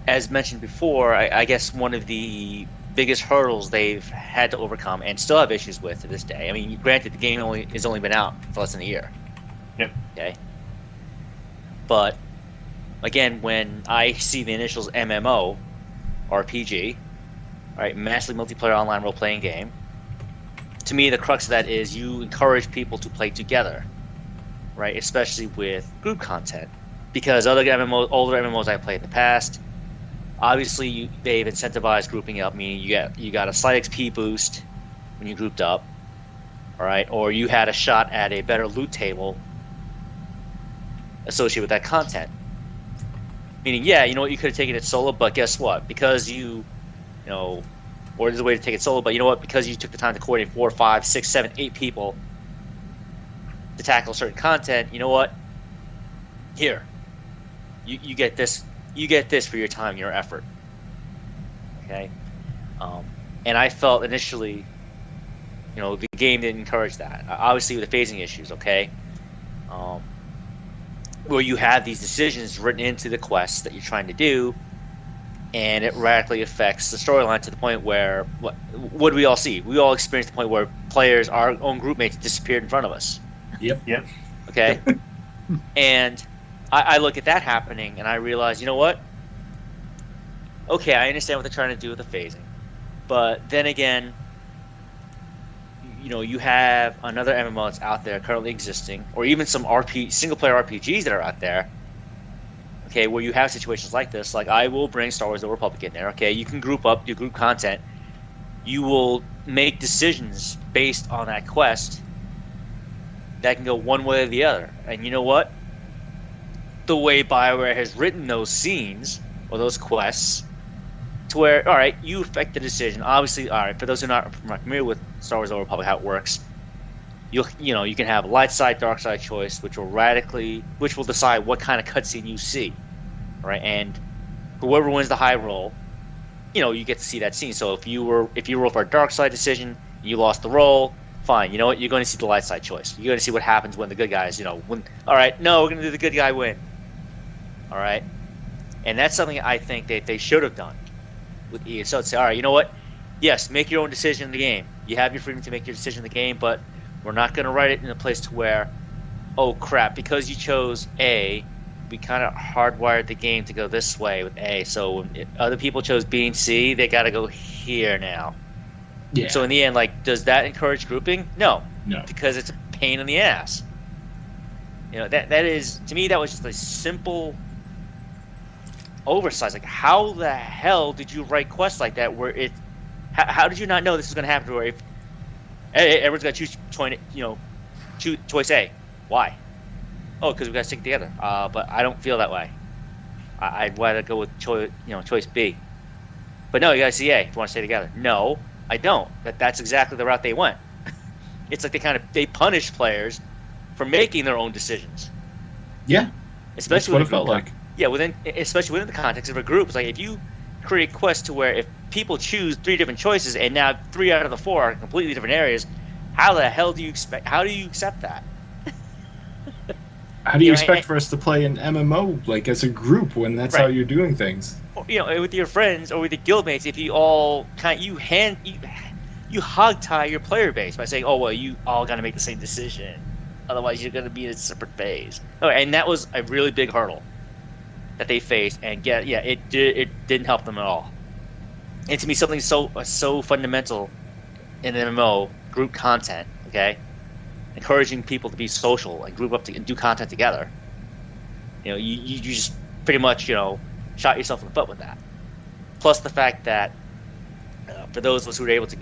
Speaker 7: As mentioned before, I guess one of the biggest hurdles they've had to overcome and still have issues with to this day. I mean, granted, the game has only been out for less than a year.
Speaker 11: Yep.
Speaker 7: Okay. But again, when I see the initials MMO, RPG, right, massively multiplayer online role-playing game, to me the crux of that is you encourage people to play together, right? Especially with group content, because older MMOs I've played in the past, obviously they've incentivized grouping up, meaning you got a slight XP boost when you grouped up, all right, or you had a shot at a better loot table associated with that content. Meaning, you could have taken it solo, but guess what? Because or there's a way to take it solo, but you know what? Because you took the time to coordinate 4, 5, 6, 7, 8 people to tackle certain content, you know what? Here, you get this. You get this for your time, your effort. Okay, and I felt initially, the game didn't encourage that. Obviously, with the phasing issues, okay, where you have these decisions written into the quests that you're trying to do, and it radically affects the storyline to the point where what do we all see? We all experience the point where players, our own group mates, disappeared in front of us.
Speaker 11: Yep.
Speaker 7: Okay, and I look at that happening and I realize, you know what? Okay, I understand what they're trying to do with the phasing, but then again, you have another MMO that's out there currently existing, or even some single-player RPGs that are out there. Okay, where you have situations like this. Like, I will bring Star Wars: The Republic in there. Okay, you can group up, do group content. You will make decisions based on that quest that can go one way or the other. And you know what? The way BioWare has written those scenes or those quests, to where, all right, you affect the decision. Obviously, all right, for those who are not familiar with Star Wars: The Old Republic, how it works, you can have light side, dark side choice, which will decide what kind of cutscene you see, right? And whoever wins the high roll, you get to see that scene. So if you roll for a dark side decision, you lost the roll. Fine, you know what? You're going to see the light side choice. You're going to see what happens when the good guys, all right, no, we're going to do the good guy win. All right, and that's something I think that they should have done with ESO. Say, all right, you know what? Yes, make your own decision in the game. You have your freedom to make your decision in the game, but we're not going to write it in a place to where, oh crap, because you chose A, we kind of hardwired the game to go this way with A. So when other people chose B and C, they got to go here now. Yeah. So in the end, does that encourage grouping? No, because it's a pain in the ass. That is, to me, that was just a simple oversight. Like, how the hell did you write quests like that? How did you not know this was going to happen? Where if everyone's got to choose choice A, why? Oh, because we got to stick together. But I don't feel that way. I'd rather go with choice B. But no, you got to see A if you want to stay together. No, I don't. That's exactly the route they went. It's like they punish players for making their own decisions.
Speaker 6: Yeah,
Speaker 7: especially
Speaker 6: that's what it felt like.
Speaker 7: Yeah, especially within the context of a group. It's like if you create quests to where if people choose 3 different choices and now 3 out of the 4 are completely different areas, how the hell do you accept that?
Speaker 6: How do you expect for us to play an MMO as a group when that's how you're doing things?
Speaker 7: With your friends or with your guildmates, if you all you hog tie your player base by saying, "Oh well, you all got to make the same decision, otherwise you're going to be in a separate phase." And that was a really big hurdle that they faced, and it didn't help them at all. And to me, something so fundamental in MMO group content, okay, encouraging people to be social and group up and do content together. You just pretty much shot yourself in the foot with that. Plus the fact that for those of us who were able to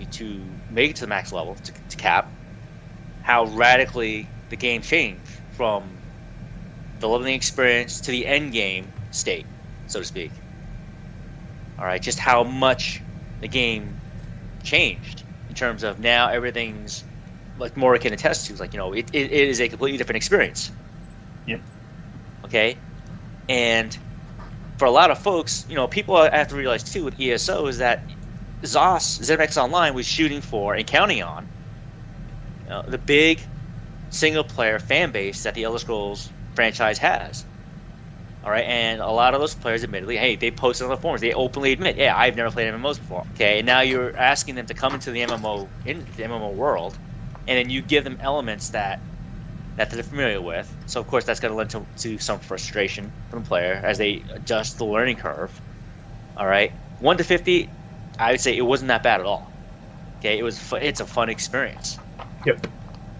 Speaker 7: make it to the max level to cap, how radically the game changed from the leveling experience to the end game state, so to speak. All right, just how much the game changed in terms of now everything's like Mora can attest to. Like, it is a completely different experience.
Speaker 11: Yep.
Speaker 7: Okay, and for a lot of folks, people have to realize too with ESO is that ZeniMax Online was shooting for and counting on the big single-player fan base that the Elder Scrolls franchise has. All right, and a lot of those players, admittedly, hey, they posted on the forums. They openly admit, yeah, I've never played MMOs before. Okay, and now you're asking them to come into the MMO world, and then you give them elements that they're familiar with. So of course that's going to lend to some frustration from the player as they adjust the learning curve. All right, 1 to 50, I would say it wasn't that bad at all. Okay, it's a fun experience.
Speaker 11: Yep.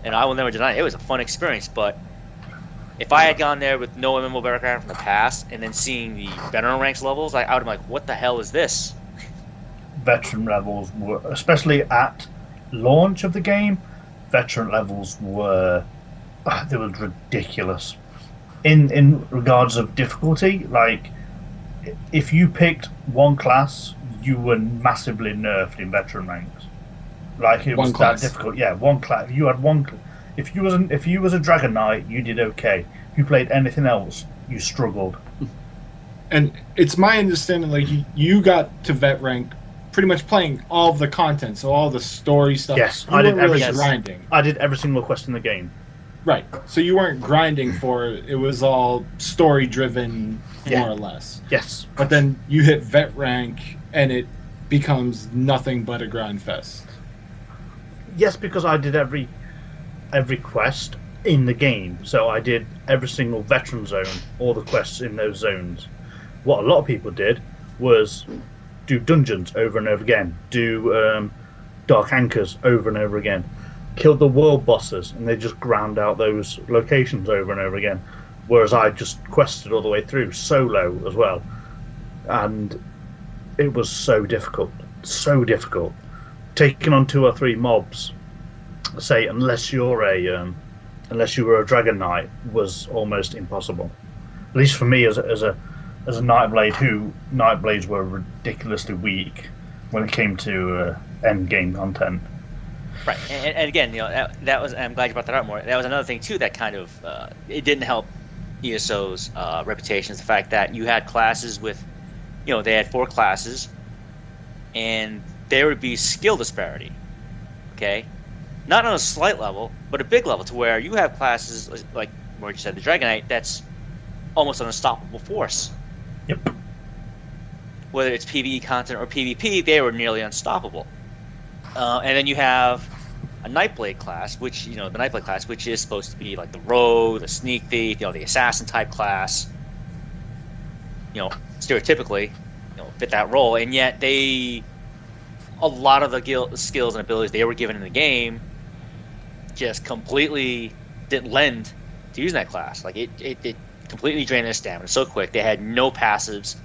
Speaker 7: And I will never deny it was a fun experience, but if I had gone there with no MMO background from the past and then seeing the veteran ranks levels, I would have been like, what the hell is this?
Speaker 11: Veteran levels were, especially at launch of the game, veteran levels were, they were ridiculous. In regards of difficulty, like, if you picked one class, you were massively nerfed in veteran ranks. Like, it was that difficult. Yeah, one class. You had one. If you was a Dragon Knight, you did okay. If you played anything else, you struggled.
Speaker 6: And it's my understanding, like, you got to vet rank pretty much playing all of the content, so all the story stuff.
Speaker 11: Yes,
Speaker 6: I did grinding.
Speaker 11: I did every single quest in the game.
Speaker 6: Right. So you weren't grinding for it. It was all story driven, more or less.
Speaker 11: Yes.
Speaker 6: But then you hit vet rank, and it becomes nothing but a grind fest.
Speaker 11: Yes, because I did every quest in the game. So I did every single veteran zone, all the quests in those zones. What a lot of people did was do dungeons over and over again, do Dark Anchors over and over again, kill the world bosses, and they just ground out those locations over and over again. Whereas I just quested all the way through, solo as well. And it was so difficult. Taking on 2 or 3 mobs, say, unless you were a Dragon Knight, was almost impossible. At least for me as a Nightblade, who Nightblades were ridiculously weak when it came to end game content.
Speaker 7: Right, and again, that was. I'm glad you brought that up more. That was another thing too that kind of it didn't help ESO's reputation. Is the fact that you had classes with, they had 4 classes, and there would be skill disparity. Okay, not on a slight level, but a big level, to where you have classes like where you said the Dragon Knight, that's almost an unstoppable force.
Speaker 11: Yep.
Speaker 7: Whether it's PvE content or PvP, they were nearly unstoppable. And then you have a Nightblade class, which, the Nightblade class, which is supposed to be like the rogue, the sneak thief, the assassin type class. Stereotypically, fit that role, and yet a lot of the skills and abilities they were given in the game just completely didn't lend to using that class. Like it completely drained their stamina so quick. They had no passives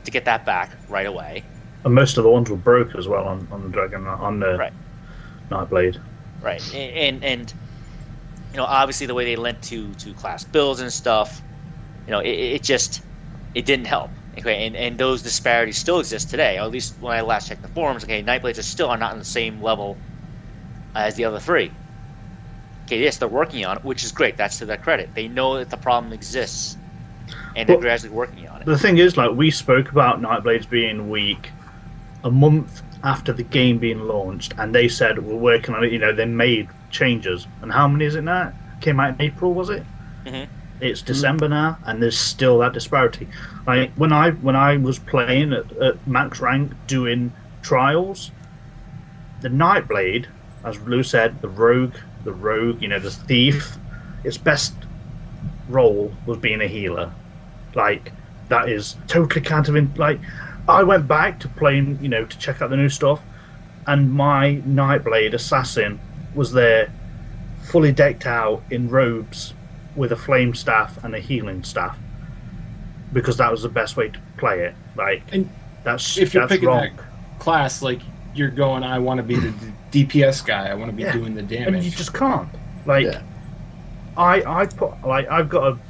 Speaker 7: to get that back right away.
Speaker 11: And most of the ones were broke as well on the Dragon, on the Nightblade.
Speaker 7: Right, and obviously the way they lent to class builds and stuff, it didn't help. Okay, and those disparities still exist today. Or at least when I last checked the forums, okay, Nightblades are not on the same level as the other 3. Okay, yes, they're working on it, which is great. That's to their credit. They know that the problem exists, and they're gradually working on it.
Speaker 11: The thing is, like, we spoke about Nightblades being weak a month after the game being launched, and they said we're working on it. They made changes. And how many is it now? Came out in April, was it?
Speaker 7: Mm-hmm.
Speaker 11: It's December now, and there's still that disparity. Like when I was playing at max rank doing trials, the Nightblade, as Lou said, the rogue, the thief, its best role was being a healer. Like, that is totally like, I went back to playing, to check out the new stuff, and my Nightblade assassin was there, fully decked out in robes, with a flame staff and a healing staff, because that was the best way to play it. Like, and
Speaker 6: if you're picking
Speaker 11: wrong.
Speaker 6: that class, like, you're going, I want to be the DPS guy. I want to be doing the damage.
Speaker 11: And you just can't. Like, I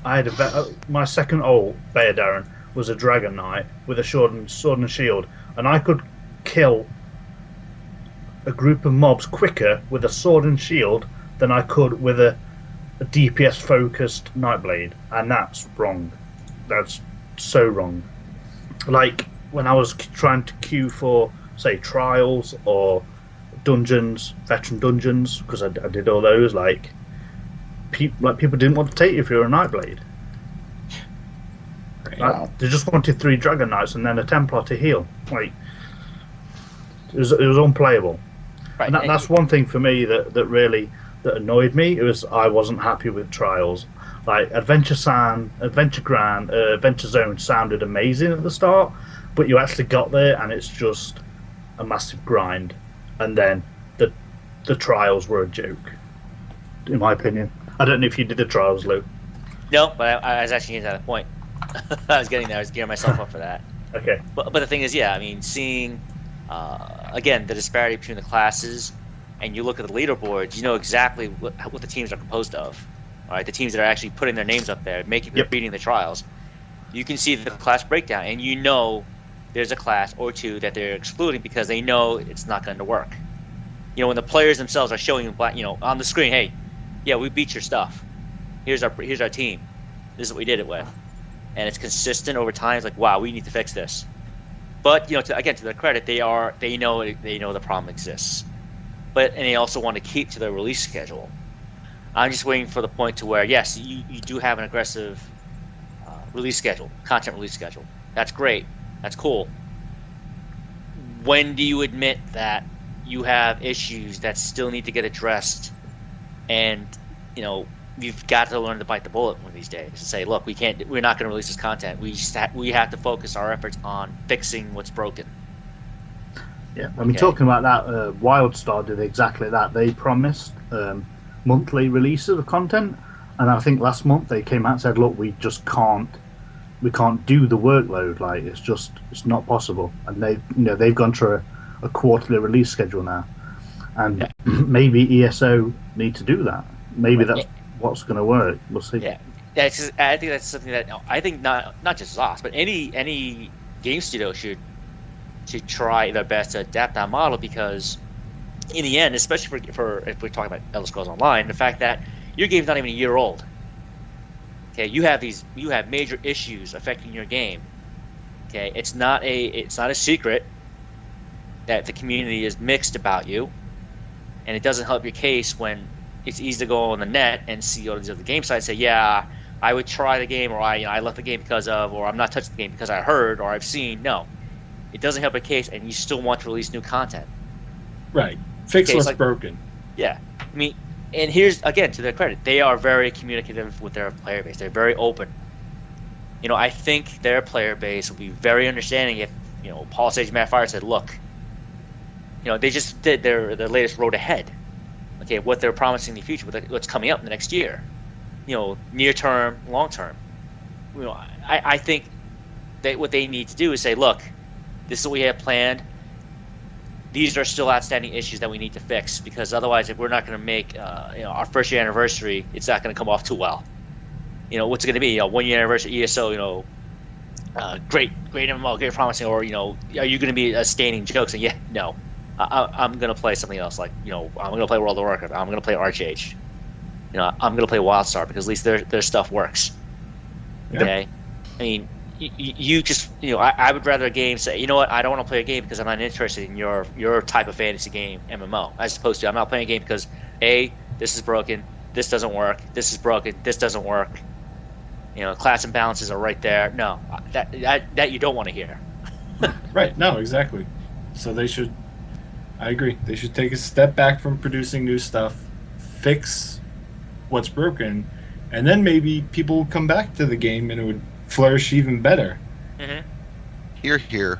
Speaker 11: had my second ult, Beardarren, was a Dragon Knight with a sword and shield, and I could kill
Speaker 10: a group of mobs quicker with a sword and shield than I could with a DPS focused Nightblade, and that's wrong. That's so wrong. Like when I was trying to queue for, say, trials or dungeons, veteran dungeons, because I did all those. Like people didn't want to take you if you're a Nightblade. Like, they just wanted 3 Dragon Knights and then a Templar to heal. Like it was unplayable. Right. And that's one thing for me that really annoyed me. It was I wasn't happy with trials. Like Adventure Zone sounded amazing at the start, but you actually got there and it's just a massive grind. And then the trials were a joke, in my opinion. I don't know if you did the trials, Lou.
Speaker 7: No, but I was actually getting to that point. I was getting there. I was gearing myself up for that.
Speaker 10: Okay.
Speaker 7: But the thing is, yeah, I mean, seeing again the disparity between the classes, and you look at the leaderboards, you know exactly what the teams are composed of. All right, the teams that are actually putting their names up there, beating the trials. You can see the class breakdown, and you know there's a class or two that they're excluding because they know it's not going to work. You know, when the players themselves are showing on the screen, hey, yeah, we beat your stuff. Here's our team. This is what we did it with, and it's consistent over time. It's like, wow, we need to fix this. But to their credit, they know the problem exists. And they also want to keep to their release schedule. I'm just waiting for the point to where, yes, you do have an aggressive release schedule, content release schedule. That's great. That's cool. When do you admit that you have issues that still need to get addressed, and you've got to learn to bite the bullet one of these days and say, look, we're not going to release this content. We have to focus our efforts on fixing what's broken.
Speaker 10: Yeah, I mean, talking about that, WildStar did exactly that. They promised monthly releases of content, and I think last month they came out and said, look, we can't do the workload. Like it's not possible. And they've gone through a quarterly release schedule now, and maybe ESO need to do that. Maybe that's what's going to work. We'll see.
Speaker 7: Yeah, I think that's something that I think not just ZOS, but any game studio should try their best to adapt that model, because in the end, especially for if we're talking about Elder Scrolls Online, the fact that your game's not even a year old. Okay, you have major issues affecting your game. Okay, it's not a secret that the community is mixed about you, and it doesn't help your case when it's easy to go on the net and see all these other game sites say, yeah, I would try the game, or I left the game because of, or I'm not touching the game because I heard or I've seen. No, it doesn't help your case, and you still want to release new content.
Speaker 6: Right. Fix what's broken.
Speaker 7: Yeah. I mean, and here's, again, to their credit, they are very communicative with their player base. They're very open. I think their player base will be very understanding if, Paul Sage and Matt Fire said, look, they just did their latest road ahead. Okay, what they're promising in the future, what's coming up in the next year. Near term, long term. I think that what they need to do is say, look, this is what we have planned. These are still outstanding issues that we need to fix, because otherwise, if we're not going to make our first year anniversary, it's not going to come off too well. What's it going to be? 1 year anniversary ESO. Great MMO, great promising, or are you going to be staining jokes? And no, I'm going to play something else. Like I'm going to play World of Warcraft. I'm going to play Archage. I'm going to play WildStar, because at least their stuff works. Okay, I mean. You just I would rather a game say, you know what, I don't want to play a game because I'm not interested in your type of fantasy game MMO, as opposed to I'm not playing a game because A, this is broken, this doesn't work, this is broken, this doesn't work. Class imbalances are right there. No, that you don't want to hear.
Speaker 6: Right. No, exactly. So I agree. They should take a step back from producing new stuff, fix what's broken, and then maybe people will come back to the game and it would flourish even better.
Speaker 7: Mm-hmm.
Speaker 8: Here.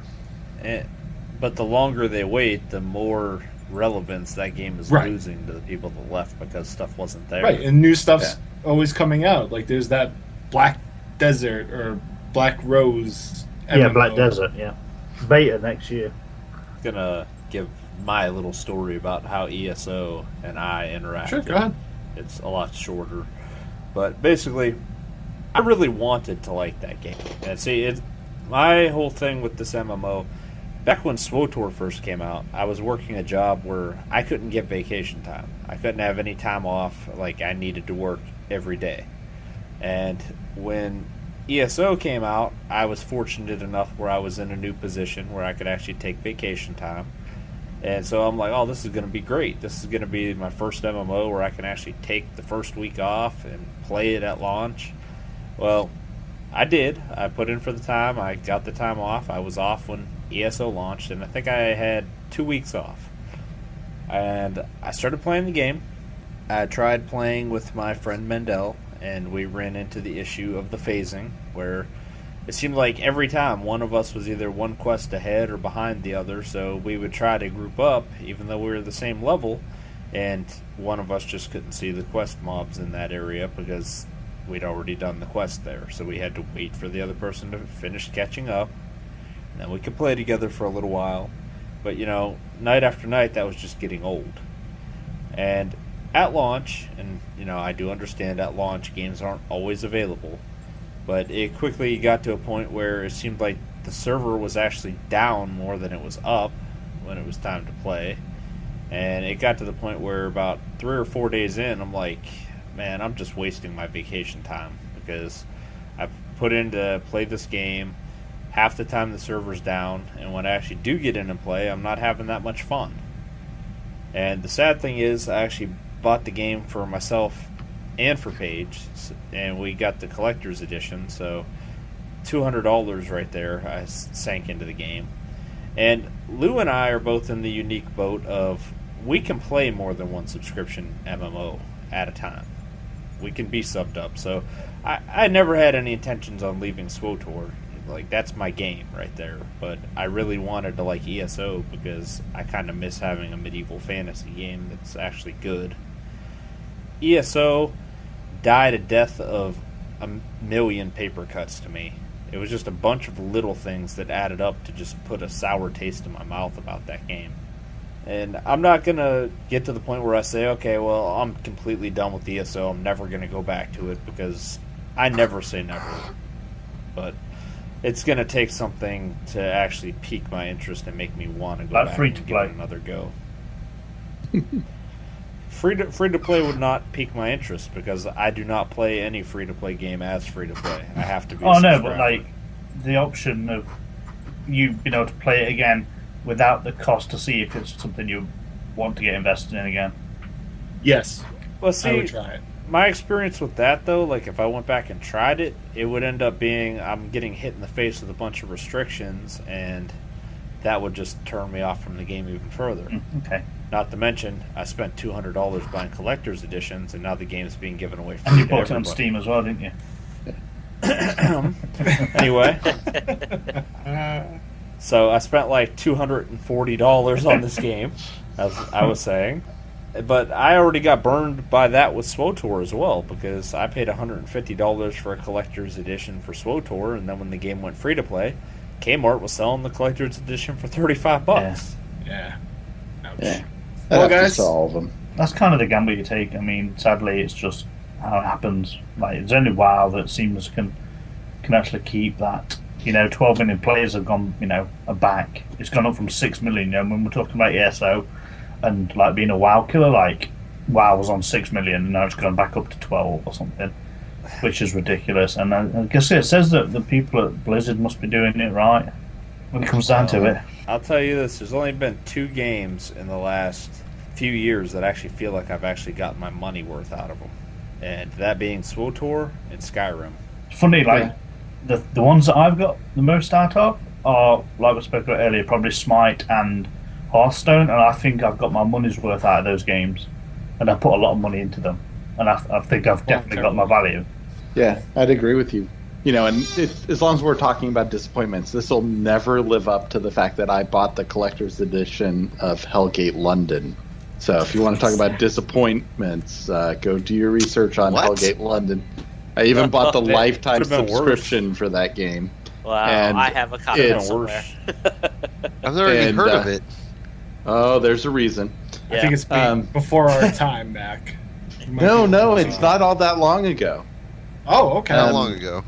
Speaker 3: But the longer they wait, the more relevance that game is losing to the people that left because stuff wasn't there.
Speaker 6: Right, and new stuff's always coming out. Like there's that Black Desert or Black Rose MMO.
Speaker 10: Yeah, Black Desert, yeah. Beta next year.
Speaker 3: I'm gonna give my little story about how ESO and I interacted.
Speaker 6: Sure, go ahead.
Speaker 3: It's a lot shorter. But basically, I really wanted to like that game. And see, my whole thing with this MMO back when SWTOR first came out, I was working a job where I couldn't get vacation time. I couldn't have any time off. Like, I needed to work every day. And when ESO came out, I was fortunate enough where I was in a new position where I could actually take vacation time. And so I'm like, oh, this is going to be great. This is going to be my first MMO where I can actually take the first week off and play it at launch. Well, I did. I put in for the time. I got the time off. I was off when ESO launched, and I think I had 2 weeks off. And I started playing the game. I tried playing with my friend Mendel, and we ran into the issue of the phasing, where it seemed like every time one of us was either one quest ahead or behind the other, so we would try to group up, even though we were the same level, and one of us just couldn't see the quest mobs in that area because we'd already done the quest there, so we had to wait for the other person to finish catching up, and then we could play together for a little while. But, you know, night after night, that was just getting old. And at launch, and, you know, I do understand at launch games aren't always available, but it quickly got to a point where it seemed like the server was actually down more than it was up when it was time to play. And it got to the point where about 3 or 4 days in, I'm like, man, I'm just wasting my vacation time because I put in to play this game. Half the time the server's down, and when I actually do get in and play, I'm not having that much fun. And the sad thing is, I actually bought the game for myself and for Paige, and we got the collector's edition, so $200 right there I sank into the game. And Lou and I are both in the unique boat of we can play more than one subscription MMO at a time. We can be subbed up, so I never had any intentions on leaving SWTOR. Like, that's my game right there, but I really wanted to like ESO because I kind of miss having a medieval fantasy game that's actually good. ESO died a death of a million paper cuts to me. It was just a bunch of little things that added up to just put a sour taste in my mouth about that game. And I'm not going to get to the point where I say, okay, well, I'm completely done with ESO. I'm never going to go back to it because I never say never. But it's going to take something to actually pique my interest and make me want to go back and give it another go. Free to play would not pique my interest because I do not play any free to play game as free to play. I have to be.
Speaker 11: Oh no, but like the option of you being able to play it again without the cost to see if it's something you want to get invested in again.
Speaker 6: Yes.
Speaker 3: Well, see,
Speaker 6: I would try it.
Speaker 3: My experience with that though, like if I went back and tried it, it would end up being I'm getting hit in the face with a bunch of restrictions, and that would just turn me off from the game even further.
Speaker 11: Okay.
Speaker 3: Not to mention, I spent $200 buying collector's editions, and now the game is being given away free.
Speaker 11: And you bought it on Steam as well, didn't you?
Speaker 3: Anyway, so I spent like $240 on this game, as I was saying. But I already got burned by that with SWTOR as well, because I paid $150 for a collector's edition for SWTOR, and then when the game went free to play, Kmart was selling the collector's edition for $35.
Speaker 6: Yeah. Ouch.
Speaker 9: Yeah.
Speaker 6: Well,
Speaker 9: I'd have to
Speaker 6: guys,
Speaker 9: sell all of them.
Speaker 11: That's kind of the gamble you take. I mean, sadly, it's just how it happens. Like, it's only WoW that seems can actually keep that. 12 million players have gone, back. It's gone up from 6 million. When we're talking about ESO and like being a WoW killer, like WoW was on 6 million, and now it's gone back up to 12 or something, which is ridiculous. And I guess it says that the people at Blizzard must be doing it right when it comes down to it.
Speaker 3: I'll tell you this: there's only been 2 games in the last few years that I actually feel like I've actually gotten my money worth out of them, and that being SWTOR and Skyrim.
Speaker 11: It's funny, like the ones that I've got the most out of are, like we spoke about earlier, probably Smite and Hearthstone, and I think I've got my money's worth out of those games, and I put a lot of money into them, and I think I've definitely got my value.
Speaker 9: Yeah, I'd agree with you. And as long as we're talking about disappointments, this will never live up to the fact that I bought the collector's edition of Hellgate London. So if you want to talk about disappointments, go do your research on Hellgate London. I even bought the lifetime subscription for that game.
Speaker 7: Wow,
Speaker 9: and
Speaker 7: I have a copy of it somewhere.
Speaker 8: I've never even heard of it.
Speaker 9: Oh, there's a reason.
Speaker 6: I think it's before our time back.
Speaker 9: No, it's not all that long ago.
Speaker 6: Oh, okay.
Speaker 8: How long ago?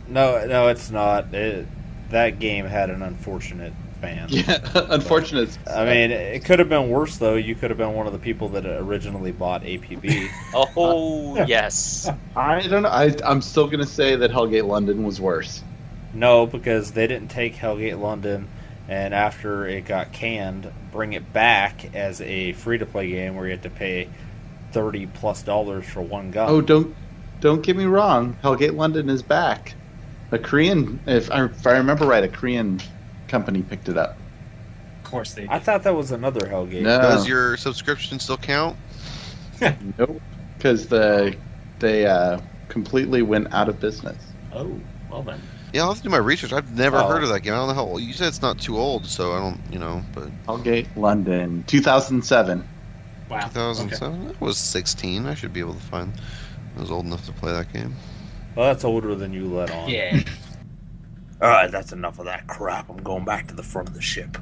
Speaker 3: No, it's not. That game had an unfortunate fan.
Speaker 9: Yeah, unfortunate.
Speaker 3: I mean, it could have been worse, though. You could have been one of the people that originally bought APB.
Speaker 7: Oh, yes.
Speaker 9: I don't know. I'm still going to say that Hellgate London was worse.
Speaker 3: No, because they didn't take Hellgate London, and after it got canned, bring it back as a free-to-play game where you had to pay $30+ for one gun.
Speaker 9: Oh, don't get me wrong. Hellgate London is back. A Korean, if I remember right, a Korean company picked it up.
Speaker 6: Of course they did.
Speaker 3: I thought that was another Hellgate.
Speaker 9: No.
Speaker 8: Does your subscription still count?
Speaker 9: Nope, because they completely went out of business.
Speaker 6: Oh, well then.
Speaker 8: Yeah, I'll have to do my research. I've never heard of that game. I don't know how old. You said it's not too old, so I don't, but...
Speaker 9: Hellgate London, 2007.
Speaker 6: Wow.
Speaker 8: 2007? Okay. I was 16. I should be able to find... I was old enough to play that game.
Speaker 3: Well, that's older than you let on.
Speaker 6: Yeah.
Speaker 3: Alright, that's enough of that crap. I'm going back to the front of the ship.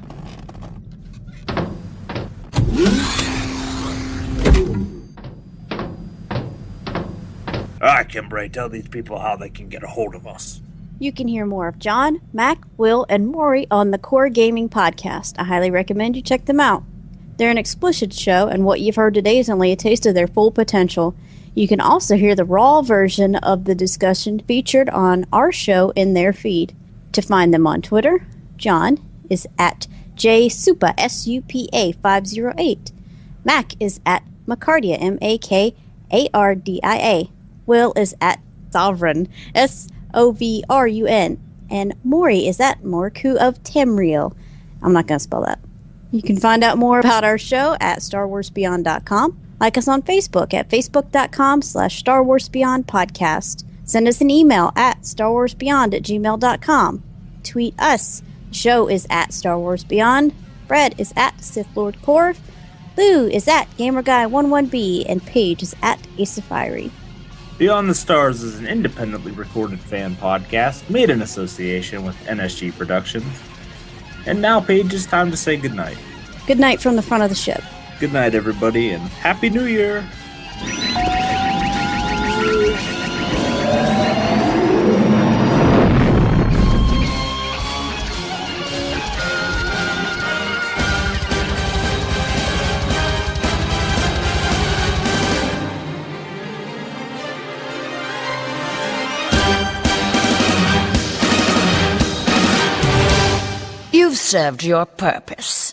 Speaker 3: Alright, Kimbray, tell these people how they can get a hold of us.
Speaker 5: You can hear more of John, Mac, Will, and Maury on the Core Gaming Podcast. I highly recommend you check them out. They're an explicit show, and what you've heard today is only a taste of their full potential. You can also hear the raw version of the discussion featured on our show in their feed. To find them on Twitter, John is at JSupa, SUPA 508. Mac is at Macardia, MAKARDIA. Will is at Sovereign, SOVRUN. And Maury is at Morku of Tamriel. I'm not going to spell that. You can find out more about our show at StarWarsBeyond.com. Like us on Facebook at Facebook.com/StarWarsBeyond Podcast. Send us an email at StarWarsBeyond@gmail.com. Tweet us. The show is at StarWarsBeyond. Fred is at SithLordCorv. Lou is at GamerGuy11B. And Paige is at Asafiri.
Speaker 3: Beyond the Stars is an independently recorded fan podcast made in association with NSG Productions. And now, Paige, it's time to say goodnight.
Speaker 5: Good night from the front of the ship.
Speaker 3: Good night, everybody, and Happy New Year!
Speaker 4: You've served your purpose.